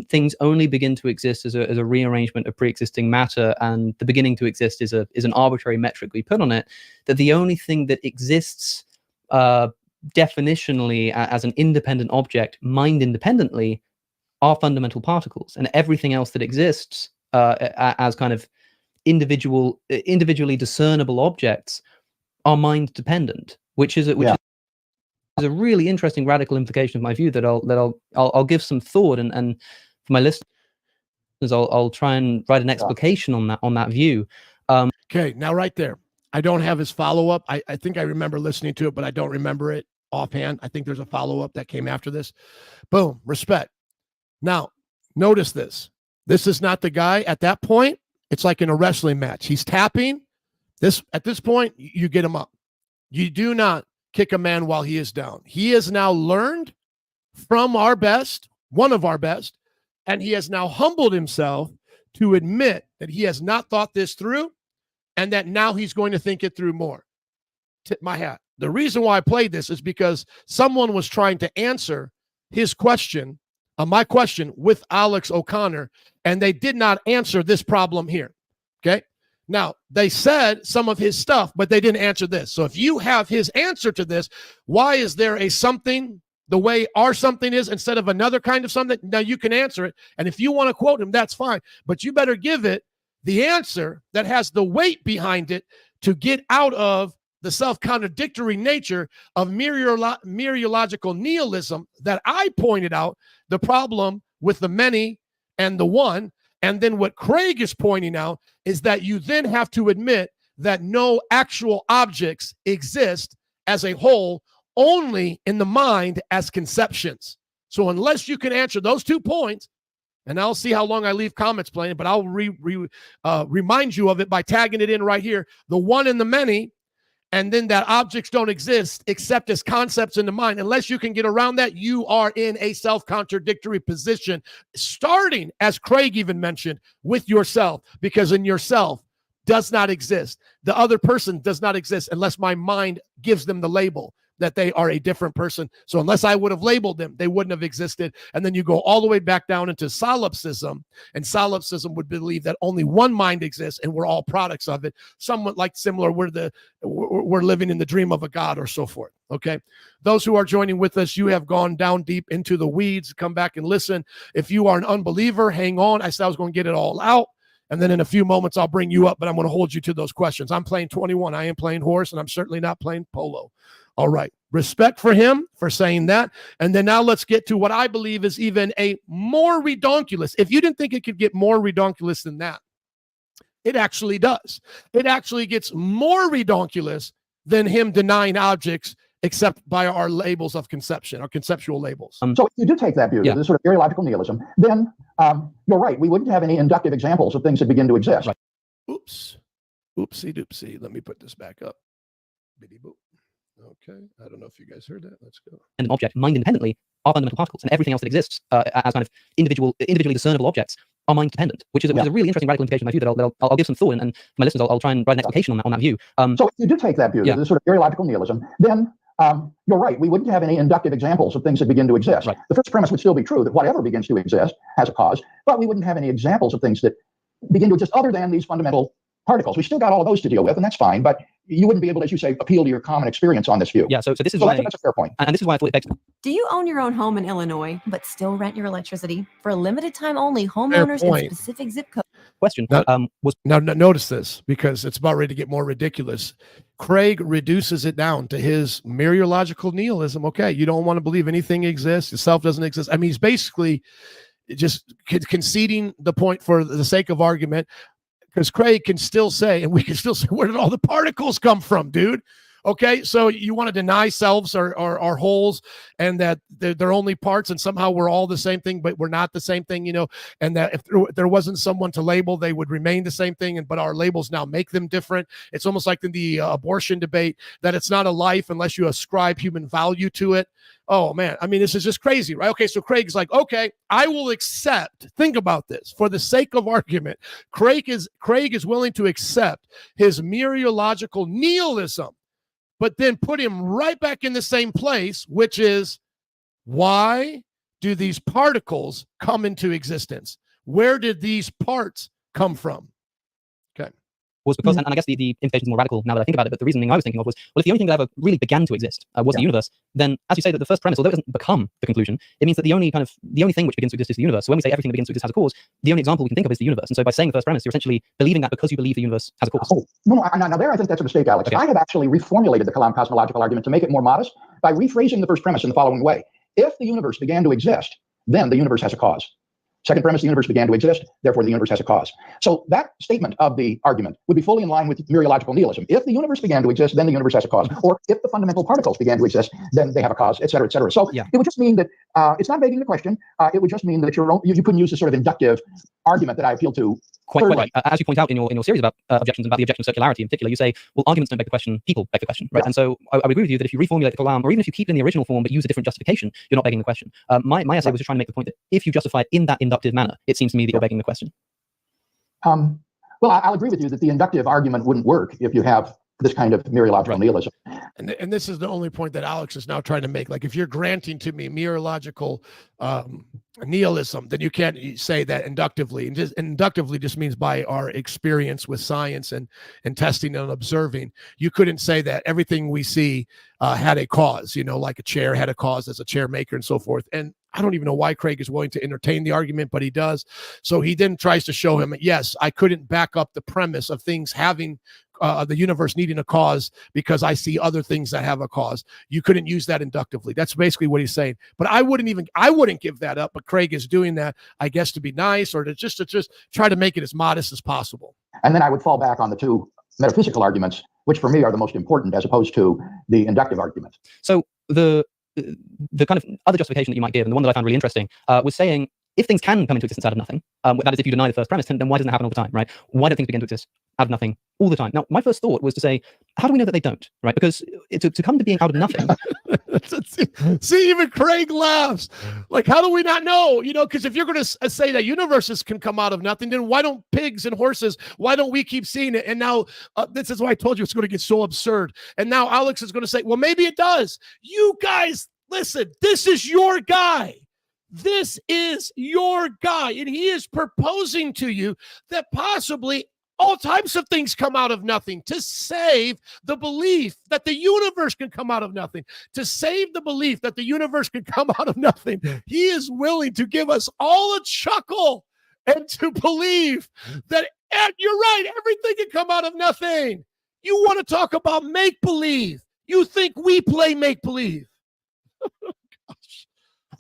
things only begin to exist as a rearrangement of pre-existing matter, and the beginning to exist is an arbitrary metric we put on it, that the only thing that exists definitionally as an independent object, mind independently, are fundamental particles, and everything else that exists as kind of individually discernible objects are mind dependent, which is a really interesting radical implication of my view that I'll give some thought, and for my listeners, I'll try and write an explication on that view.
Okay, now right there, I don't have his follow-up. I think I remember listening to it, but I don't remember it offhand. I think there's a follow-up that came after this. Boom, respect. Now, notice this. This is not the guy at that point. It's like in a wrestling match. He's tapping. At this point, you get him up. You do not kick a man while he is down. He has now learned from our best, one of our best, and he has now humbled himself to admit that he has not thought this through and that now he's going to think it through more. Tip my hat. The reason why I played this is because someone was trying to answer his question, my question, with Alex O'Connor, and they did not answer this problem here. Okay. Now, they said some of his stuff, but they didn't answer this. So if you have his answer to this, why is there a something the way our something is instead of another kind of something? Now you can answer it. And if you want to quote him, that's fine. But you better give it the answer that has the weight behind it to get out of the self-contradictory nature of mereological nihilism that I pointed out, the problem with the many and the one. And then what Craig is pointing out is that you then have to admit that no actual objects exist as a whole, only in the mind as conceptions. So unless you can answer those 2 points, and I'll see how long I leave comments playing, but I'll remind you of it by tagging it in right here, the one and the many, and then that objects don't exist except as concepts in the mind. Unless you can get around that, you are in a self-contradictory position, starting, as Craig even mentioned, with yourself, because in yourself does not exist. The other person does not exist unless my mind gives them the label that they are a different person. So unless I would have labeled them, they wouldn't have existed. And then you go all the way back down into solipsism, and solipsism would believe that only one mind exists and we're all products of it. Somewhat like similar, we're living in the dream of a god or so forth. Okay. Those who are joining with us, you have gone down deep into the weeds. Come back and listen. If you are an unbeliever, hang on. I said I was going to get it all out. And then in a few moments, I'll bring you up, but I'm going to hold you to those questions. I'm playing 21. I am playing horse, and I'm certainly not playing polo. All right. Respect for him for saying that. And then now let's get to what I believe is even a more redonkulous. If you didn't think it could get more redonkulous than that, it actually does. It actually gets more redonkulous than him denying objects except by our labels of conception, our conceptual labels.
So if you do take that view, this sort of mereological nihilism, then you're right. We wouldn't have any inductive examples of things that begin to exist.
Right.
Oops. Oopsie doopsie. Let me put this back up. Biddy boop. Okay. I don't know if you guys heard that. Let's go.
And an object, mind independently, are fundamental particles, and everything else that exists as kind of individually discernible objects are mind dependent, which is a really interesting radical implication of my view that I'll give some thought, and for my listeners, I'll try and write an explication on that view.
So if you do take that view, this sort of mereological nihilism, then you're right. We wouldn't have any inductive examples of things that begin to exist.
Right.
The first premise would still be true, that whatever begins to exist has a cause, but we wouldn't have any examples of things that begin to exist other than these fundamental particles. We still got all of those to deal with, and that's fine, but you wouldn't be able to, as you say, appeal to your common experience on this view.
Yeah, so this is why
that's a fair point.
And this is why I thought it begs.
Do you own your own home in Illinois, but still rent your electricity? For a limited time only, homeowners in specific zip code.
Question was
now notice this, because it's about ready to get more ridiculous. Craig reduces it down to his mereological nihilism. Okay, you don't want to believe anything exists. Yourself doesn't exist. I mean, he's basically just conceding the point for the sake of argument, because Craig can still say, and we can still say, where did all the particles come from, dude? Okay, so you want to deny selves or wholes, and that they're only parts, and somehow we're all the same thing, but we're not the same thing, and that if there wasn't someone to label, they would remain the same thing, but our labels now make them different. It's almost like in the abortion debate, that it's not a life unless you ascribe human value to it. Oh, man, I mean, this is just crazy, right? Okay, so Craig's like, okay, I will accept, think about this, for the sake of argument, Craig is willing to accept his mereological nihilism, but then put him right back in the same place, which is, why do these particles come into existence? Where did these parts come from? Okay.
was because, and I guess the implication is more radical now that I think about it, but the reasoning I was thinking of was, well, if the only thing that ever really began to exist was the universe, then as you say that the first premise, although it doesn't become the conclusion, it means that the only thing which begins to exist is the universe. So when we say everything that begins to exist has a cause, the only example we can think of is the universe. And so by saying the first premise, you're essentially believing that because you believe the universe has a cause.
Oh, no, now there I think that's a mistake, Alex.
Okay.
I have actually reformulated the Kalam cosmological argument to make it more modest by rephrasing the first premise in the following way. If the universe began to exist, then the universe has a cause. Second premise, the universe began to exist, therefore the universe has a cause. So that statement of the argument would be fully in line with mereological nihilism. If the universe began to exist, then the universe has a cause. Or if the fundamental particles began to exist, then they have a cause, et cetera, et cetera. So it would just mean that it's not begging the question. It would just mean that you couldn't use the sort of inductive argument that I appeal to.
Quite right. As you point out in your series about objections and about the objection of circularity in particular, you say, well, arguments don't beg the question, people beg the question, right? And so I would agree with you that if you reformulate the Kalam, or even if you keep it in the original form but use a different justification, you're not begging the question. My essay was just trying to make the point that if you justify it in that inductive manner, it seems to me that you're begging the question.
Well, I'll agree with you that the inductive argument wouldn't work if you have this kind of mereological nihilism.
And this is the only point that Alex is now trying to make. Like, if you're granting to me mereological nihilism, then you can't say that inductively. And just inductively just means by our experience with science and testing and observing. You couldn't say that everything we see had a cause, like a chair had a cause as a chair maker and so forth. And I don't even know why Craig is willing to entertain the argument, but he does. So he then tries to show him, yes, I couldn't back up the premise of things having the universe needing a cause because I see other things that have a cause. You couldn't use that inductively. That's basically what he's saying. But I wouldn't give that up. But Craig is doing that, I guess, to be nice or to just try to make it as modest as possible.
And then I would fall back on the two metaphysical arguments, which for me are the most important, as opposed to the inductive argument.
So the kind of other justification that you might give, and the one that I found really interesting, was saying, if things can come into existence out of nothing, that is, if you deny the first premise, then why doesn't it happen all the time, right? Why don't things begin to exist out of nothing all the time? Now, my first thought was to say, how do we know that they don't, right? Because to come to being out of nothing.
See, even Craig laughs. Like, how do we not know? Because if you're going to say that universes can come out of nothing, then why don't pigs and horses, why don't we keep seeing it? And now, this is why I told you it's going to get so absurd. And now Alex is going to say, well, maybe it does. You guys, listen, this is your guy. This is your guy, and he is proposing to you that possibly all types of things come out of nothing to save the belief that the universe can come out of nothing. To save the belief that the universe can come out of nothing, he is willing to give us all a chuckle and to believe that, you're right, everything can come out of nothing. You want to talk about make-believe. You think we play make-believe.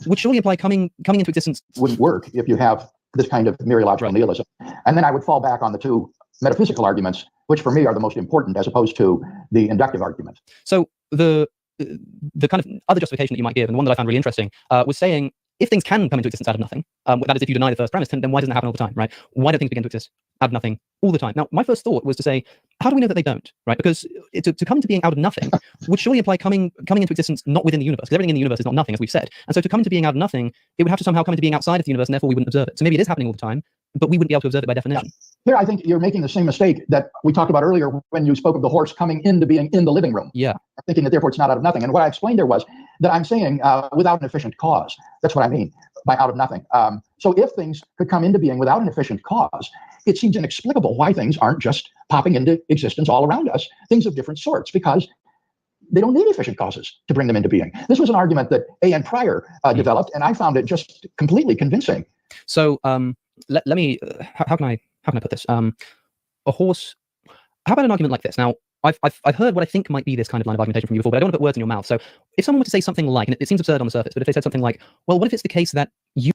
Would surely imply coming into existence
wouldn't work if you have this kind of mereological nihilism. And then I would fall back on the two metaphysical arguments, which for me are the most important, as opposed to the inductive argument.
So the kind of other justification that you might give, and the one that I found really interesting, was saying, if things can come into existence out of nothing, that is, if you deny the first premise, then why doesn't it happen all the time, right? Why don't things begin to exist out of nothing all the time? Now, my first thought was to say, how do we know that they don't, right? Because to come into being out of nothing would surely imply coming into existence not within the universe, because everything in the universe is not nothing, as we've said. And so to come into being out of nothing, it would have to somehow come into being outside of the universe, and therefore we wouldn't observe it. So maybe it is happening all the time, but we wouldn't be able to observe it by definition.
Here, I think you're making the same mistake that we talked about earlier when you spoke of the horse coming into being in the living room.
Yeah.
Thinking that therefore it's not out of nothing. And what I explained there was that I'm saying without an efficient cause. That's what I mean by out of nothing. So if things could come into being without an efficient cause, it seems inexplicable why things aren't just popping into existence all around us, things of different sorts, because they don't need efficient causes to bring them into being. This was an argument that A.N. Pryor developed, and I found it just completely convincing.
So let me, how can I put this? A horse, how about an argument like this? Now, I've heard what I think might be this kind of line of argumentation from you before, but I don't want to put words in your mouth. So if someone were to say something like, and it seems absurd on the surface, but if they said something like, well, what if it's the case that you...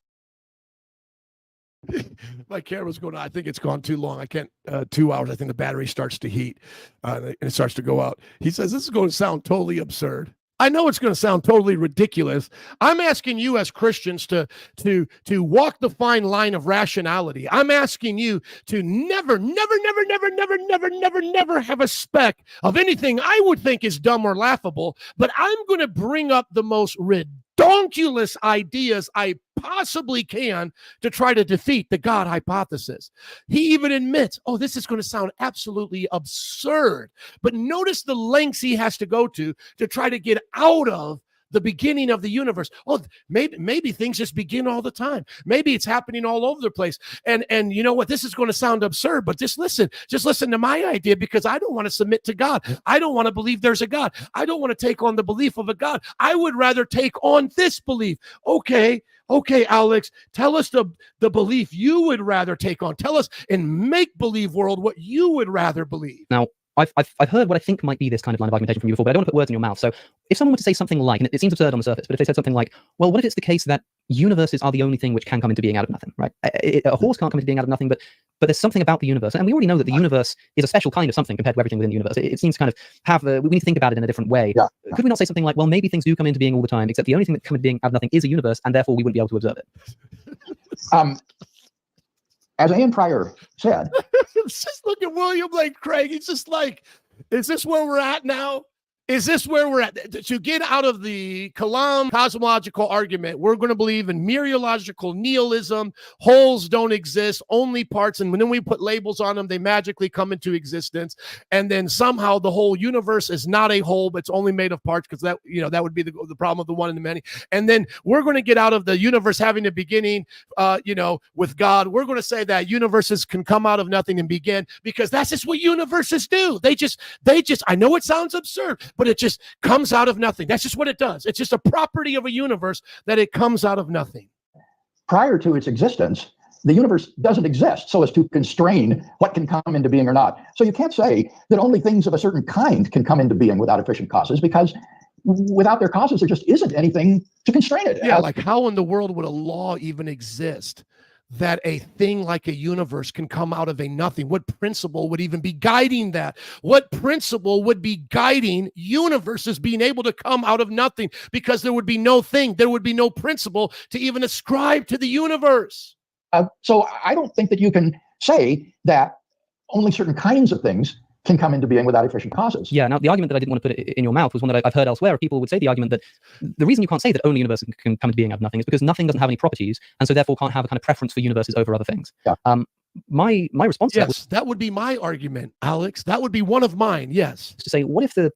My camera's going on. I think it's gone too long. I can't, 2 hours. I think the battery starts to heat and it starts to go out. He says, this is going to sound totally absurd. I know it's going to sound totally ridiculous. I'm asking you as Christians to walk the fine line of rationality. I'm asking you to never have a speck of anything I would think is dumb or laughable, but I'm going to bring up the most redonkulous ideas I possibly can to try to defeat the God hypothesis. He even admits, oh, this is going to sound absolutely absurd, but notice the lengths he has to go to try to get out of the beginning of the universe. Oh, maybe things just begin all the time. Maybe it's happening all over the place. And you know what? This is going to sound absurd, but just listen to my idea, because I don't want to submit to God. I don't want to believe there's a God. I don't want to take on the belief of a God. I would rather take on this belief. Okay, Alex, tell us the belief you would rather take on. Tell us in make-believe world what you would rather believe.
Now, I've heard what I think might be this kind of line of argumentation from you before, but I don't want to put words in your mouth. So if someone were to say something like, and it seems absurd on the surface, but if they said something like, well, what if it's the case that universes are the only thing which can come into being out of nothing, right? A horse can't come into being out of nothing, but there's something about the universe. And we already know that the universe is a special kind of something compared to everything within the universe. It seems to kind of have, we need to think about it in a different way.
Yeah.
Could we not say something like, well, maybe things do come into being all the time, except the only thing that come into being out of nothing is a universe, and therefore we wouldn't be able to observe it?
As Ian Pryor said,
just look at William Lane Craig. He's just like, is this where we're at now? Is this where we're at? To get out of the Kalam cosmological argument, we're going to believe in mereological nihilism. Wholes don't exist, only parts. And when we put labels on them, they magically come into existence. And then somehow the whole universe is not a whole, but it's only made of parts, because that would be the problem of the one and the many. And then we're going to get out of the universe having a beginning, with God. We're going to say that universes can come out of nothing and begin, because that's just what universes do. They just, I know it sounds absurd, but it just comes out of nothing. That's just what it does. It's just a property of a universe that it comes out of nothing.
prior to its existence, the universe doesn't exist so as to constrain what can come into being or not. So you can't say that only things of a certain kind can come into being without efficient causes, because without their causes, there just isn't anything to constrain it.
Yeah, like how in the world would a law even exist that a thing like a universe can come out of a nothing? What principle would even be guiding that? What principle would be guiding universes being able to come out of nothing? Because there would be no thing, there would be no principle to even ascribe to the universe.
So I don't think that you can say that only certain kinds of things can come into being without efficient causes.
Yeah, now the argument that I didn't want to put in your mouth was one that I've heard elsewhere. People would say the argument that the reason you can't say that only universes can come into being out of nothing is because nothing doesn't have any properties, and so therefore can't have a kind of preference for universes over other things.
Yeah.
My response to
that would be my argument, Alex. That would be one of mine, yes.
To say, what if the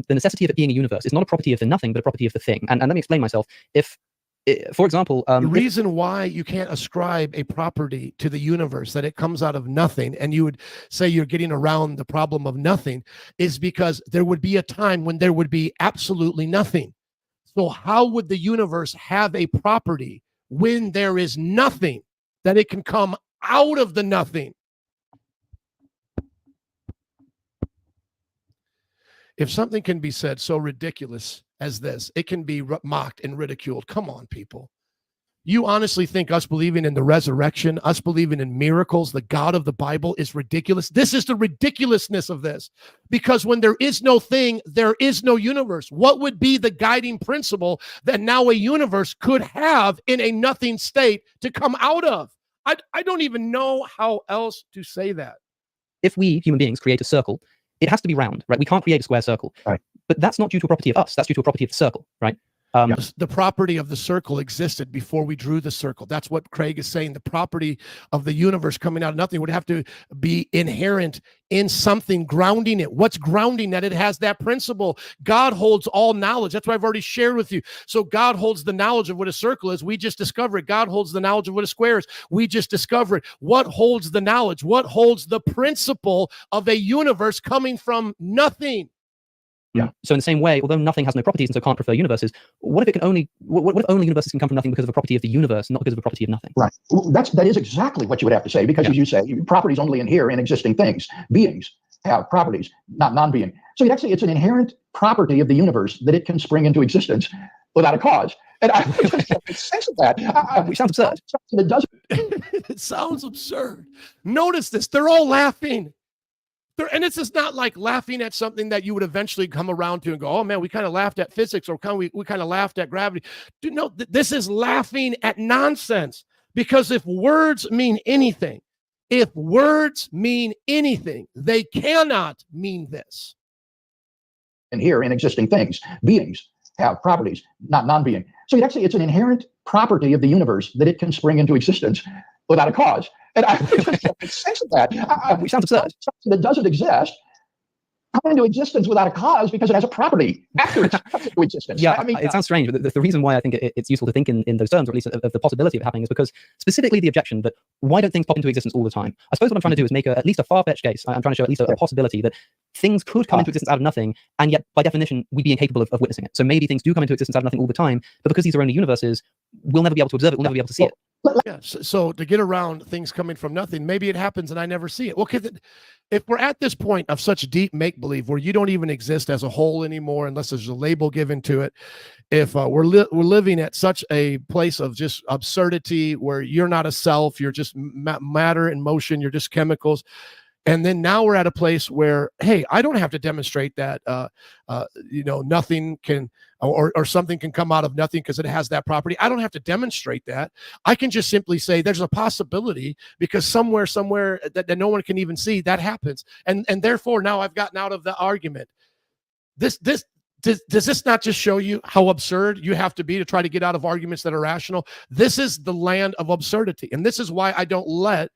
necessity of it being a universe is not a property of the nothing, but a property of the thing? And let me explain myself. For example,
the reason why you can't ascribe a property to the universe, that it comes out of nothing, and you would say you're getting around the problem of nothing, is because there would be a time when there would be absolutely nothing. So how would the universe have a property when there is nothing, that it can come out of the nothing? If something can be said so ridiculous as this, it can be mocked and ridiculed. Come on, people. You honestly think us believing in the resurrection, us believing in miracles, the God of the Bible, is ridiculous? This is the ridiculousness of this. Because when there is no thing, there is no universe. What would be the guiding principle that now a universe could have in a nothing state to come out of? I don't even know how else to say that.
If we, human beings, create a circle, it has to be round, right? We can't create a square circle.
Right.
But that's not due to a property of us. That's due to a property of the circle, right?
The property of the circle existed before we drew the circle. That's what Craig is saying. The property of the universe coming out of nothing would have to be inherent in something grounding it. What's grounding that? It has that principle. God holds all knowledge. That's what I've already shared with you. So God holds the knowledge of what a circle is. We just discover it. God holds the knowledge of what a square is. We just discover it. What holds the knowledge? What holds the principle of a universe coming from nothing?
Yeah. So in the same way, although nothing has no properties and so can't prefer universes, what if it can only? What if only universes can come from nothing because of a property of the universe, not because of a property of nothing?
Right. Well, that is exactly what you would have to say, because as you say, properties only inhere in existing things. Beings have properties, not non-being. So it's an inherent property of the universe that it can spring into existence without a cause. And I just don't make sense of that.
Which sounds absurd.
It doesn't.
It sounds absurd. Notice this. They're all laughing. And it's just not like laughing at something that you would eventually come around to and go, oh man, we kind of laughed at physics, or we kind of laughed at gravity. No, this is laughing at nonsense. Because if words mean anything, they cannot mean this.
Inhere in existing things. Beings have properties, not non-being. So it's an inherent property of the universe that it can spring into existence without a cause. And I just don't make sense of that.
Which sounds absurd.
Something that doesn't exist come into existence without a cause because it has a property after it's come into existence.
Yeah, it sounds strange, but the reason why I think it's useful to think in those terms, or at least of the possibility of it happening, is because specifically the objection that why don't things pop into existence all the time? I suppose what I'm trying to do is make at least a far-fetched case. I'm trying to show at least a possibility that things could come into existence out of nothing, and yet by definition we'd be incapable of witnessing it. So maybe things do come into existence out of nothing all the time, but because these are only universes, we'll never be able to observe it. We'll never be able to see it.
Yeah. So to get around things coming from nothing, maybe it happens and I never see it. Well, if we're at this point of such deep make-believe where you don't even exist as a whole anymore unless there's a label given to it, if we're living at such a place of just absurdity where you're not a self, you're just matter in motion, you're just chemicals. And then now we're at a place where, hey, I don't have to demonstrate that, nothing can or something can come out of nothing because it has that property. I don't have to demonstrate that. I can just simply say there's a possibility because somewhere that no one can even see that happens. And therefore now I've gotten out of the argument. Does this not just show you how absurd you have to be to try to get out of arguments that are rational? This is the land of absurdity. And this is why I don't let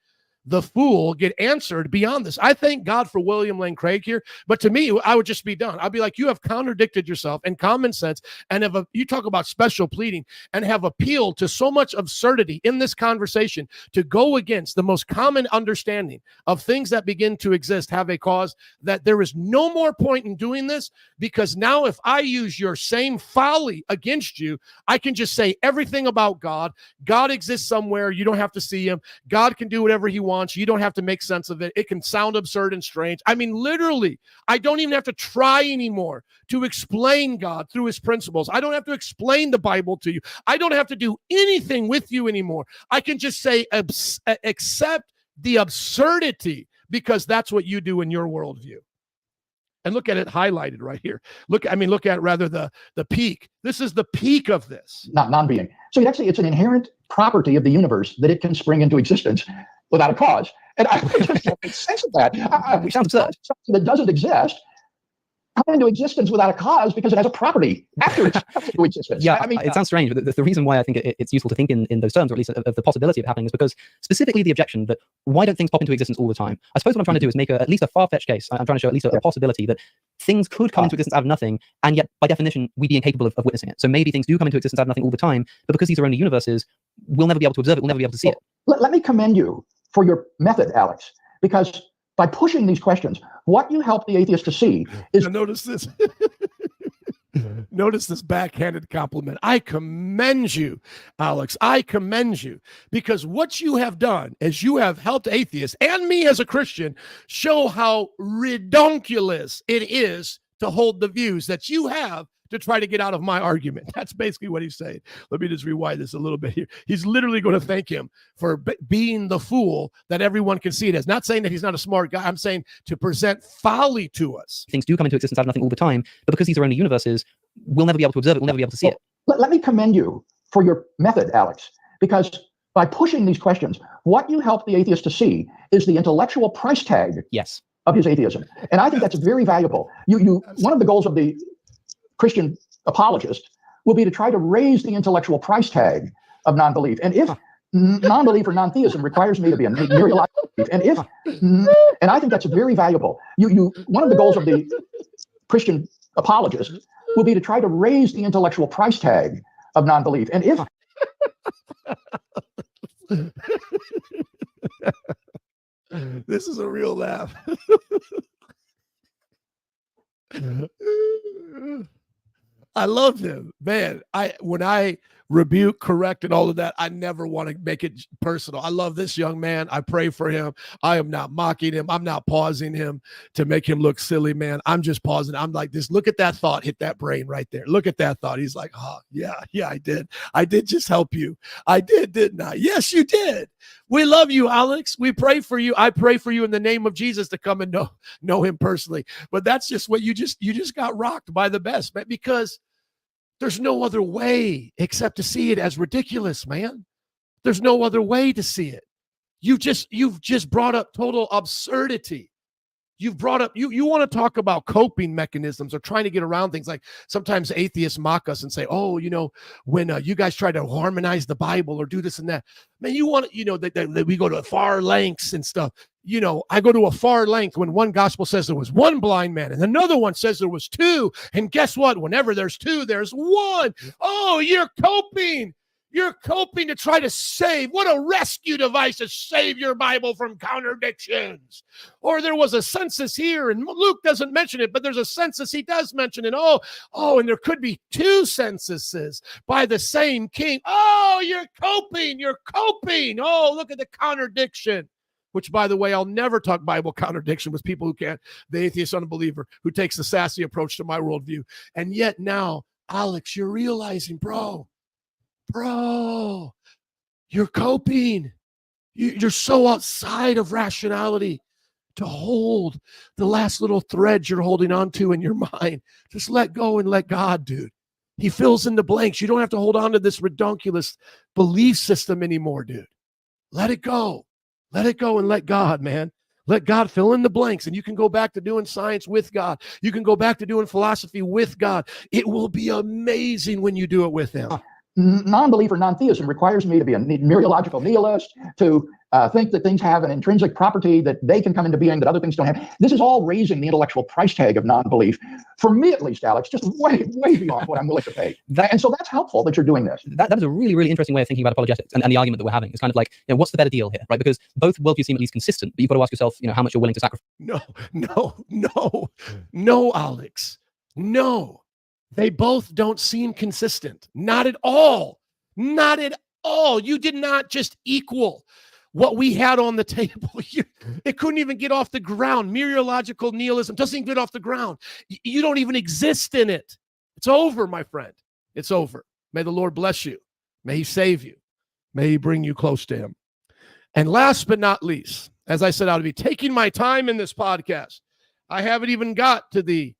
the fool get answered beyond this. I thank God for William Lane Craig here, but to me, I would just be done. I'd be like, you have contradicted yourself and common sense, and you talk about special pleading and have appealed to so much absurdity in this conversation to go against the most common understanding of things that begin to exist, have a cause, that there is no more point in doing this, because now if I use your same folly against you, I can just say everything about God. God exists somewhere. You don't have to see him. God can do whatever he wants. You don't have to make sense of it. It can sound absurd and strange. I mean, literally, I don't even have to try anymore to explain God through his principles. I don't have to explain the Bible to you. I don't have to do anything with you anymore. I can just say, accept the absurdity, because that's what you do in your worldview. And look at it highlighted right here. Look at rather the peak. This is the peak of this.
Not non-being. So it's an inherent property of the universe that it can spring into existence without a cause. And I just don't make sense of that.
Which sounds absurd.
Something that doesn't exist come into existence without a cause because it has a property after it's come into existence.
Yeah, it sounds strange, but the reason why I think it's useful to think in those terms, or at least of the possibility of it happening, is because specifically the objection that why don't things pop into existence all the time? I suppose what I'm trying to do is make at least a far-fetched case. I'm trying to show at least a possibility that things could come into existence out of nothing, and yet by definition we'd be incapable of witnessing it. So maybe things do come into existence out of nothing all the time, but because these are only universes, we'll never be able to observe it. We'll never be able to see it.
Let me commend you for your method, Alex, because by pushing these questions, what you help the atheist to see is...
Now notice this. Notice this backhanded compliment. I commend you, Alex. I commend you, because what you have done is you have helped atheists and me as a Christian show how redonkulous it is to hold the views that you have to try to get out of my argument. That's basically what he's saying. Let me just rewind this a little bit here. He's literally going to thank him for being the fool that everyone can see it as. Not saying that he's not a smart guy. I'm saying to present folly to us.
Things do come into existence out of nothing all the time, but because these are only universes, we'll never be able to observe it. We'll never be able to see it.
Let me commend you for your method, Alex, because by pushing these questions, what you help the atheist to see is the intellectual price tag of his atheism. And I think that's very valuable. One of the goals of the Christian apologist will be to try to raise the intellectual price tag of non-belief. And if non-belief or non-theism requires me to be a materialized belief, and I think that's very valuable. One of the goals of the Christian apologist will be to try to raise the intellectual price tag of non-belief. And if
this is a real laugh. I love him, man. When I rebuke, correct, and all of that, I never want to make it personal. I love this young man. I pray for him. I am not mocking him. I'm not pausing him to make him look silly, man. I'm just pausing. I'm like this. Look at that thought hit that brain right there. Look at that thought. He's like, oh, yeah, I did. I did just help you. I did, didn't I? Yes, you did. We love you, Alex. We pray for you. I pray for you in the name of Jesus to come and know him personally. But that's just what you just got rocked by the best, man, because there's no other way except to see it as ridiculous, man. There's no other way to see it. You've just brought up total absurdity. You've brought up, you want to talk about coping mechanisms or trying to get around things. Like sometimes atheists mock us and say, oh, when you guys try to harmonize the Bible or do this and that, man, you want to, that we go to far lengths and stuff. I go to a far length when one gospel says there was one blind man and another one says there was two. And guess what? Whenever there's two, there's one. Oh, you're coping. You're coping to try to save. What a rescue device to save your Bible from contradictions. Or there was a census here, and Luke doesn't mention it, but there's a census he does mention it. Oh, and there could be two censuses by the same king. Oh, you're coping. You're coping. Oh, look at the contradiction. Which, by the way, I'll never talk Bible contradiction with people who can't. The atheist unbeliever who takes the sassy approach to my worldview. And yet now, Alex, you're realizing, bro, you're coping. You're so outside of rationality to hold the last little threads you're holding on to in your mind. Just let go and let God, dude. He fills in the blanks. You don't have to hold on to this redonkulous belief system anymore, dude. Let it go. Let it go and let God, man. Let God fill in the blanks, and you can go back to doing science with God. You can go back to doing philosophy with God. It will be amazing when you do it with him.
Non-belief or non-theism requires me to be a mereological nihilist, to think that things have an intrinsic property that they can come into being that other things don't have. This is all raising the intellectual price tag of non-belief. For me, at least, Alex, just way beyond what I'm willing to pay. And so that's helpful that you're doing this.
That is a really, really interesting way of thinking about apologetics and the argument that we're having. It's kind of like, what's the better deal here, right? Because both worldviews seem at least consistent, but you've got to ask yourself, how much you're willing to sacrifice.
No, Alex. No. They both don't seem consistent. Not at all. Not at all. You did not just equal what we had on the table. It couldn't even get off the ground. Mereological nihilism doesn't even get off the ground. You don't even exist in it. It's over, my friend. It's over. May the Lord bless you. May he save you. May he bring you close to him. And last but not least, as I said, I'll be taking my time in this podcast. I haven't even got to the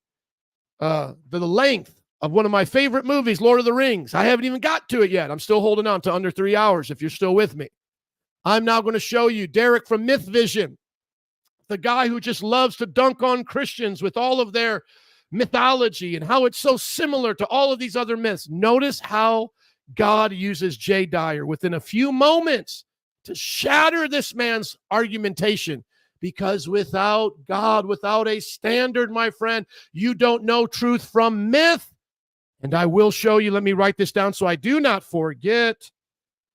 length of one of my favorite movies, Lord of the Rings. I haven't even got to it yet. I'm still holding on to under 3 hours if you're still with me. I'm now going to show you Derek from Myth Vision, the guy who just loves to dunk on Christians with all of their mythology and how it's so similar to all of these other myths. Notice how God uses Jay Dyer within a few moments to shatter this man's argumentation. Because without God, without a standard, my friend, you don't know truth from myth. And I will show you, let me write this down so I do not forget.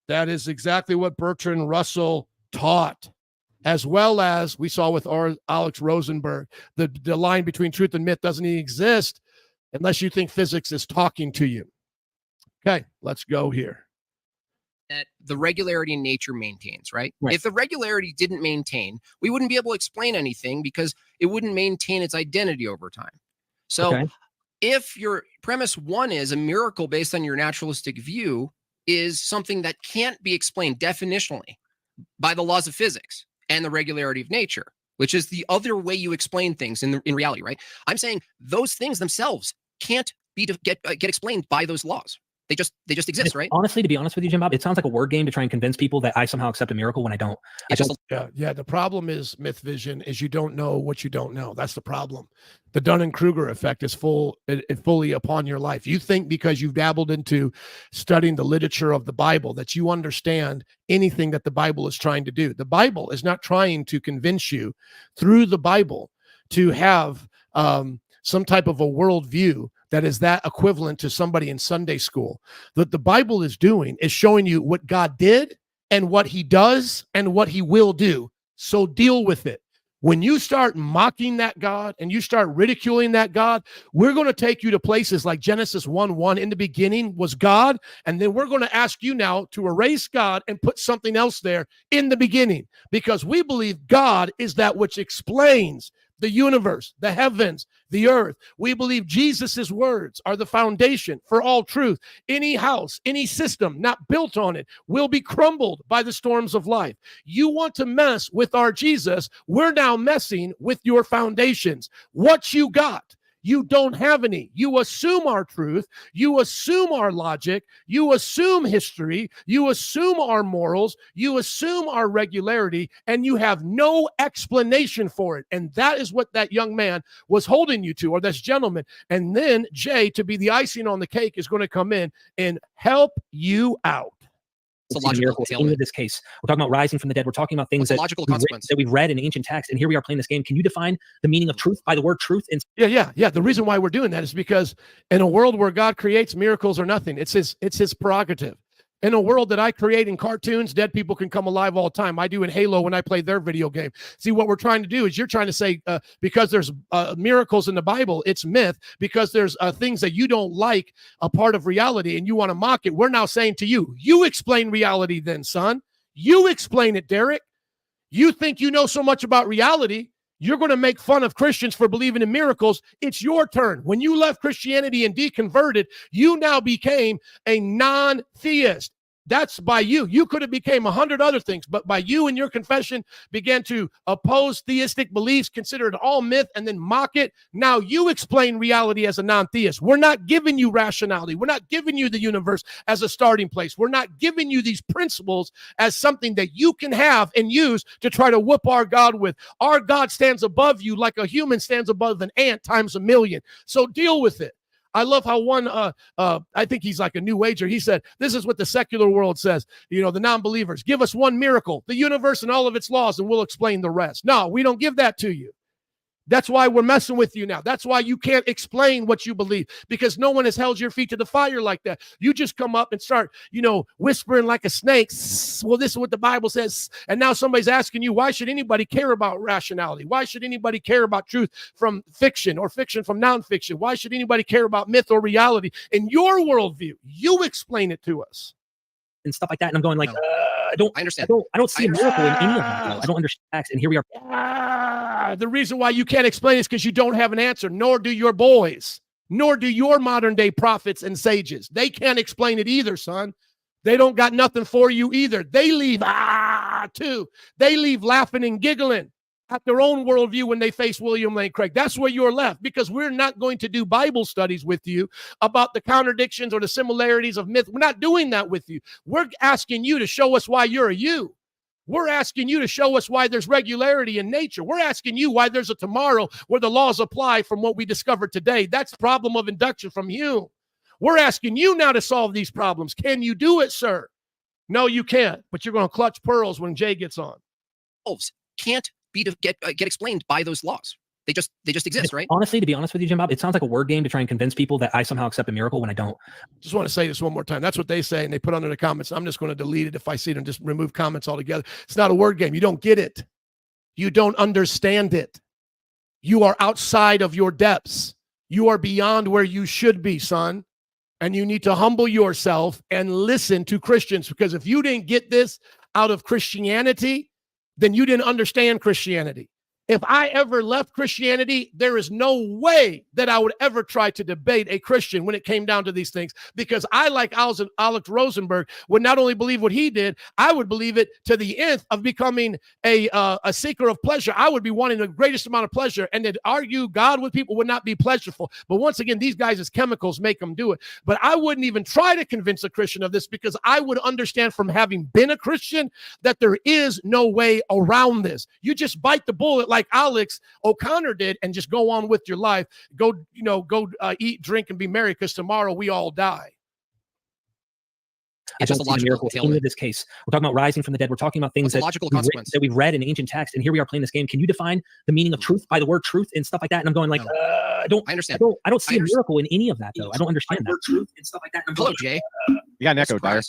That is exactly what Bertrand Russell taught, as well as we saw with Alex Rosenburg. The line between truth and myth doesn't even exist unless you think physics is talking to you. Okay, let's go here.
That the regularity in nature maintains, right? If the regularity didn't maintain, we wouldn't be able to explain anything because it wouldn't maintain its identity over time. So if your premise one is a miracle based on your naturalistic view is something that can't be explained definitionally by the laws of physics and the regularity of nature, which is the other way you explain things in reality, right? I'm saying those things themselves can't be get explained by those laws. They just exist, right?
Honestly, to be honest with you, Jim Bob, it sounds like a word game to try and convince people that I somehow accept a miracle when I don't.
Yeah. The problem is Myth Vision is you don't know what you don't know. That's the problem. The Dunning-Kruger effect is fully upon your life. You think because you've dabbled into studying the literature of the Bible that you understand anything that the Bible is trying to do. The Bible is not trying to convince you through the Bible to have some type of a worldview that is that equivalent to somebody in Sunday school. What the Bible is doing is showing you what God did and what he does and what he will do. So deal with it. When you start mocking that God and you start ridiculing that God, we're going to take you to places like Genesis 1:1. In the beginning was God. And then we're going to ask you now to erase God and put something else there in the beginning, because we believe God is that which explains the universe, the heavens, the earth. We believe Jesus's words are the foundation for all truth. Any house, any system not built on it will be crumbled by the storms of life. You want to mess with our Jesus, we're now messing with your foundations. What you got? You don't have any. You assume our truth. You assume our logic. You assume history. You assume our morals. You assume our regularity, and you have no explanation for it. And that is what that young man was holding you to, or this gentleman. And then Jay, to be the icing on the cake, is going to come in and help you out.
It's a logical in this case. We're talking about rising from the dead. We're talking about things that we've read in ancient texts, and here we are playing this game. Can you define the meaning of truth by the word truth?
Yeah. The reason why we're doing that is because in a world where God creates, miracles are nothing. It's his prerogative. In a world that I create in cartoons, dead people can come alive all the time. I do in Halo when I play their video game. See, what we're trying to do is you're trying to say because there's miracles in the Bible, it's myth. Because there's things that you don't like, a part of reality, and you want to mock it. We're now saying to you, you explain reality then, son. You explain it, Derek. You think you know so much about reality. You're going to make fun of Christians for believing in miracles. It's your turn. When you left Christianity and deconverted, you now became a non-theist. That's by you. You could have became 100 other things, but by you and your confession began to oppose theistic beliefs, consider it all myth, and then mock it. Now you explain reality as a non-theist. We're not giving you rationality. We're not giving you the universe as a starting place. We're not giving you these principles as something that you can have and use to try to whoop our God with. Our God stands above you like a human stands above an ant times a million. So deal with it. I love how one, I think he's like a new ager. He said, this is what the secular world says. You know, the non-believers, give us one miracle, the universe and all of its laws, and we'll explain the rest. No, we don't give that to you. That's why we're messing with you now. That's why you can't explain what you believe, because no one has held your feet to the fire like that. You just come up and start, whispering like a snake. Well, this is what the Bible says. And now somebody's asking you, why should anybody care about rationality? Why should anybody care about truth from fiction or fiction from nonfiction? Why should anybody care about myth or reality? In your worldview, you explain it to us.
And stuff like that. And I'm going like, I understand. I don't see a miracle in any of that. I don't understand facts. And here we are.
The reason why you can't explain is because you don't have an answer, nor do your boys, nor do your modern day prophets and sages. They can't explain it either, son. They don't got nothing for you either. They leave, too. They leave laughing and giggling at their own worldview when they face William Lane Craig. That's where you're left, because we're not going to do Bible studies with you about the contradictions or the similarities of myth. We're not doing that with you. We're asking you to show us why you're a you. We're asking you to show us why there's regularity in nature. We're asking you why there's a tomorrow where the laws apply from what we discovered today. That's the problem of induction from Hume. We're asking you now to solve these problems. Can you do it, sir? No, you can't, but you're going to clutch pearls when Jay gets on.
Can't get explained by those laws. They just exist, right?
Honestly, to be honest with you, Jim Bob, it sounds like a word game to try and convince people that I somehow accept a miracle when I don't.
Just want to say this one more time. That's what they say, and they put under the comments. I'm just going to delete it if I see it and just remove comments altogether. It's not a word game. You don't get it. You don't understand it. You are outside of your depths. You are beyond where you should be, son. And you need to humble yourself and listen to Christians, because if you didn't get this out of Christianity, then you didn't understand Christianity. If I ever left Christianity, there is no way that I would ever try to debate a Christian when it came down to these things, because I, like Alex Rosenburg, would not only believe what he did, I would believe it to the nth of becoming a seeker of pleasure. I would be wanting the greatest amount of pleasure, and to argue God with people would not be pleasurable. But once again, these guys as chemicals make them do it. But I wouldn't even try to convince a Christian of this, because I would understand from having been a Christian that there is no way around this. You just bite the bullet like Alex O'Connor did and just go on with your life. Go eat, drink, and be merry, because tomorrow we all die.
It's just a logical in this case. We're talking about rising from the dead. We're talking about things that we've read in ancient texts, and here we are playing this game. Can you define the meaning of truth by the word truth and stuff like that? And I'm going like, I don't see a miracle in any of that, though. I don't understand that. Truth and stuff like that.
Hello, Jay.
You got an echo, Dyer.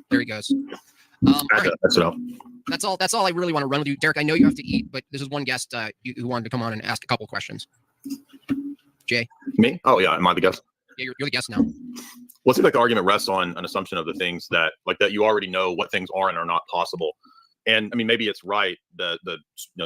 There he goes. That's all I really want to run with you, Derek. I know you have to eat, but this is one guest who wanted to come on and ask a couple questions. Jay.
Me? Oh yeah, am I the guest?
Yeah, you're the guest now.
Well, it seems like the argument rests on an assumption of the things that you already know what things are and are not possible.
And I mean, maybe it's right, the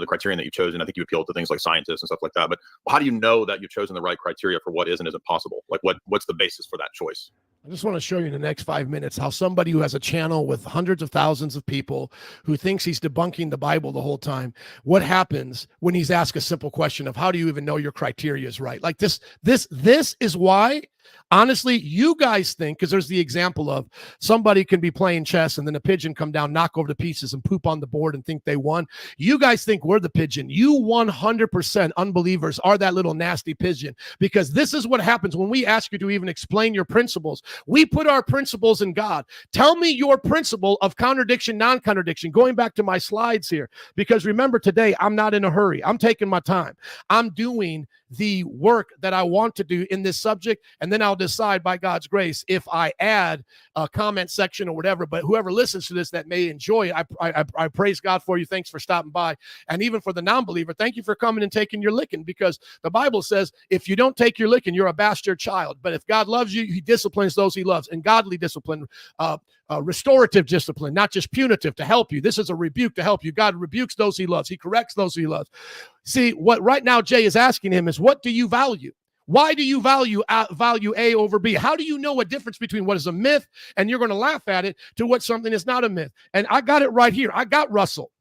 criterion that you've chosen. I think you appeal to things like scientists and stuff like that. But how do you know that you've chosen the right criteria for what is and isn't possible? Like, what's the basis for that choice?
I just want to show you in the next 5 minutes how somebody who has a channel with hundreds of thousands of people who thinks he's debunking the Bible the whole time, what happens when he's asked a simple question of how do you even know your criteria is right? Like this is why, honestly, you guys think, because there's the example of somebody can be playing chess and then a pigeon come down, knock over the pieces and poop on the board and think they won. You guys think we're the pigeon. You 100% unbelievers are that little nasty pigeon, because this is what happens when we ask you to even explain your principles. We put our principles in God. Tell me your principle of contradiction, non-contradiction, going back to my slides here, because remember today, I'm not in a hurry. I'm taking my time. I'm doing the work that I want to do in this subject, and then I'll decide by God's grace if I add a comment section or whatever. But whoever listens to this that may enjoy it, I praise God for you. Thanks for stopping by. And even for the non-believer, thank you for coming and taking your licking, because the Bible says if you don't take your licking, you're a bastard child. But if God loves you, he disciplines those he loves, and godly discipline, restorative discipline, not just punitive to help you. This is a rebuke to help you. God rebukes those he loves. He corrects those he loves. See, what right now Jay is asking him is, what do you value? Why do you value A over B? How do you know a difference between what is a myth, and you're going to laugh at it, to what something is not a myth? And I got it right here. I got Russell,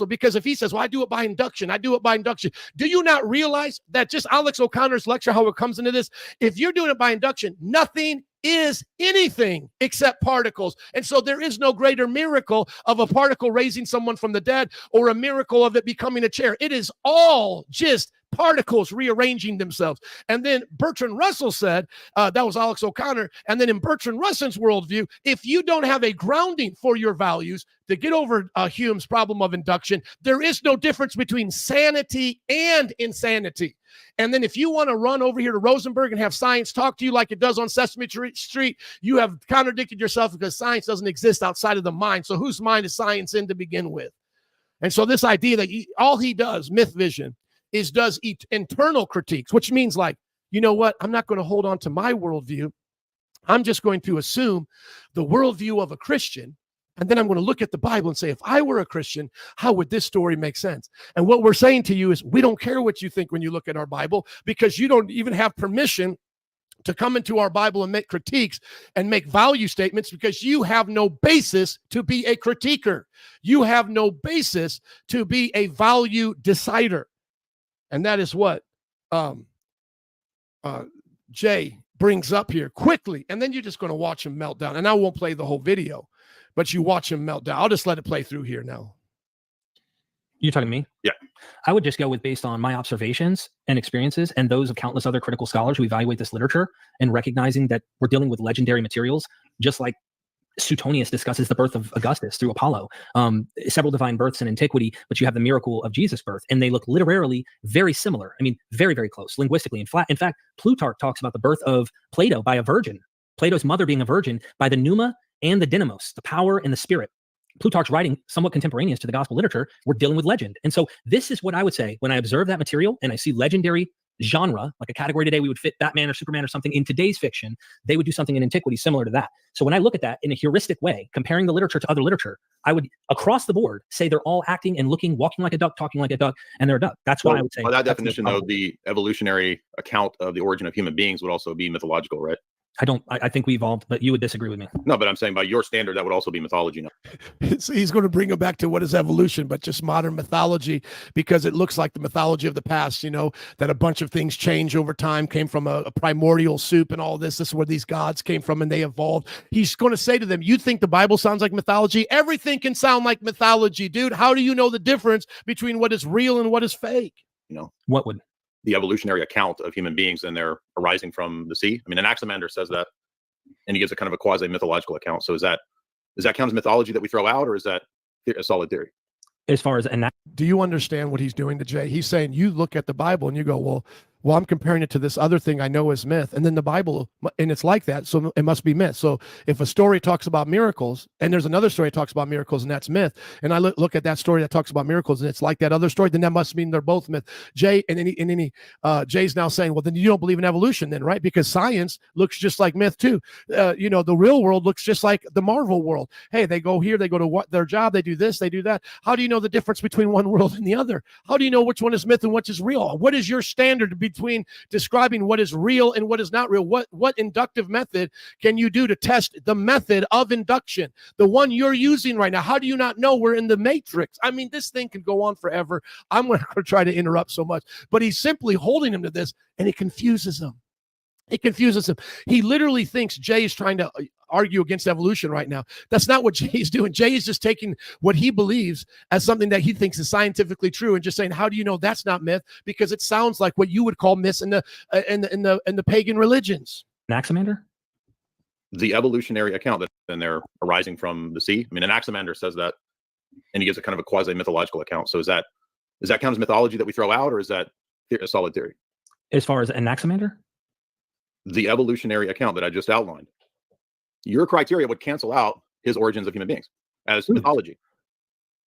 because if he says, well, I do it by induction. Do you not realize that just Alex O'Connor's lecture, how it comes into this? If you're doing it by induction, nothing is anything except particles. And so there is no greater miracle of a particle raising someone from the dead, or a miracle of it becoming a chair. It is all just particles rearranging themselves. And then Bertrand Russell said, that was Alex O'Connor, and then in Bertrand Russell's worldview, if you don't have a grounding for your values to get over Hume's problem of induction, there is no difference between sanity and insanity. And then if you want to run over here to Rosenburg and have science talk to you like it does on Sesame Street, you have contradicted yourself, because science doesn't exist outside of the mind. So whose mind is science in to begin with? And so this idea that all he does, myth vision, does internal critiques, which means like, you know what? I'm not going to hold on to my worldview. I'm just going to assume the worldview of a Christian. And then I'm going to look at the Bible and say, if I were a Christian, how would this story make sense? And what we're saying to you is, we don't care what you think when you look at our Bible, because you don't even have permission to come into our Bible and make critiques and make value statements, because you have no basis to be a critiquer. You have no basis to be a value decider. And that is what Jay brings up here quickly. And then you're just going to watch him melt down. And I won't play the whole video, but you watch him melt down. I'll just let it play through here now.
You're talking to me?
Yeah.
I would just go with based on my observations and experiences and those of countless other critical scholars who evaluate this literature, and recognizing that we're dealing with legendary materials, just like Suetonius discusses the birth of Augustus through Apollo, several divine births in antiquity, but you have the miracle of Jesus' birth, and they look literarily very similar. I mean, very, very close linguistically. In fact, Plutarch talks about the birth of Plato by a virgin, Plato's mother being a virgin, by the pneuma and the dynamos, the power and the spirit. Plutarch's writing somewhat contemporaneous to the gospel literature. We're dealing with legend. And so this is what I would say when I observe that material and I see legendary genre, like a category today we would fit Batman or Superman or something in today's fiction, they would do something in antiquity similar to that. So when I look at that in a heuristic way, comparing the literature to other literature, I would across the board say they're all acting and looking, walking like a duck, talking like a duck, and they're a duck. That's why I would say.
By that definition, though, the evolutionary account of the origin of human beings would also be mythological, right?
I think we evolved, but you would disagree with me.
No, but I'm saying by your standard, that would also be mythology now.
So he's going to bring it back to what is evolution, but just modern mythology, because it looks like the mythology of the past, that a bunch of things change over time, came from a primordial soup and all this. This is where these gods came from and they evolved. He's going to say to them, you think the Bible sounds like mythology? Everything can sound like mythology, dude. How do you know the difference between what is real and what is fake?
What would?
The evolutionary account of human beings and their arising from the sea. I mean, Anaximander says that, and he gives a kind of a quasi-mythological account. So does that count as mythology that we throw out, or is that a solid theory?
As far as
do you understand what he's doing to Jay? He's saying you look at the Bible and you go, well, Well, I'm comparing it to this other thing I know is myth. And then the Bible, and it's like that. So it must be myth. So if a story talks about miracles and there's another story that talks about miracles and that's myth, and I look at that story that talks about miracles and it's like that other story, then that must mean they're both myth. Jay's now saying, well, then you don't believe in evolution then, right? Because science looks just like myth too. The real world looks just like the Marvel world. Hey, they go here, they go to their job, they do this, they do that. How do you know the difference between one world and the other? How do you know which one is myth and which is real? What is your standard between describing what is real and what is not real? What inductive method can you do to test the method of induction? The one you're using right now. How do you not know we're in the matrix? I mean, this thing can go on forever. I'm going to try to interrupt so much, but he's simply holding him to this, and it confuses him. It confuses him. He literally thinks Jay is trying to argue against evolution right now. That's not what Jay is doing. Jay is just taking what he believes as something that he thinks is scientifically true and just saying, how do you know that's not myth? Because it sounds like what you would call myths in the pagan religions.
Anaximander?
The evolutionary account that then they're arising from the sea. I mean, Anaximander says that, and he gives a kind of a quasi-mythological account. So is that count as mythology that we throw out, or is that a solid theory?
As far as Anaximander?
The evolutionary account that I just outlined. Your criteria would cancel out his origins of human beings as mythology.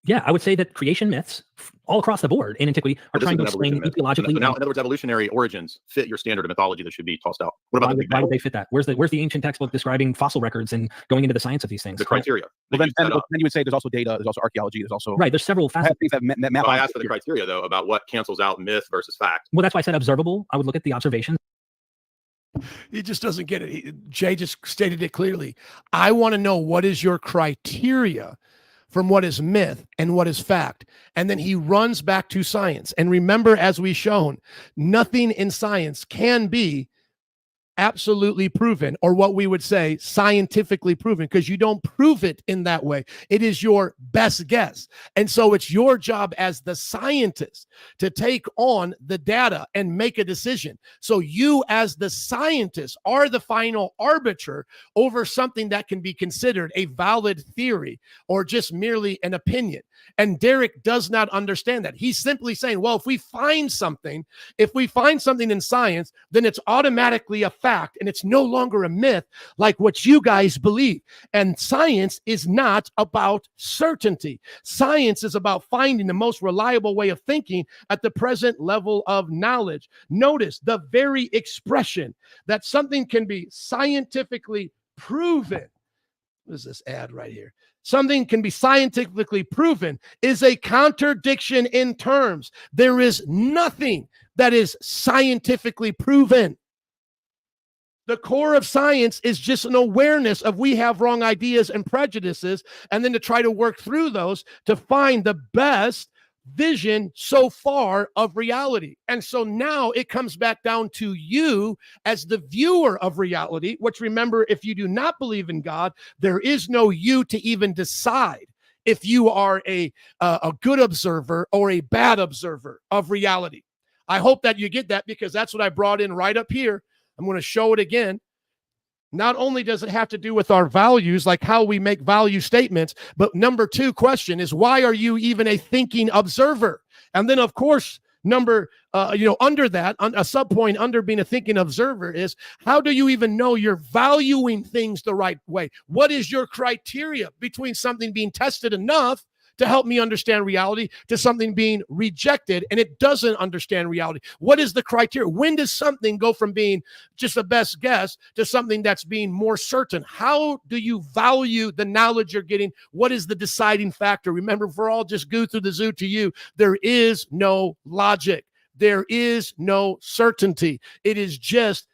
Yeah, I would say that creation myths all across the board in antiquity are trying to explain ecologically.
Now, in other words, evolutionary origins fit your standard of mythology that should be tossed out. What about
why would they fit that? Where's the ancient textbook describing fossil records and going into the science of these things?
The criteria.
Well, then you would say there's also data, there's also archaeology, there's also
right. There's several facets.
Things that map
I asked for the criteria though about what cancels out myth versus fact.
Well, that's why I said observable. I would look at the observations.
He just doesn't get it. Jay just stated it clearly. I want to know what is your criteria from what is myth and what is fact. And then he runs back to science. And remember, as we've shown, nothing in science can be absolutely proven, or what we would say scientifically proven, because you don't prove it in that way. It is your best guess. And so it's your job as the scientist to take on the data and make a decision. So you as the scientist are the final arbiter over something that can be considered a valid theory or just merely an opinion. And Derek does not understand that. He's simply saying, well, if we find something in science, then it's automatically a fact, and it's no longer a myth like what you guys believe. And science is not about certainty. Science is about finding the most reliable way of thinking at the present level of knowledge. Notice the very expression that something can be scientifically proven. What is this ad right here? Something can be scientifically proven is a contradiction in terms. There is nothing that is scientifically proven. The core of science is just an awareness of we have wrong ideas and prejudices, and then to try to work through those to find the best vision so far of reality. And so now it comes back down to you as the viewer of reality, which, remember, if you do not believe in God, there is no you to even decide if you are a good observer or a bad observer of reality. I hope that you get that, because that's what I brought in right up here. I'm going to show it again. Not only does it have to do with our values, like how we make value statements, but number two question is, why are you even a thinking observer? And then, of course, under that, a sub-point under being a thinking observer is, how do you even know you're valuing things the right way? What is your criteria between something being tested enough to help me understand reality to something being rejected and it doesn't understand reality? What is the criteria? When does something go from being just a best guess to something that's being more certain? How do you value the knowledge you're getting? What is the deciding factor? Remember, if we're all just goo through the zoo to you, there is no logic. There is no certainty. It is just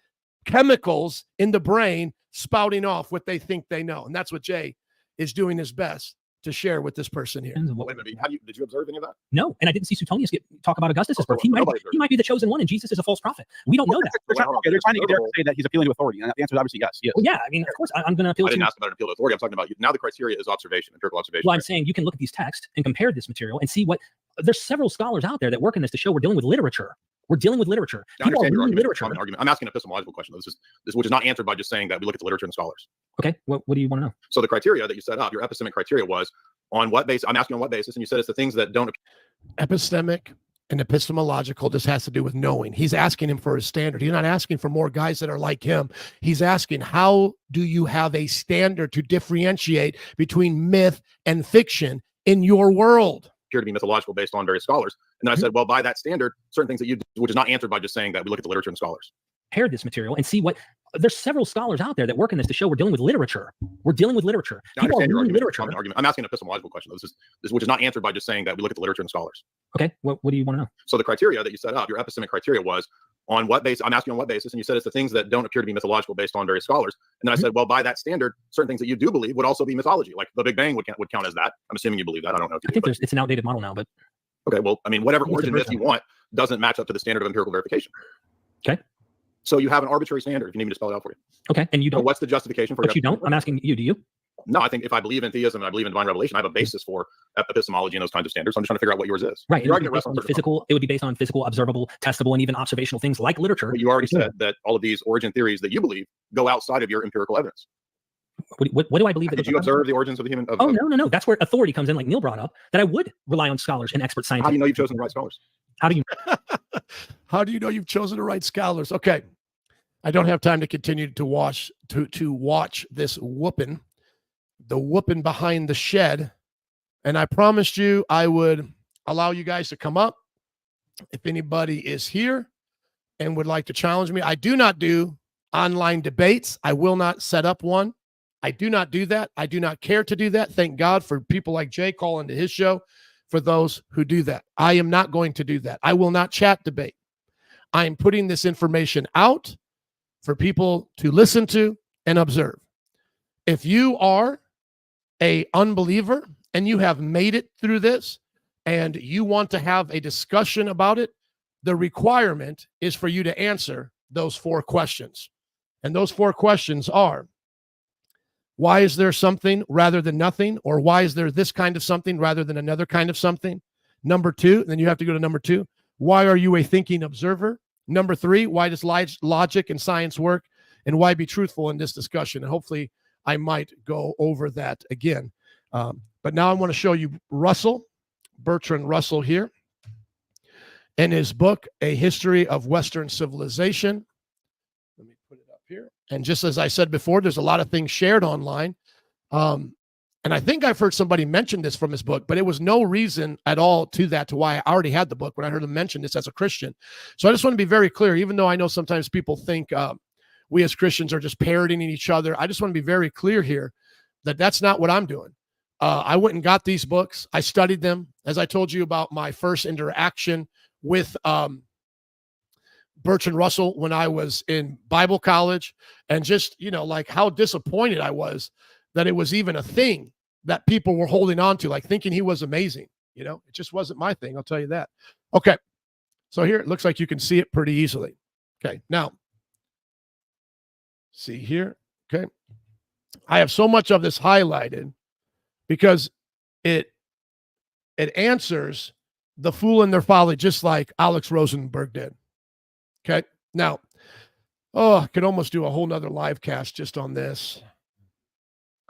chemicals in the brain spouting off what they think they know. And that's what Jay is doing his best to share with this person here.
Wait a minute, did you observe any of that?
No, and I didn't see Suetonius talk about Augustus' birth. He might be the chosen one, and Jesus is a false prophet. We don't know that.
They're trying to get Derek to say that he's appealing to authority, and the answer is obviously yes.
Well, yeah, I mean, of course, I'm going to appeal to.
I didn't ask about an appeal to authority. I'm talking about now. The criteria is observation, empirical observation.
Well, I'm saying you can look at these texts and compare this material and see what. There's several scholars out there that work in this to show we're dealing with literature. We're dealing with literature.
People are reading literature. I'm asking an epistemological question. This which is not answered by just saying that we look at the literature and scholars.
Okay, what do you want to know?
So the criteria that you set up, your epistemic criteria, was on what basis? I'm asking on what basis, and you said it's the things that don't.
Epistemic and epistemological just has to do with knowing. He's asking him for a standard. He's not asking for more guys that are like him. He's asking, how do you have a standard to differentiate between myth and fiction in your world?
Appear to be mythological based on various scholars. And then I said, well, by that standard, certain things that you do, which is not answered by just saying that we look at the literature and scholars.
Compare this material and see what there's several scholars out there that work in this to show we're dealing with literature. We're dealing with literature. People are reading literature.
I'm asking an epistemological question. This which is not answered by just saying that we look at the literature and scholars.
Okay. What do you want to know?
So the criteria that you set up, your epistemic criteria was on what basis? I'm asking on what basis, and you said it's the things that don't appear to be mythological based on various scholars. And then I said, well, by that standard, certain things that you do believe would also be mythology, like the Big Bang would count as that. I'm assuming you believe that. I don't know.
I think it's an outdated model now, but
okay. Well, I mean, whatever origin myth you want doesn't match up to the standard of empirical verification.
Okay.
So you have an arbitrary standard. If you need me to spell it out for you.
Okay. And you don't.
So what's the justification for?
But you don't. I'm asking you. Do you?
No, I think if I believe in theism and I believe in divine revelation, I have a basis for epistemology and those kinds of standards. So I'm just trying to figure out what yours is.
Right. It would be based on physical, observable, testable, and even observational things like literature.
But you already said that all of these origin theories that you believe go outside of your empirical evidence.
What do I believe?
Did you observe the origins of the human?
No. That's where authority comes in, like Neil brought up, that I would rely on scholars and expert scientists.
How do you know you've chosen the right scholars?
How do you?
How do you know you've chosen the right scholars? Okay. I don't have time to continue to watch this whooping, the whooping behind the shed. And I promised you I would allow you guys to come up. If anybody is here and would like to challenge me, I do not do online debates. I will not set up one. I do not do that. I do not care to do that. Thank God for people like Jay calling to his show for those who do that. I am not going to do that. I will not chat debate. I am putting this information out for people to listen to and observe. If you are an unbeliever and you have made it through this and you want to have a discussion about it, the requirement is for you to answer those 4 questions. And those 4 questions are, why is there something rather than nothing? Or why is there this kind of something rather than another kind of something? Number 2, then you have to go to number 2. Why are you a thinking observer? Number 3, why does logic and science work? And why be truthful in this discussion? And hopefully I might go over that again. But now I want to show you Bertrand Russell here, in his book, A History of Western Civilization. Let me put it up here. And just as I said before, there's a lot of things shared online. And I think I've heard somebody mention this from his book, but it was no reason at all to why I already had the book when I heard him mention this as a Christian. So I just want to be very clear, even though I know sometimes people think we as Christians are just parroting each other. I just want to be very clear here that that's not what I'm doing. I went and got these books. I studied them. As I told you about my first interaction with Bertrand Russell when I was in Bible college, and just, like how disappointed I was that it was even a thing that people were holding on to, like thinking he was amazing. It just wasn't my thing. I'll tell you that. Okay. So here, it looks like you can see it pretty easily. Okay. Now, see here. Okay. I have so much of this highlighted because it answers the fool and their folly, just like Alex Rosenburg did. Okay. Now, I could almost do a whole nother live cast just on this.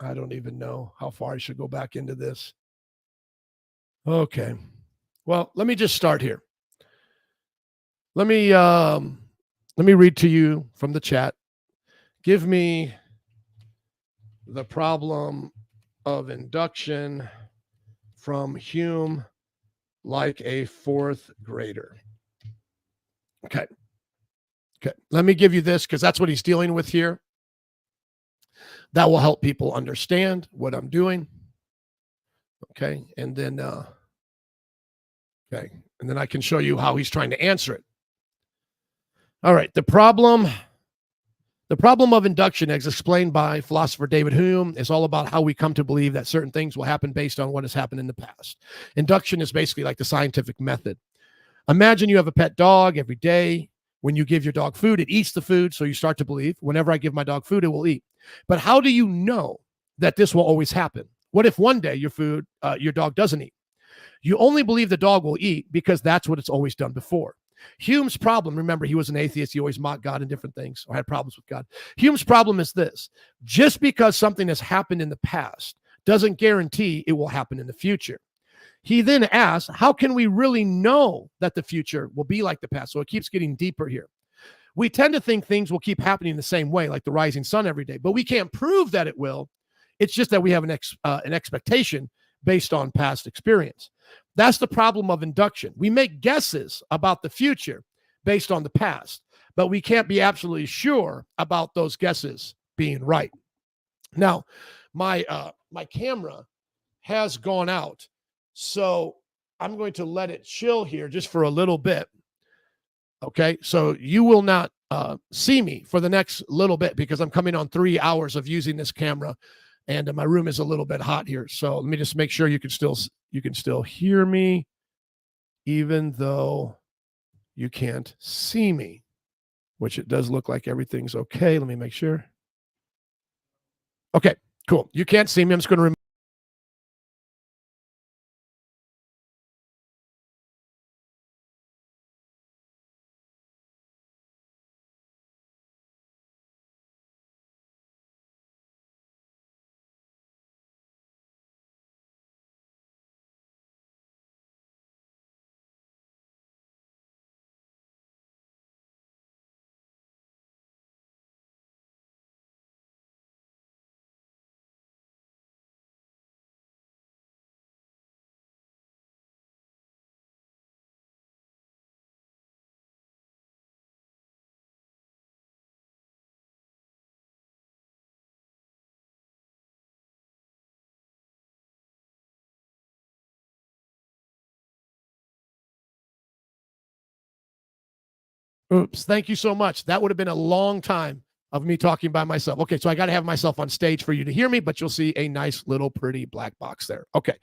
I don't even know how far I should go back into this. Okay. Well, let me just start here. Let me read to you from the chat. Give me the problem of induction from Hume like a 4th grader. Okay. Let me give you this because that's what he's dealing with here. That will help people understand what I'm doing. Okay. And then, and then I can show you how he's trying to answer it. All right. The problem of induction, as explained by philosopher David Hume, is all about how we come to believe that certain things will happen based on what has happened in the past. Induction is basically like the scientific method. Imagine you have a pet dog. Every day when you give your dog food, it eats the food. So you start to believe whenever I give my dog food, it will eat. But how do you know that this will always happen? What if one day your dog doesn't eat? You only believe the dog will eat because that's what it's always done before. Hume's problem, remember, he was an atheist. He always mocked God and different things, or had problems with God. Hume's problem is this: just because something has happened in the past doesn't guarantee it will happen in the future. He then asks, how can we really know that the future will be like the past? So it keeps getting deeper here. We tend to think things will keep happening the same way, like the rising sun every day, but we can't prove that it will. It's just that we have an expectation based on past experience. That's the problem of induction. We make guesses about the future based on the past, but we can't be absolutely sure about those guesses being right. Now, my camera has gone out, so I'm going to let it chill here just for a little bit. Okay, so you will not see me for the next little bit because I'm coming on 3 hours of using this camera, and my room is a little bit hot here. So let me just make sure you can still hear me, even though you can't see me, which it does look like everything's okay. Let me make sure. Okay, cool. You can't see me. I'm just going to remove. Oops, thank you so much. That would have been a long time of me talking by myself. Okay, so I got to have myself on stage for you to hear me, but you'll see a nice little pretty black box there. Okay,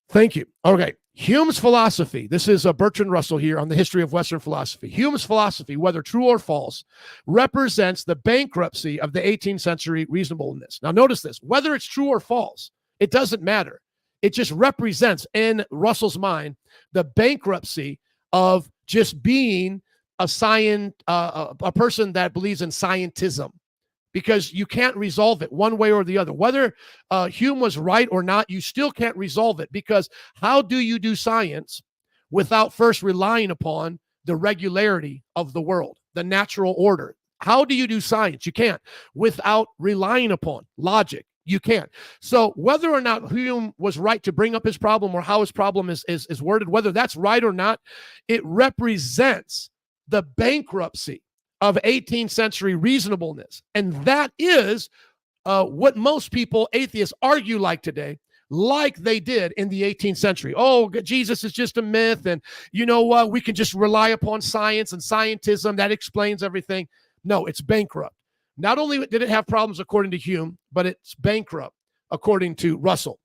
thank you. Okay, Hume's philosophy. This is Bertrand Russell here on the history of Western philosophy. Hume's philosophy, whether true or false, represents the bankruptcy of the 18th century reasonableness. Now notice this, whether it's true or false, it doesn't matter. It just represents in Russell's mind the bankruptcy of just being a person that believes in scientism, because you can't resolve it one way or the other. Whether Hume was right or not, you still can't resolve it, because how do you do science without first relying upon the regularity of the world, the natural order? How do you do science? You can't. Without relying upon logic, you can't. So whether or not Hume was right to bring up his problem, or how his problem is worded, whether that's right or not, it represents the bankruptcy of 18th century reasonableness. And that is what most people, atheists, argue like today, like they did in the 18th century. Oh, Jesus is just a myth, and you know what, we can just rely upon science and scientism, that explains everything. No, it's bankrupt. Not only did it have problems according to Hume, but it's bankrupt according to Russell.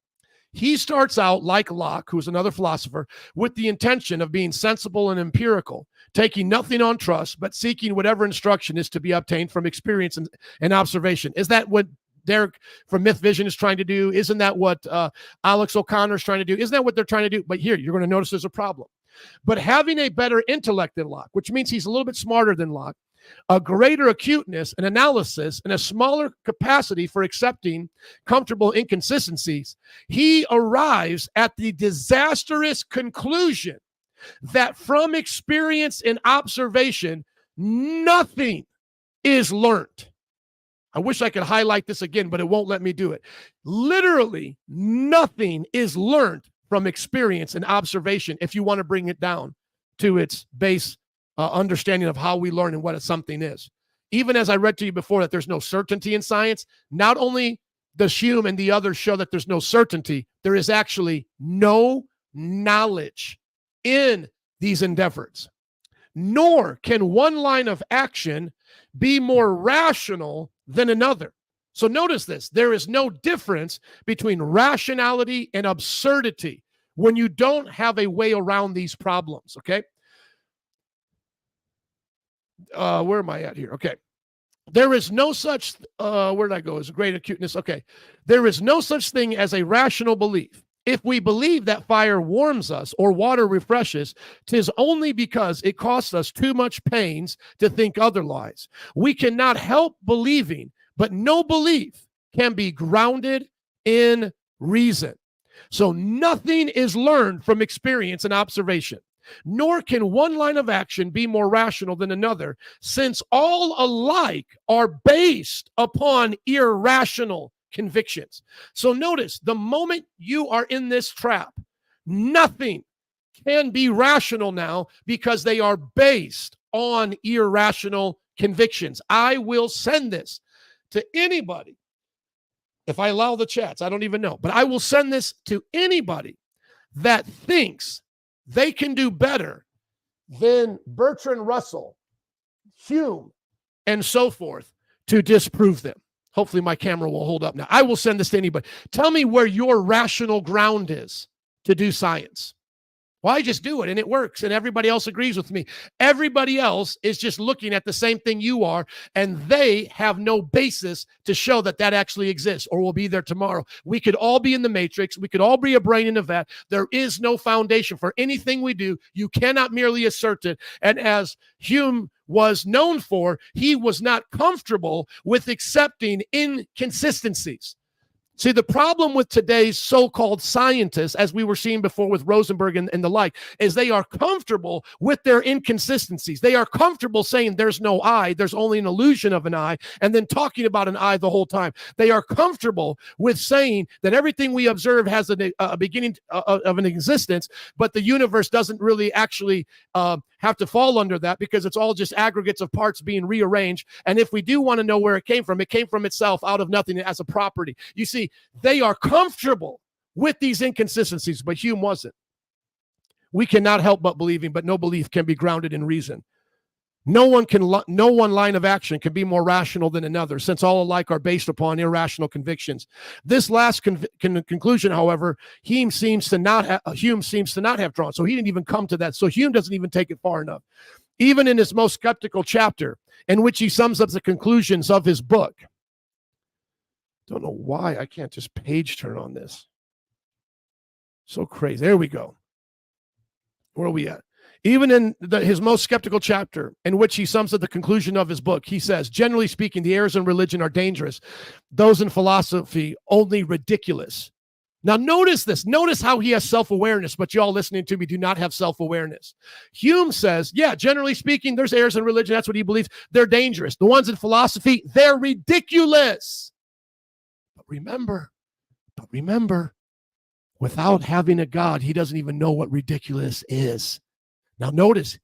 He starts out, like Locke, who's another philosopher, with the intention of being sensible and empirical, taking nothing on trust, but seeking whatever instruction is to be obtained from experience and observation. Is that what Derek from Myth Vision is trying to do? Isn't that what Alex O'Connor is trying to do? Isn't that what they're trying to do? But here, you're going to notice there's a problem. But having a better intellect than Locke, which means he's a little bit smarter than Locke, a greater acuteness and analysis, and a smaller capacity for accepting comfortable inconsistencies, he arrives at the disastrous conclusion that from experience and observation, nothing is learned. I wish I could highlight this again, but it won't let me do it. Literally, nothing is learned from experience and observation if you want to bring it down to its base understanding of how we learn and what something is. Even as I read to you before that there's no certainty in science, not only does Hume and the others show that there's no certainty, there is actually no knowledge in these endeavors. Nor can one line of action be more rational than another. So notice this, there is no difference between rationality and absurdity when you don't have a way around these problems, okay? Where am I at here? Okay. There is no such, where did I go? Is great acuteness. Okay. There is no such thing as a rational belief. If we believe that fire warms us or water refreshes, 'tis only because it costs us too much pains to think otherwise. We cannot help believing, but no belief can be grounded in reason. So nothing is learned from experience and observation, nor can one line of action be more rational than another, since all alike are based upon irrational convictions. So notice, the moment you are in this trap, nothing can be rational now because they are based on irrational convictions. I will send this to anybody. If I allow the chats, I don't even know, but I will send this to anybody that thinks they can do better than Bertrand Russell, Hume, and so forth to disprove them. Hopefully my camera will hold up now. I will send this to anybody. Tell me where your rational ground is to do science. Well, I just do it and it works and everybody else agrees with me. Everybody else is just looking at the same thing you are, and they have no basis to show that that actually exists or will be there tomorrow. We could all be in the matrix. We could all be a brain in a vat. There is no foundation for anything we do. You cannot merely assert it. And as Hume was known for, he was not comfortable with accepting inconsistencies. See, the problem with today's so-called scientists, as we were seeing before with Rosenburg and the like, is they are comfortable with their inconsistencies. They are comfortable saying there's no eye, there's only an illusion of an eye, and then talking about an eye the whole time. They are comfortable with saying that everything we observe has a beginning of an existence, but the universe doesn't really actually have to fall under that because it's all just aggregates of parts being rearranged. And if we do want to know where it came from itself out of nothing as a property. You see, they are comfortable with these inconsistencies, but Hume wasn't. We cannot help but believing, but no belief can be grounded in reason. No one line of action can be more rational than another, since all alike are based upon irrational convictions. This last conclusion, however, Hume seems to not have drawn. So he didn't even come to that. So Hume doesn't even take it far enough. Even in his most skeptical chapter, in which he sums up the conclusions of his book. Don't know why I can't just page turn on this. So crazy. There we go. Where are we at? Even in his most skeptical chapter, in which he sums up the conclusion of his book, he says, generally speaking, the errors in religion are dangerous. Those in philosophy, only ridiculous. Now, notice this. Notice how he has self-awareness, but y'all listening to me do not have self-awareness. Hume says, yeah, generally speaking, there's errors in religion. That's what he believes. They're dangerous. The ones in philosophy, they're ridiculous. But remember, without having a God, he doesn't even know what ridiculous is. Now notice,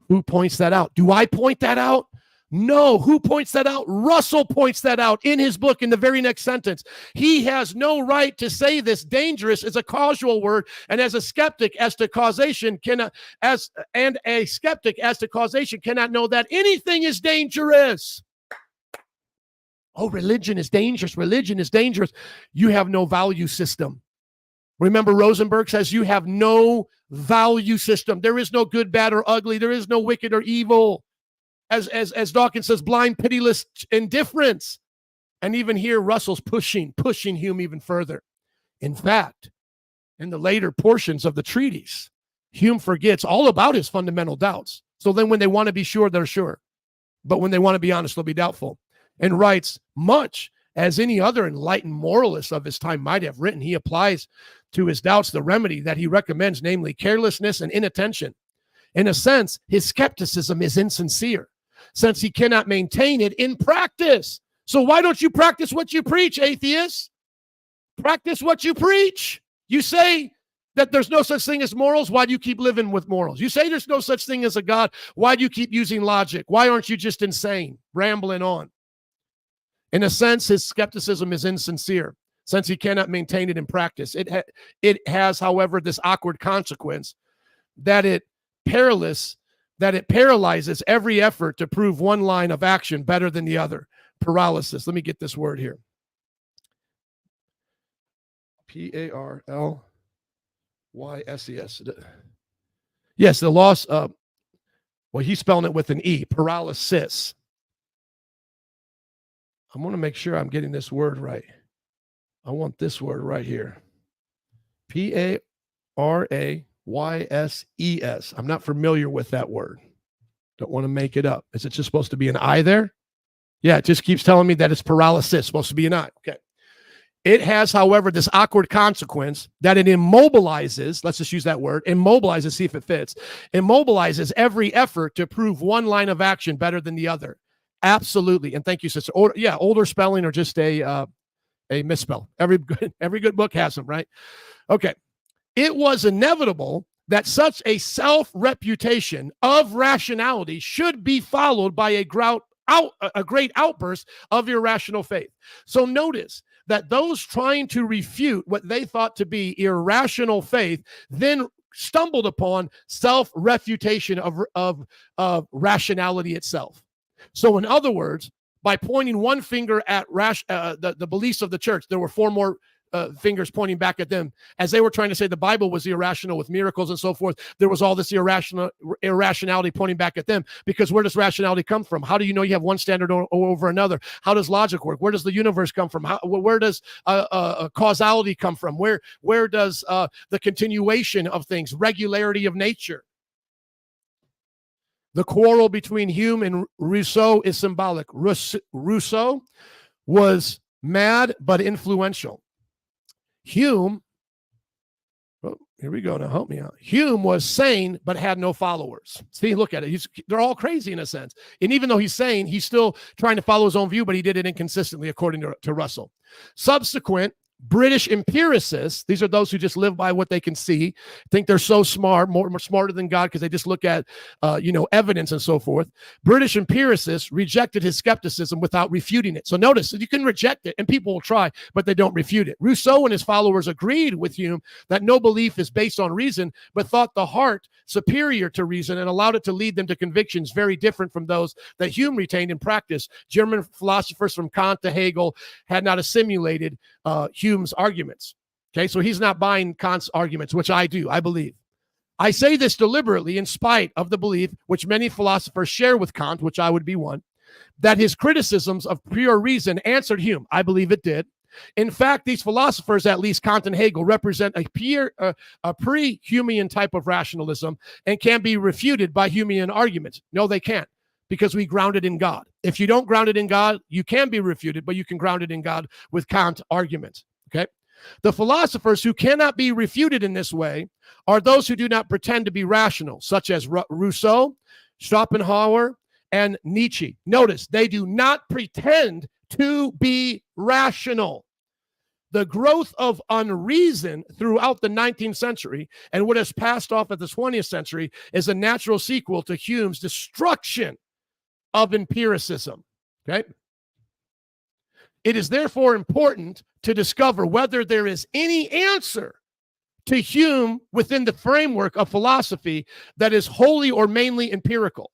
who points that out? Do I point that out? No. Who points that out? Russell points that out in his book in the very next sentence. He has no right to say this. Dangerous is a causal word, and as a skeptic as to causation cannot know that anything is dangerous. Oh, religion is dangerous. Religion is dangerous. You have no value system. Remember, Rosenburg says you have no value system. There is no good, bad, or ugly. There is no wicked or evil. As Dawkins says, blind, pitiless indifference. And even here, Russell's pushing Hume even further. In fact, in the later portions of the treatise, Hume forgets all about his fundamental doubts. So then when they want to be sure, they're sure. But when they want to be honest, they'll be doubtful. And writes much as any other enlightened moralist of his time might have written. He applies to his doubts the remedy that he recommends, namely carelessness and inattention. In a sense, his skepticism is insincere, since he cannot maintain it in practice. So why don't you practice what you preach, atheists? Practice what you preach. You say that there's no such thing as morals. Why do you keep living with morals? You say there's no such thing as a God. Why do you keep using logic? Why aren't you just insane, rambling on? In a sense, his skepticism is insincere, since he cannot maintain it in practice. It has, however, this awkward consequence that it paralyzes every effort to prove one line of action better than the other. Paralysis. Let me get this word here. P-A-R-L-Y-S-E-S. Yes, the loss of, well, he's spelling it with an E, paralysis. I want to make sure I'm getting this word right. I want this word right here. P-A-R-A-Y-S-E-S. I'm not familiar with that word. Don't want to make it up. Is it just supposed to be an I there? Yeah, it just keeps telling me that it's paralysis, supposed to be an I. Okay. It has, however, this awkward consequence that it immobilizes, let's just use that word, immobilizes, see if it fits, immobilizes every effort to prove one line of action better than the other. Absolutely. And thank you, sister. Older spelling or just a misspell. Every good book has them, right? Okay. It was inevitable that such a self-reputation of rationality should be followed by a great outburst of irrational faith. So notice that those trying to refute what they thought to be irrational faith then stumbled upon self-refutation of rationality itself. So in other words, by pointing one finger at the beliefs of the church, there were four more fingers pointing back at them as they were trying to say the Bible was irrational with miracles and so forth. There was all this irrationality pointing back at them, because where does rationality come from? How do you know you have one standard over another? How does logic work? Where does the universe come from? Where does causality come from? Where does the continuation of things, regularity of nature? The quarrel between Hume and Rousseau is symbolic. Rousseau was mad but influential. Hume, here we go. Now help me out. Hume was sane but had no followers. See, look at it. They're all crazy in a sense. And even though he's sane, he's still trying to follow his own view, but he did it inconsistently, according to Russell. Subsequent British empiricists, these are those who just live by what they can see, think they're so smart, more smarter than God because they just look at, evidence and so forth. British empiricists rejected his skepticism without refuting it. So notice that you can reject it and people will try, but they don't refute it. Rousseau and his followers agreed with Hume that no belief is based on reason, but thought the heart superior to reason and allowed it to lead them to convictions very different from those that Hume retained in practice. German philosophers from Kant to Hegel had not assimilated Hume's arguments. Okay, so he's not buying Kant's arguments, which I do, I believe. I say this deliberately in spite of the belief which many philosophers share with Kant, which I would be one, that his criticisms of pure reason answered Hume. I believe it did. In fact, these philosophers, at least Kant and Hegel, represent a pre-Humean type of rationalism and can be refuted by Humean arguments. No, they can't, because we ground it in God. If you don't ground it in God, you can be refuted, but you can ground it in God with Kant arguments. Okay. The philosophers who cannot be refuted in this way are those who do not pretend to be rational, such as Rousseau, Schopenhauer, and Nietzsche. Notice, they do not pretend to be rational. The growth of unreason throughout the 19th century and what has passed off at the 20th century is a natural sequel to Hume's destruction of empiricism. Okay? It is therefore important to discover whether there is any answer to Hume within the framework of philosophy that is wholly or mainly empirical.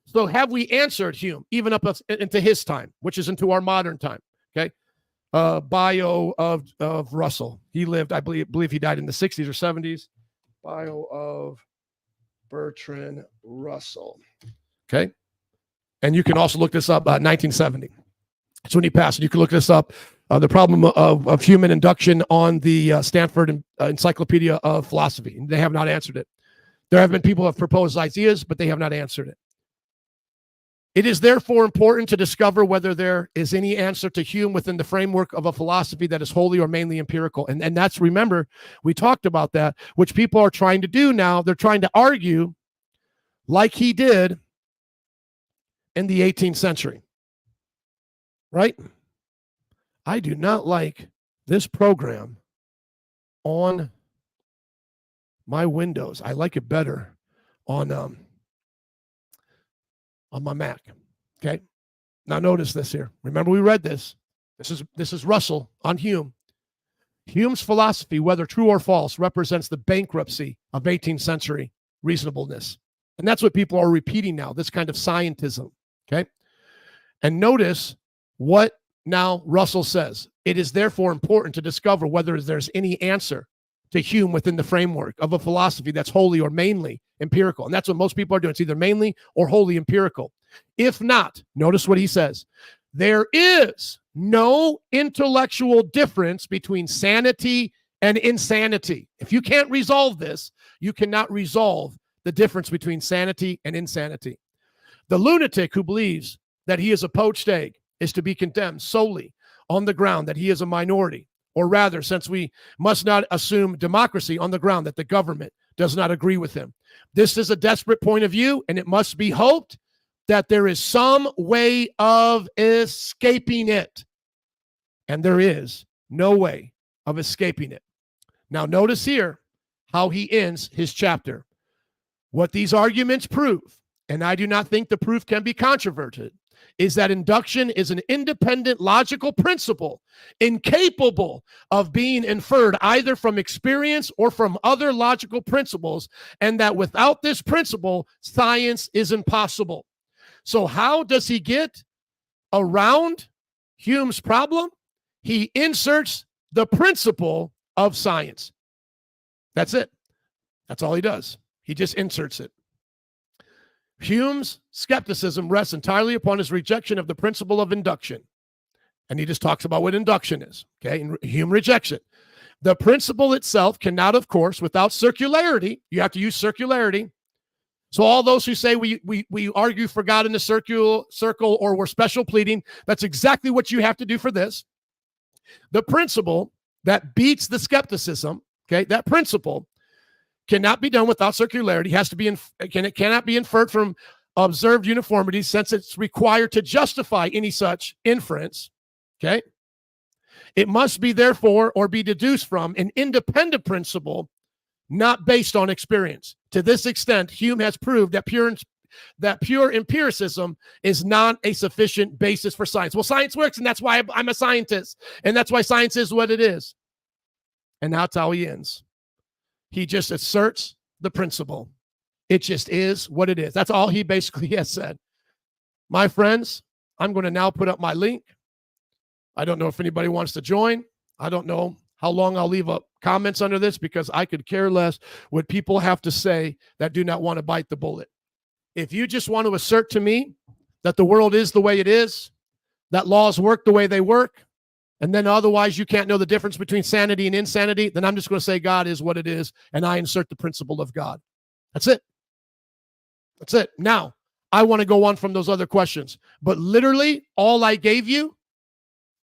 So have we answered Hume even up into his time, which is into our modern time? Okay. Bio of Russell. He lived, I believe he died in the 60s or 70s. Bio of Bertrand Russell. Okay. And you can also look this up, 1970. That's when he passed. You can look this up. The problem of human induction on the Stanford Encyclopedia of Philosophy. They have not answered it. There have been people who have proposed ideas, but they have not answered it. It is therefore important to discover whether there is any answer to Hume within the framework of a philosophy that is wholly or mainly empirical. And that's, remember, we talked about that, which people are trying to do now. They're trying to argue like he did in the 18th century. Right? I do not like this program on my Windows. I like it better on my Mac. Okay. Now notice this here. Remember, we read this. This is Russell on Hume. Hume's philosophy, whether true or false, represents the bankruptcy of 18th century reasonableness. And that's what people are repeating now, this kind of scientism. Okay. And notice what now Russell says. It is therefore important to discover whether there's any answer to Hume within the framework of a philosophy that's wholly or mainly empirical. And that's what most people are doing. It's either mainly or wholly empirical. If not, notice what he says. There is no intellectual difference between sanity and insanity. If you can't resolve this, you cannot resolve the difference between sanity and insanity. The lunatic who believes that he is a poached egg is to be condemned solely on the ground that he is a minority, or rather, since we must not assume democracy on the ground that the government does not agree with him. This is a desperate point of view, and it must be hoped that there is some way of escaping it. And there is no way of escaping it. Now, notice here how he ends his chapter. What these arguments prove, and I do not think the proof can be controverted, is that induction is an independent logical principle incapable of being inferred either from experience or from other logical principles, and that without this principle, science is impossible. So how does he get around Hume's problem? He inserts the principle of science. That's it. That's all he does. He just inserts it. Hume's skepticism rests entirely upon his rejection of the principle of induction. And he just talks about what induction is. Okay, and Hume rejects it. The principle itself cannot, of course, without circularity, you have to use circularity. So all those who say we argue for God in the circle or we're special pleading, that's exactly what you have to do for this. The principle that beats the skepticism, okay, that principle cannot be done without circularity. Has to be it cannot be inferred from observed uniformity, since it's required to justify any such inference. Okay, it must be therefore or be deduced from an independent principle, not based on experience. To this extent, Hume has proved that pure empiricism is not a sufficient basis for science. Well, science works, and that's why I'm a scientist, and that's why science is what it is. And that's how he ends. He just asserts the principle. It just is what it is. That's all he basically has said. My friends, I'm going to now put up my link. I don't know if anybody wants to join. I don't know how long I'll leave up comments under this, because I could care less what people have to say that do not want to bite the bullet. If you just want to assert to me that the world is the way it is, that laws work the way they work, and then otherwise you can't know the difference between sanity and insanity, then I'm just going to say God is what it is, and I insert the principle of God. That's it. That's it. Now, I want to go on from those other questions, but literally all I gave you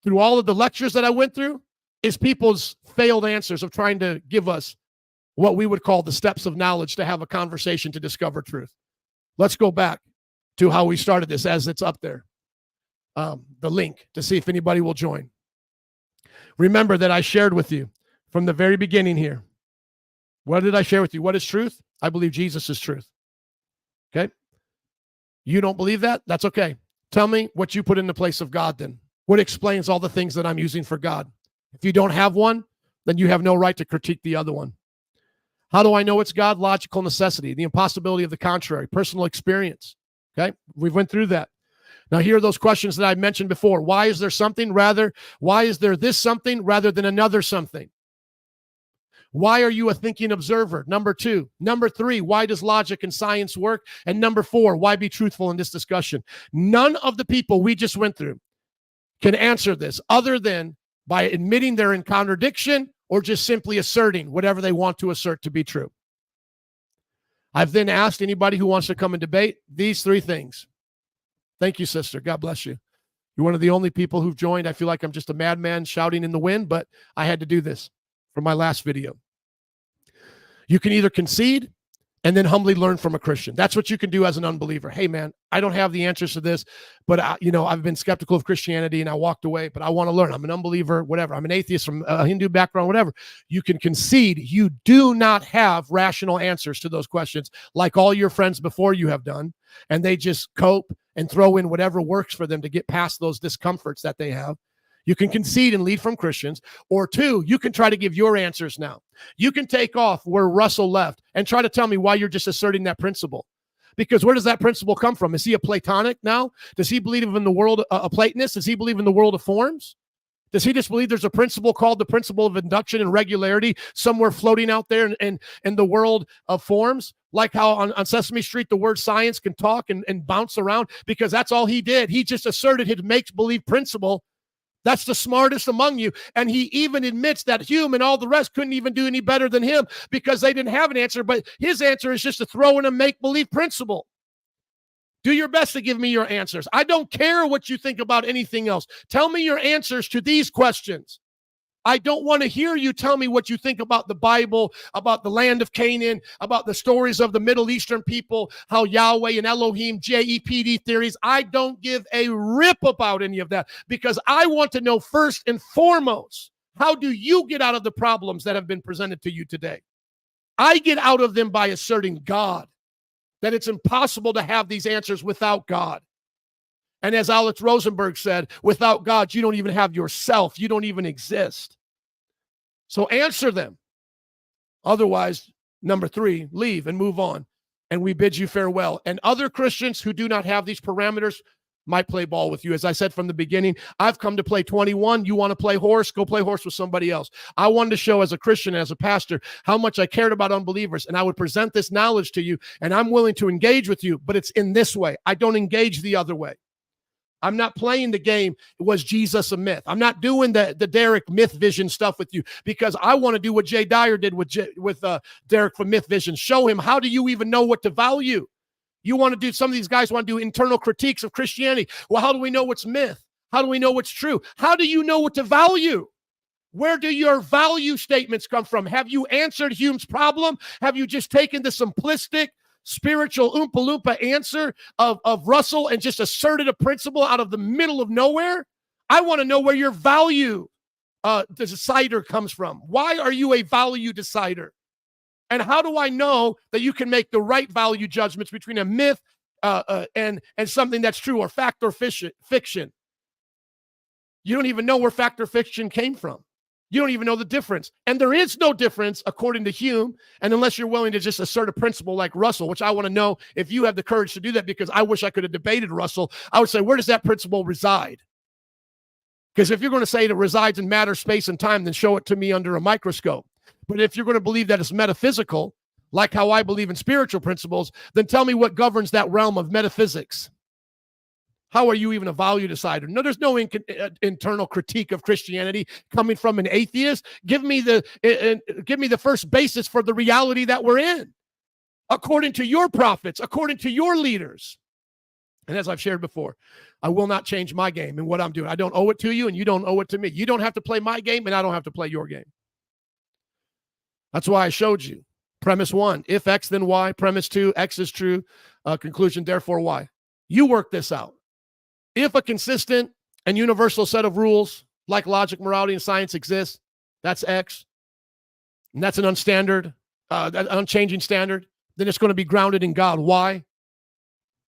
through all of the lectures that I went through is people's failed answers of trying to give us what we would call the steps of knowledge to have a conversation to discover truth. Let's go back to how we started this, as it's up there, the link, to see if anybody will join. Remember that I shared with you from the very beginning here. What did I share with you? What is truth? I believe Jesus is truth. Okay? You don't believe that? That's okay. Tell me what you put in the place of God then. What explains all the things that I'm using for God? If you don't have one, then you have no right to critique the other one. How do I know it's God? Logical necessity, the impossibility of the contrary, personal experience. Okay? We went through that. Now, here are those questions that I mentioned before. Why is there something why is there this something rather than another something? Why are you a thinking observer? Number 2. Number 3, why does logic and science work? And number 4, why be truthful in this discussion? None of the people we just went through can answer this other than by admitting they're in contradiction or just simply asserting whatever they want to assert to be true. I've then asked anybody who wants to come and debate these 3 things. Thank you, sister. God bless you. You're one of the only people who've joined. I feel like I'm just a madman shouting in the wind, but I had to do this for my last video. You can either concede and then humbly learn from a Christian. That's what you can do as an unbeliever. Hey, man, I don't have the answers to this, but I've been skeptical of Christianity and I walked away, but I want to learn. I'm an unbeliever, whatever. I'm an atheist from a Hindu background, whatever. You can concede. You do not have rational answers to those questions like all your friends before you have done, and they just cope and throw in whatever works for them to get past those discomforts that they have. You can concede and lead from Christians. Or 2, you can try to give your answers now. You can take off where Russell left and try to tell me why you're just asserting that principle. Because where does that principle come from? Is he a Platonic now? Does he believe in the world, a Platonist? Does he believe in the world of forms? Does he just believe there's a principle called the principle of induction and regularity somewhere floating out there in the world of forms? Like how on Sesame Street, the word science can talk and bounce around, because that's all he did. He just asserted his make-believe principle. That's the smartest among you. And he even admits that Hume and all the rest couldn't even do any better than him because they didn't have an answer. But his answer is just to throw in a make-believe principle. Do your best to give me your answers. I don't care what you think about anything else. Tell me your answers to these questions. I don't want to hear you tell me what you think about the Bible, about the land of Canaan, about the stories of the Middle Eastern people, how Yahweh and Elohim, JEPD theories. I don't give a rip about any of that because I want to know first and foremost, how do you get out of the problems that have been presented to you today? I get out of them by asserting God, that it's impossible to have these answers without God. And as Alex Rosenburg said, without God, you don't even have yourself. You don't even exist. So answer them. Otherwise, number 3, leave and move on. And we bid you farewell. And other Christians who do not have these parameters might play ball with you. As I said from the beginning, I've come to play 21. You want to play horse? Go play horse with somebody else. I wanted to show as a Christian, as a pastor, how much I cared about unbelievers. And I would present this knowledge to you. And I'm willing to engage with you. But it's in this way. I don't engage the other way. I'm not playing the game, was Jesus a myth? I'm not doing the Derek myth vision stuff with you because I want to do what Jay Dyer did with Derek from Myth Vision. Show him, how do you even know what to value? You want to do, some of these guys want to do internal critiques of Christianity. Well, how do we know what's myth? How do we know what's true? How do you know what to value? Where do your value statements come from? Have you answered Hume's problem? Have you just taken the simplistic, spiritual Oompa Loompa answer of Russell and just asserted a principle out of the middle of nowhere? I want to know where your value decider comes from. Why are you a value decider? And how do I know that you can make the right value judgments between a myth and something that's true, or fact or fiction? You don't even know where fact or fiction came from. You don't even know the difference. And there is no difference according to Hume. And unless you're willing to just assert a principle like Russell, which I want to know if you have the courage to do that, because I wish I could have debated Russell. I would say, where does that principle reside? Because if you're going to say it resides in matter, space, and time, then show it to me under a microscope. But if you're going to believe that it's metaphysical, like how I believe in spiritual principles, then tell me what governs that realm of metaphysics. How are you even a value decider? No, there's no internal critique of Christianity coming from an atheist. Give me the first basis for the reality that we're in, according to your prophets, according to your leaders. And as I've shared before, I will not change my game in what I'm doing. I don't owe it to you, and you don't owe it to me. You don't have to play my game, and I don't have to play your game. That's why I showed you. Premise 1, if X, then Y. Premise 2, X is true. Conclusion, therefore, Y. You work this out. If a consistent and universal set of rules like logic, morality, and science exists, that's X, and that's an unchanging standard, then it's going to be grounded in God. Why?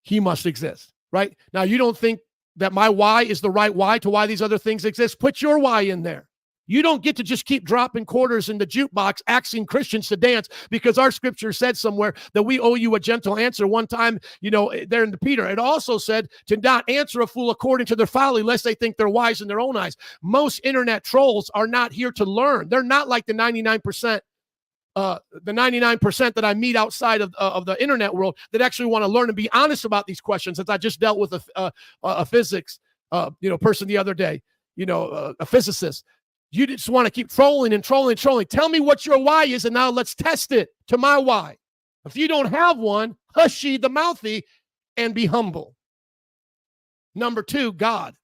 He must exist, right? Now, you don't think that my why is the right why to why these other things exist? Put your why in there. You don't get to just keep dropping quarters in the jukebox, asking Christians to dance, because our scripture said somewhere that we owe you a gentle answer. One time, there in the Peter, it also said to not answer a fool according to their folly, lest they think they're wise in their own eyes. Most internet trolls are not here to learn. They're not like the 99%. The 99% that I meet outside of the internet world that actually want to learn and be honest about these questions. As I just dealt with a physics person the other day, a physicist. You just want to keep trolling and trolling and trolling. Tell me what your why is, and now let's test it to my why. If you don't have one, hush ye the mouthy and be humble. Number 2, God.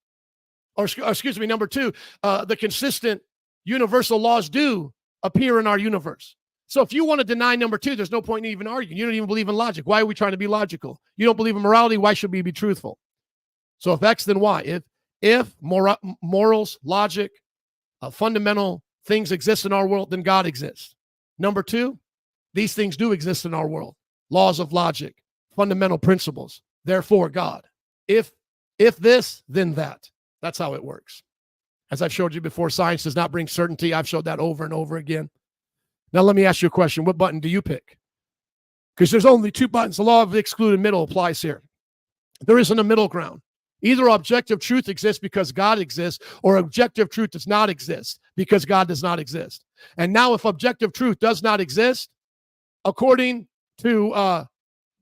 Number 2, the consistent universal laws do appear in our universe. So if you want to deny number 2, there's no point in even arguing. You don't even believe in logic. Why are we trying to be logical? You don't believe in morality. Why should we be truthful? So if X, then Y. If morals, logic, fundamental things exist in our world, then God exists. Number 2, these things do exist in our world. Laws of logic, fundamental principles, therefore God. If this, then that. That's how it works. As I've showed you before, science does not bring certainty. I've showed that over and over again. Now let me ask you a question. What button do you pick? Because there's only 2 buttons. The law of the excluded middle applies here. There isn't a middle ground. Either objective truth exists because God exists, or objective truth does not exist because God does not exist. And now if objective truth does not exist, according to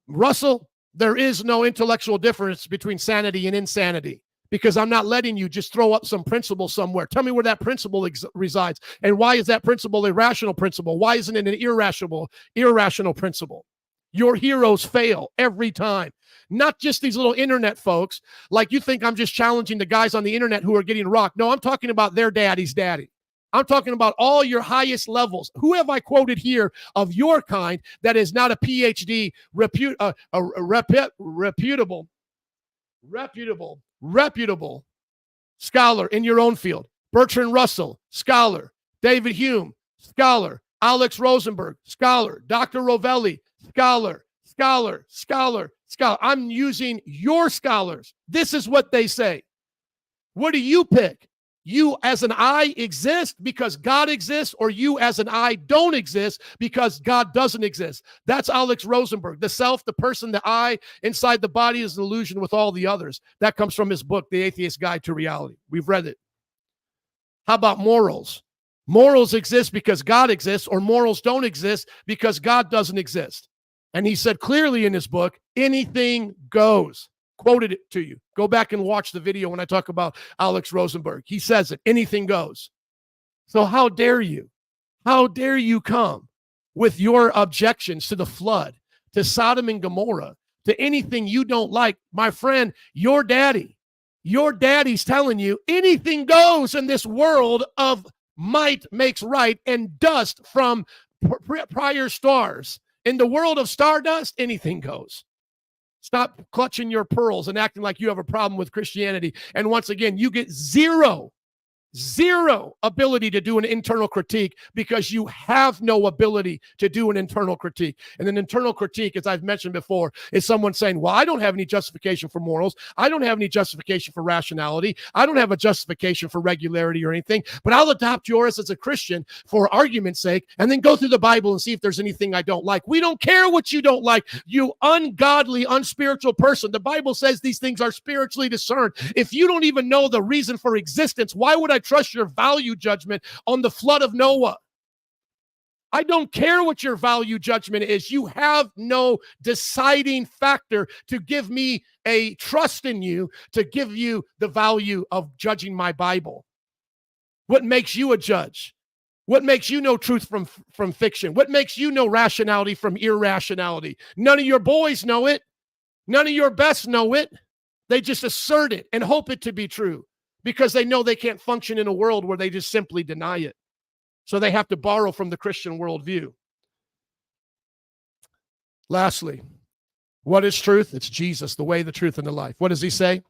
Russell, there is no intellectual difference between sanity and insanity, because I'm not letting you just throw up some principle somewhere. Tell me where that principle resides. And why is that principle a rational principle? Why isn't it an irrational principle? Your heroes fail every time. Not just these little internet folks. Like, you think I'm just challenging the guys on the internet who are getting rocked. No, I'm talking about their daddy's daddy. I'm talking about all your highest levels. Who have I quoted here of your kind that is not a PhD, reputable scholar in your own field? Bertrand Russell, scholar. David Hume, scholar. Alex Rosenburg, scholar. Dr. Rovelli, scholar. I'm using your scholars. This is what they say. What do you pick? You as an I exist because God exists, or you as an I don't exist because God doesn't exist? That's Alex Rosenburg. The self, the person, the I inside the body is an illusion with all the others. That comes from his book, The Atheist's Guide to Reality. We've read it. How about morals? Morals exist because God exists, or morals don't exist because God doesn't exist. And he said clearly in his book, anything goes. Quoted it to you. Go back and watch the video when I talk about Alex Rosenburg. He says it. Anything goes. So how dare you? How dare you come with your objections to the flood, to Sodom and Gomorrah, to anything you don't like? My friend, your daddy's telling you anything goes in this world of might makes right and dust from prior stars. In the world of stardust, anything goes. Stop clutching your pearls and acting like you have a problem with Christianity. And once again, you get zero ability to do an internal critique because you have no ability to do an internal critique. And an internal critique, as I've mentioned before, is someone saying, well, I don't have any justification for morals. I don't have any justification for rationality. I don't have a justification for regularity or anything, but I'll adopt yours as a Christian for argument's sake and then go through the Bible and see if there's anything I don't like. We don't care what you don't like, you ungodly, unspiritual person. The Bible says these things are spiritually discerned. If you don't even know the reason for existence, why would I trust your value judgment on the flood of Noah? I don't care what your value judgment is. You have no deciding factor to give me a trust in you, to give you the value of judging my Bible. What makes you a judge? What makes you know truth from fiction? What makes you know rationality from irrationality? None of your boys know it. None of your best know it. They just assert it and hope it to be true, because they know they can't function in a world where they just simply deny it. So they have to borrow from the Christian worldview. Lastly, what is truth? It's Jesus, the way, the truth, and the life. What does he say?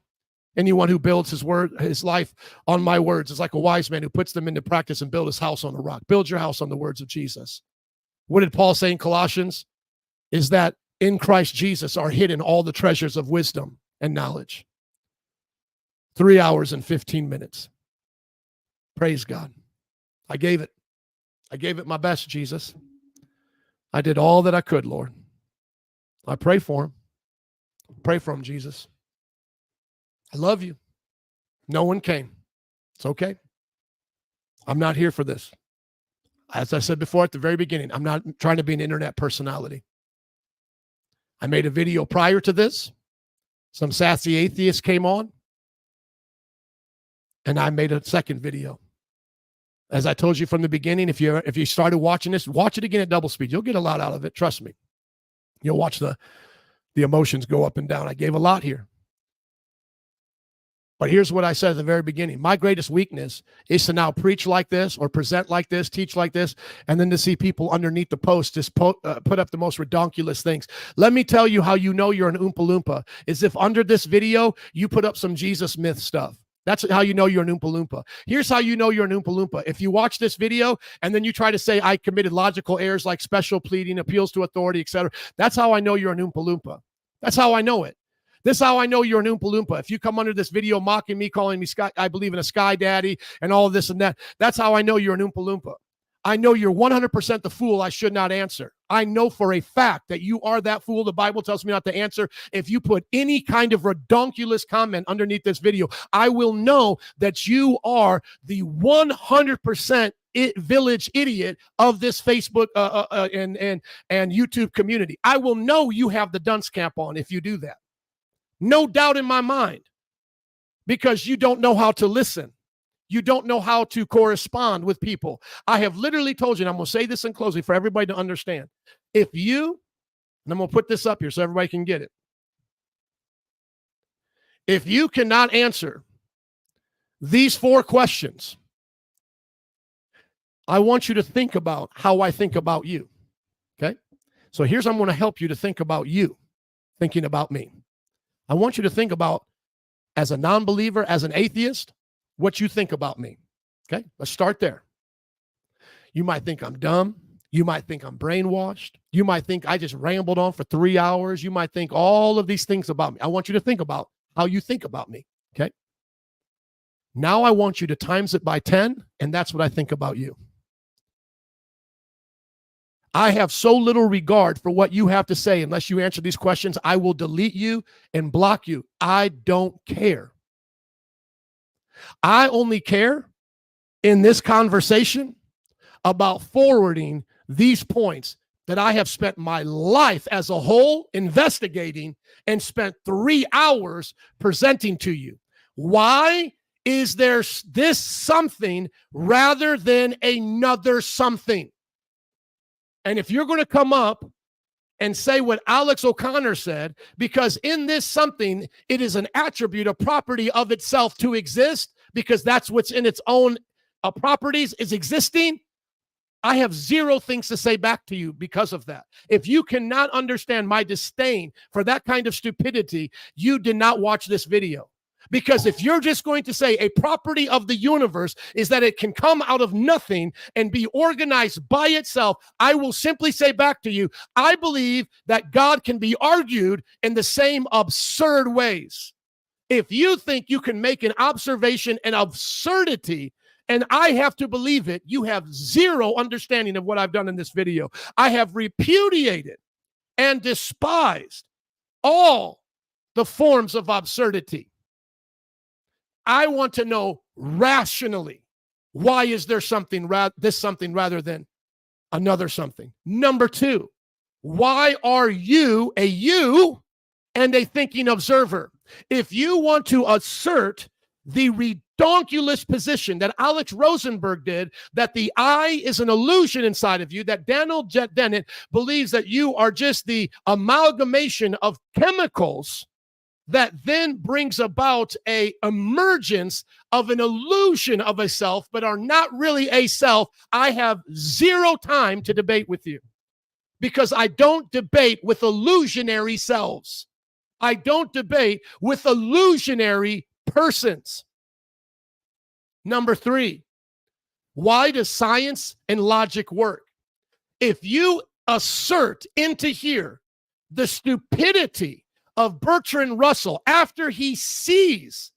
Anyone who builds his life on my words is like a wise man who puts them into practice and builds his house on a rock. Build your house on the words of Jesus. What did Paul say in Colossians? Is that in Christ Jesus are hidden all the treasures of wisdom and knowledge. 3 hours and 15 minutes. Praise God. I gave it my best, Jesus. I did all that I could, Lord. I pray for him. Pray for him, Jesus. I love you. No one came. It's okay. I'm not here for this. As I said before at the very beginning, I'm not trying to be an internet personality. I made a video prior to this. Some sassy atheists came on, and I made a second video. As I told you from the beginning, if you started watching this, watch it again at double speed. You'll get a lot out of it. Trust me. You'll watch the emotions go up and down. I gave a lot here. But here's what I said at the very beginning. My greatest weakness is to now preach like this or present like this, teach like this, and then to see people underneath the post just put up the most redonkulous things. Let me tell you how you know you're an Oompa Loompa, is if under this video, you put up some Jesus myth stuff. That's how you know you're an Oompa Loompa. Here's how you know you're an Oompa Loompa. If you watch this video and then you try to say, I committed logical errors like special pleading, appeals to authority, etc. That's how I know you're an Oompa Loompa. That's how I know it. This is how I know you're an Oompa Loompa. If you come under this video mocking me, calling me Sky, I believe in a Sky Daddy and all of this and that, that's how I know you're an Oompa Loompa. I know you're 100% the fool I should not answer. I know for a fact that you are that fool the Bible tells me not to answer. If you put any kind of redonkulous comment underneath this video, I will know that you are the 100% village idiot of this Facebook and YouTube community. I will know you have the dunce cap on if you do that. No doubt in my mind, because you don't know how to listen. You don't know how to correspond with people. I have literally told you, and I'm going to say this in closing for everybody to understand. If you, and I'm going to put this up here so everybody can get it. If you cannot answer these 4 questions, I want you to think about how I think about you. Okay? So here's I'm going to help you to think about you, thinking about me. I want you to think about, as a non-believer, as an atheist, what you think about me. Okay? Let's start there. You might think I'm dumb. You might think I'm brainwashed. You might think I just rambled on for 3 hours. You might think all of these things about me. I want you to think about how you think about me. Okay? Now I want you to times it by 10, and that's what I think about you. I have so little regard for what you have to say. Unless you answer these questions, I will delete you and block you. I don't care. I only care in this conversation about forwarding these points that I have spent my life as a whole investigating and spent 3 hours presenting to you. Why is there this something rather than another something? And if you're going to come up and say what Alex O'Connor said, because in this something, it is an attribute, a property of itself to exist, because that's what's in its own properties is existing, I have zero things to say back to you because of that. If you cannot understand my disdain for that kind of stupidity, you did not watch this video. Because if you're just going to say a property of the universe is that it can come out of nothing and be organized by itself, I will simply say back to you, I believe that God can be argued in the same absurd ways. If you think you can make an observation an absurdity and I have to believe it, you have zero understanding of what I've done in this video. I have repudiated and despised all the forms of absurdity. I want to know rationally, why is there something rather than another something? Number two, why are you a you and a thinking observer? If you want to assert the redonkulous position that Alex Rosenburg did, that the I is an illusion inside of you, that Daniel Dennett believes that you are just the amalgamation of chemicals that then brings about a emergence of an illusion of a self, but are not really a self, I have zero time to debate with you, because I don't debate with illusionary selves. I don't debate with illusionary persons. Number three, why does science and logic work? If you assert into here the stupidity of Bertrand Russell after he sees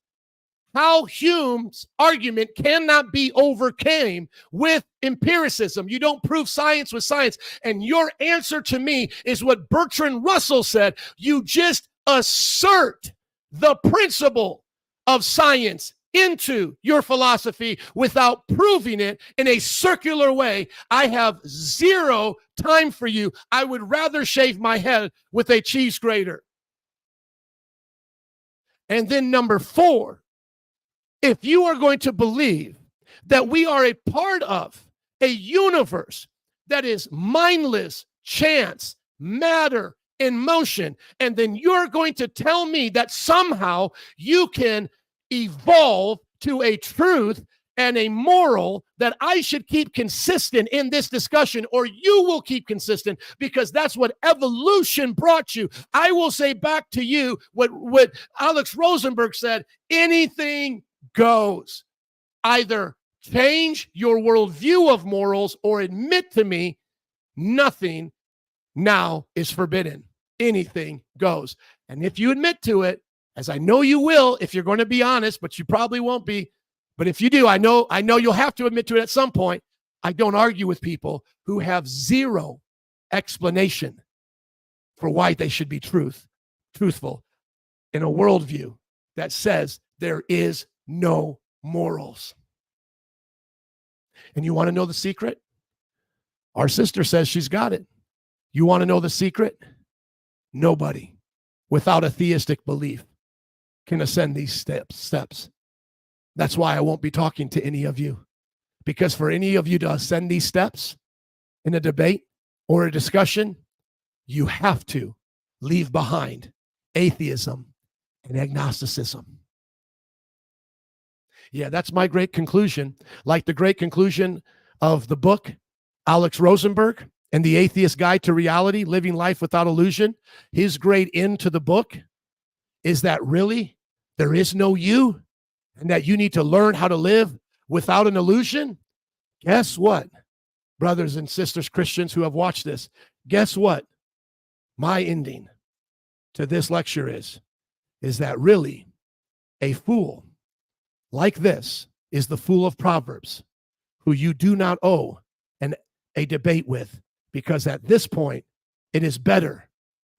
how Hume's argument cannot be overcome with empiricism. You don't prove science with science. And your answer to me is what Bertrand Russell said. You just assert the principle of science into your philosophy without proving it in a circular way. I have zero time for you. I would rather shave my head with a cheese grater. And then number four, if you are going to believe that we are a part of a universe that is mindless, chance, matter, in motion, and then you're going to tell me that somehow you can evolve to a truth and a moral that I should keep consistent in this discussion, or you will keep consistent, because that's what evolution brought you. I will say back to you what Alex Rosenburg said: anything goes. Either change your worldview of morals or admit to me nothing now is forbidden. Anything goes. And if you admit to it, as I know you will, if you're going to be honest, but you probably won't be, but if you do, I know you'll have to admit to it at some point. I don't argue with people who have zero explanation for why they should be truthful in a worldview that says there is no morals. And you want to know the secret? Our sister says she's got it. You want to know the secret? Nobody without a theistic belief can ascend these steps. That's why I won't be talking to any of you, because for any of you to ascend these steps in a debate or a discussion, you have to leave behind atheism and agnosticism. Yeah, that's my great conclusion. Like the great conclusion of the book, Alex Rosenburg, and The Atheist Guide to Reality, Living Life Without Illusion, his great end to the book is that really there is no you, and that you need to learn how to live without an illusion. Guess what, brothers and sisters, Christians who have watched this, guess what? My ending to this lecture is that really a fool like this is the fool of Proverbs, who you do not owe a debate with, because at this point, it is better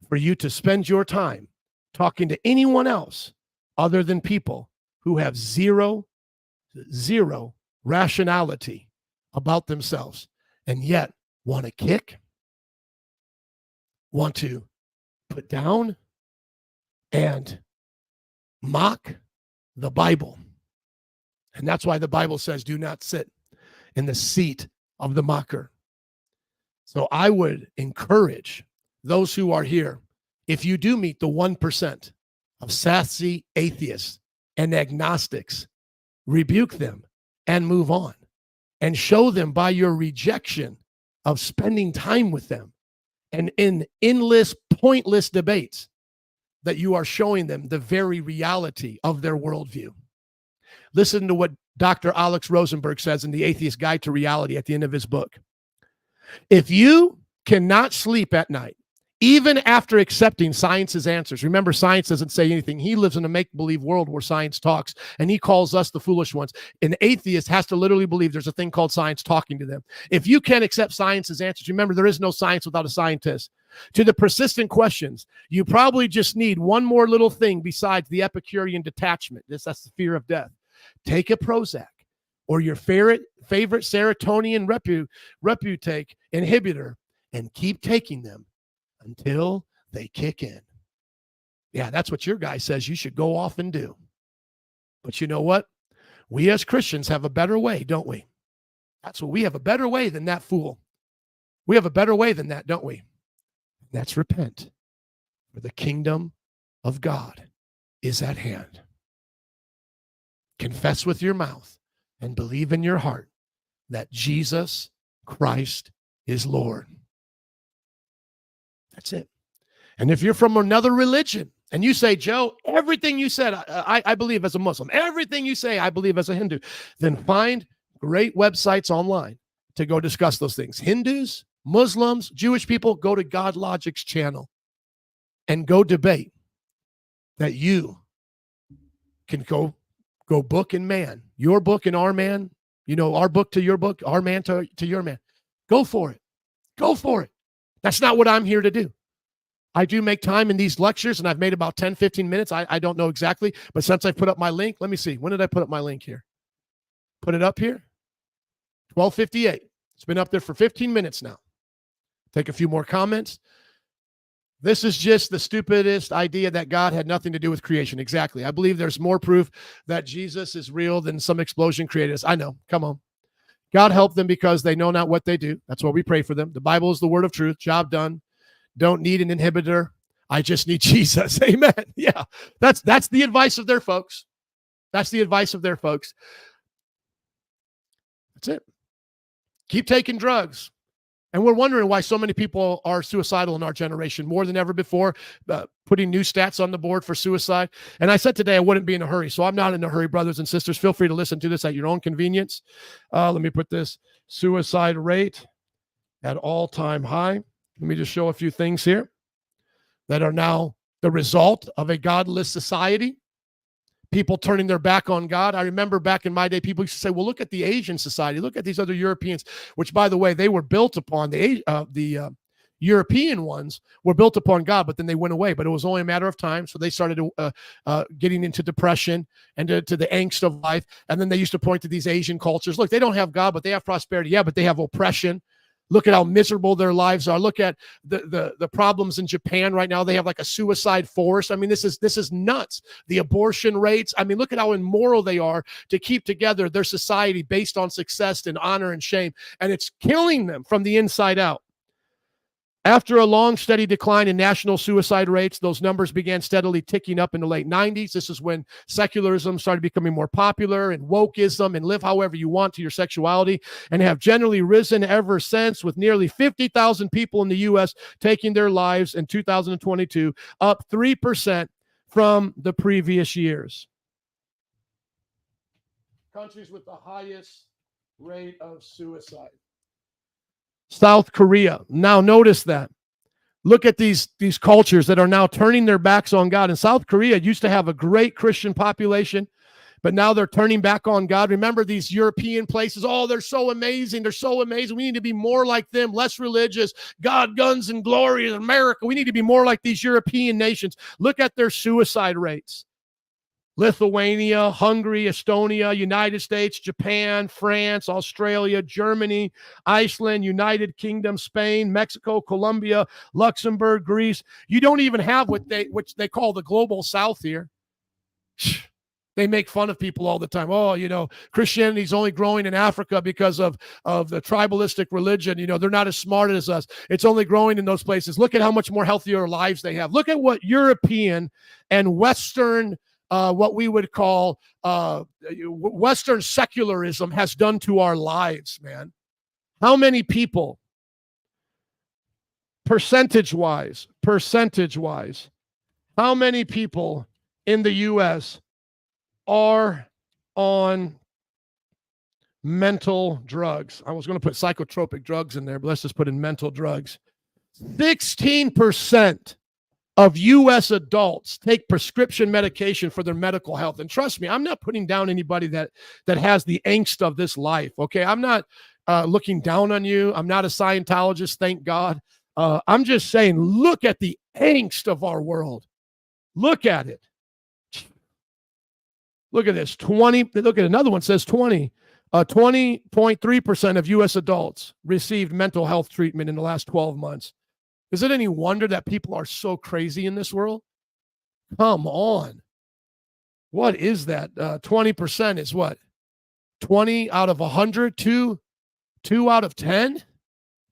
for you to spend your time talking to anyone else other than people who have zero rationality about themselves, and yet want to kick, want to put down, and mock the Bible. And that's why the Bible says, do not sit in the seat of the mocker. So I would encourage those who are here, if you do meet the 1% of sassy atheists and agnostics, rebuke them and move on, and show them by your rejection of spending time with them and in endless, pointless debates that you are showing them the very reality of their worldview. Listen to what Dr. Alex Rosenburg says in The Atheist Guide to Reality at the end of his book. If you cannot sleep at night, even after accepting science's answers, remember, science doesn't say anything. He lives in a make-believe world where science talks, and he calls us the foolish ones. An atheist has to literally believe there's a thing called science talking to them. If you can't accept science's answers, remember, there is no science without a scientist. To the persistent questions, you probably just need one more little thing besides the Epicurean detachment. That's the fear of death. Take a Prozac or your favorite serotonin reuptake inhibitor and keep taking them until they kick in. Yeah, that's what your guy says you should go off and do. But you know what? We as Christians have a better way, don't we? That's what we have, a better way than that fool. We have a better way than that, don't we? That's repent, for the kingdom of God is at hand. Confess with your mouth and believe in your heart that Jesus Christ is Lord. That's it. And if you're from another religion and you say, Joe, everything you said, I believe as a Muslim, everything you say, I believe as a Hindu, then find great websites online to go discuss those things. Hindus, Muslims, Jewish people, go to God Logic's channel and go debate that you can go book and man, your book and our man, our book to your book, our man to your man. Go for it. Go for it. That's not what I'm here to do. I do make time in these lectures, and I've made about 10, 15 minutes. I don't know exactly, but since I put up my link, let me see. When did I put up my link here? Put it up here? 12:58. It's been up there for 15 minutes now. Take a few more comments. This is just the stupidest idea that God had nothing to do with creation. Exactly. I believe there's more proof that Jesus is real than some explosion created us. I know. Come on. God help them because they know not what they do. That's why we pray for them. The Bible is the word of truth. Job done. Don't need an inhibitor. I just need Jesus. Amen. Yeah. That's the advice of their folks. That's the advice of their folks. That's it. Keep taking drugs. And we're wondering why so many people are suicidal in our generation, more than ever before, putting new stats on the board for suicide. And I said today I wouldn't be in a hurry, so I'm not in a hurry, brothers and sisters. Feel free to listen to this at your own convenience. Let me put this suicide rate at all-time high. Let me just show a few things here that are now the result of a godless society. People turning their back on God. I remember back in my day, people used to say, well, look at the Asian society. Look at these other Europeans, which, by the way, they were built upon the European ones were built upon God, but then they went away. But it was only a matter of time. So they started getting into depression and to the angst of life. And then they used to point to these Asian cultures. Look, they don't have God, but they have prosperity. Yeah, but they have oppression. Look at how miserable their lives are. Look at the problems in Japan right now. They have like a suicide force. I mean, this is nuts. The abortion rates. I mean, look at how immoral they are to keep together their society based on success and honor and shame. And it's killing them from the inside out. After a long, steady decline in national suicide rates, those numbers began steadily ticking up in the late 90s. This is when secularism started becoming more popular, and wokeism and live however you want to your sexuality, and have generally risen ever since, with nearly 50,000 people in the U.S. taking their lives in 2022, up 3% from the previous years. Countries with the highest rate of suicide. South Korea. Now notice that. Look at these cultures that are now turning their backs on God. And South Korea used to have a great Christian population, but now they're turning back on God. Remember these European places? Oh, they're so amazing. They're so amazing. We need to be more like them, less religious. God, guns, and glory in America. We need to be more like these European nations. Look at their suicide rates. Lithuania, Hungary, Estonia, United States, Japan, France, Australia, Germany, Iceland, United Kingdom, Spain, Mexico, Colombia, Luxembourg, Greece. You don't even have which they call the global south here. They make fun of people all the time. Oh, Christianity is only growing in Africa because of the tribalistic religion. They're not as smart as us. It's only growing in those places. Look at how much more healthier lives they have. Look at what European and Western what we would call Western secularism has done to our lives, man. How many people, percentage-wise, how many people in the U.S. are on mental drugs? I was going to put psychotropic drugs in there, but let's just put in mental drugs. 16% of U.S. adults take prescription medication for their medical health. And trust me, I'm not putting down anybody that has the angst of this life, okay? I'm not looking down on you. I'm not a Scientologist, thank God. I'm just saying, look at the angst of our world. Look at it. Look at this. Look at another one, says 20.3% of U.S. adults received mental health treatment in the last 12 months. Is it any wonder that people are so crazy in this world? Come on. What is that? 20% is what? 20 out of 100? 2 out of 10?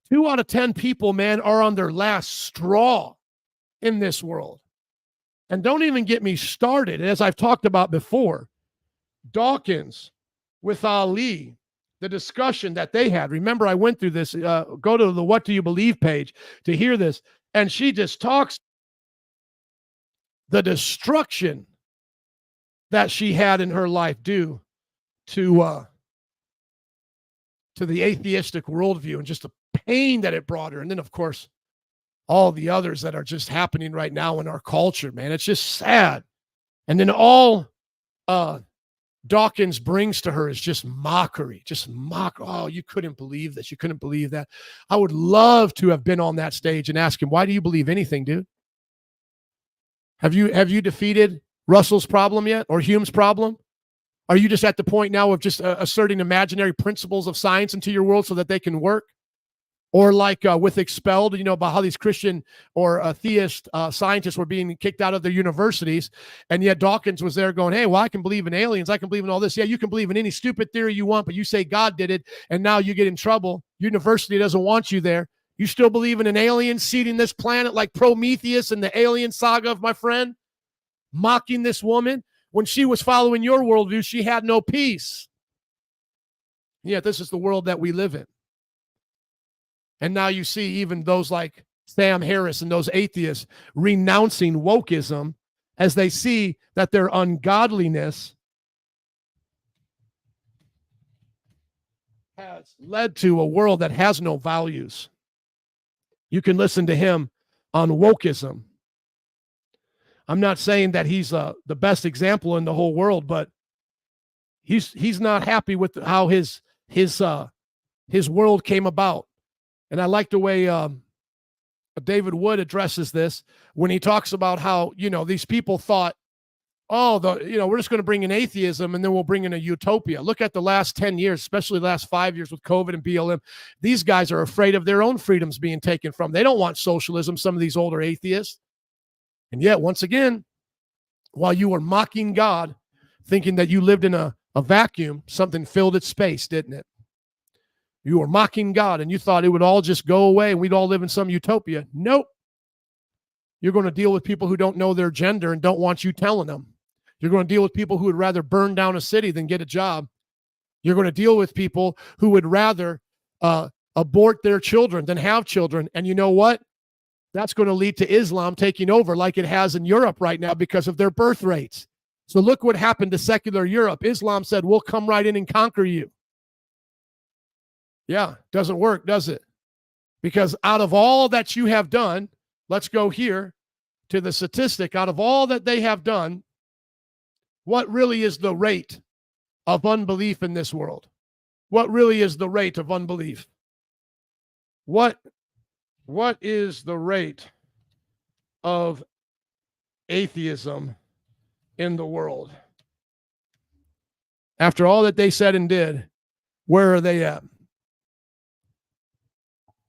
2 out of 10 people, man, are on their last straw in this world. And don't even get me started, as I've talked about before, Dawkins with Ali, the discussion that they had. Remember, I went through this. Go to the What Do You Believe page to hear this. And she just talks the destruction that she had in her life due to the atheistic worldview and just the pain that it brought her. And then, of course, all the others that are just happening right now in our culture, man. It's just sad. And then all Dawkins brings to her is just mockery, Oh, you couldn't believe this. You couldn't believe that. I would love to have been on that stage and ask him, why do you believe anything, dude? Have you defeated Russell's problem yet, or Hume's problem? Are you just at the point now of just asserting imaginary principles of science into your world so that they can work? Or like with Expelled, about how these Christian or theist scientists were being kicked out of their universities. And yet Dawkins was there going, hey, well, I can believe in aliens. I can believe in all this. Yeah, you can believe in any stupid theory you want, but you say God did it, and now you get in trouble. University doesn't want you there. You still believe in an alien seeding this planet like Prometheus and the alien saga of my friend? Mocking this woman. When she was following your worldview, she had no peace. Yet this is the world that we live in. And now you see even those like Sam Harris and those atheists renouncing wokeism as they see that their ungodliness has led to a world that has no values. You can listen to him on wokeism. I'm not saying that he's the best example in the whole world, but he's not happy with how his world came about. And I like the way David Wood addresses this when he talks about how, these people thought, we're just going to bring in atheism and then we'll bring in a utopia. Look at the last 10 years, especially the last 5 years with COVID and BLM. These guys are afraid of their own freedoms being taken from. They don't want socialism, some of these older atheists. And yet, once again, while you were mocking God, thinking that you lived in a vacuum, something filled its space, didn't it? You were mocking God and you thought it would all just go away and we'd all live in some utopia. Nope. You're going to deal with people who don't know their gender and don't want you telling them. You're going to deal with people who would rather burn down a city than get a job. You're going to deal with people who would rather abort their children than have children. And you know what? That's going to lead to Islam taking over like it has in Europe right now because of their birth rates. So look what happened to secular Europe. Islam said, we'll come right in and conquer you. Yeah, doesn't work, does it? Because out of all that you have done, let's go here to the statistic. Out of all that they have done, what really is the rate of unbelief in this world? What really is the rate of unbelief? What is the rate of atheism in the world? After all that they said and did, where are they at?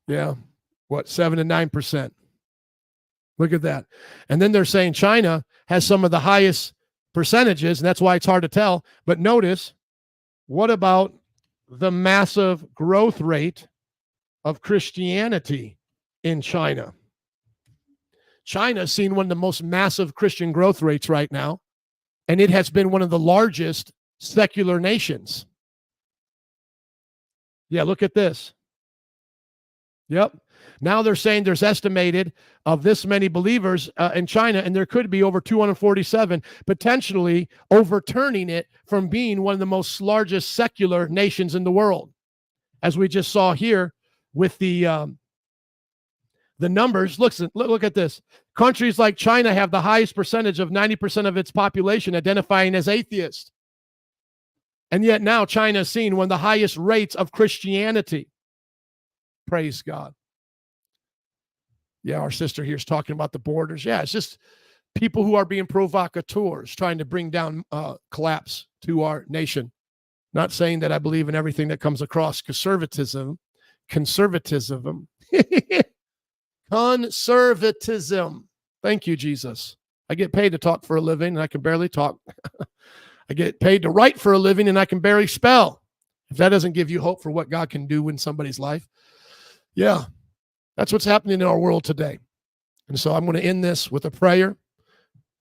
Yeah, 7 to 9%. Look at that. And then they're saying China has some of the highest percentages, and that's why it's hard to tell. But notice, what about the massive growth rate of Christianity in China? China's seen one of the most massive Christian growth rates right now, and it has been one of the largest secular nations. Yeah, look at this. Yep. Now they're saying there's estimated of this many believers in China, and there could be over 247, potentially overturning it from being one of the most largest secular nations in the world. As we just saw here with the numbers. Look at this. Countries like China have the highest percentage of 90% of its population identifying as atheist. And yet now China is seeing one of the highest rates of Christianity. Praise God. Yeah, our sister here is talking about the borders. Yeah, it's just people who are being provocateurs, trying to bring down collapse to our nation. Not saying that I believe in everything that comes across conservatism. Conservatism. Thank you, Jesus. I get paid to talk for a living, and I can barely talk. I get paid to write for a living, and I can barely spell. If that doesn't give you hope for what God can do in somebody's life. Yeah, that's what's happening in our world today. And so I'm going to end this with a prayer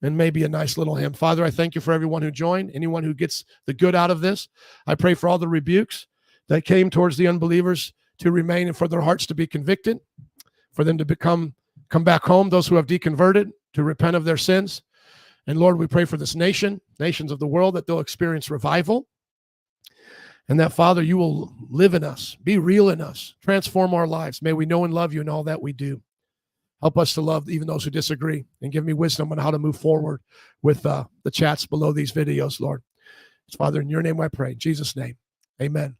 and maybe a nice little hymn. Father, I thank you for everyone who joined, anyone who gets the good out of this. I pray for all the rebukes that came towards the unbelievers to remain and for their hearts to be convicted, for them to come back home, those who have deconverted, to repent of their sins. And Lord, we pray for this nation, nations of the world, that they'll experience revival. And that, Father, you will live in us, be real in us, transform our lives. May we know and love you in all that we do. Help us to love even those who disagree, and give me wisdom on how to move forward with the chats below these videos, Lord. Father, in your name I pray. In Jesus' name, amen.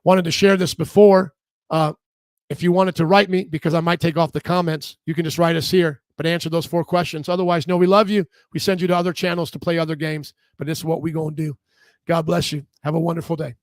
Wanted to share this before. If you wanted to write me, because I might take off the comments, you can just write us here, but answer those 4 questions. Otherwise, no, we love you. We send you to other channels to play other games, but this is what we're going to do. God bless you. Have a wonderful day.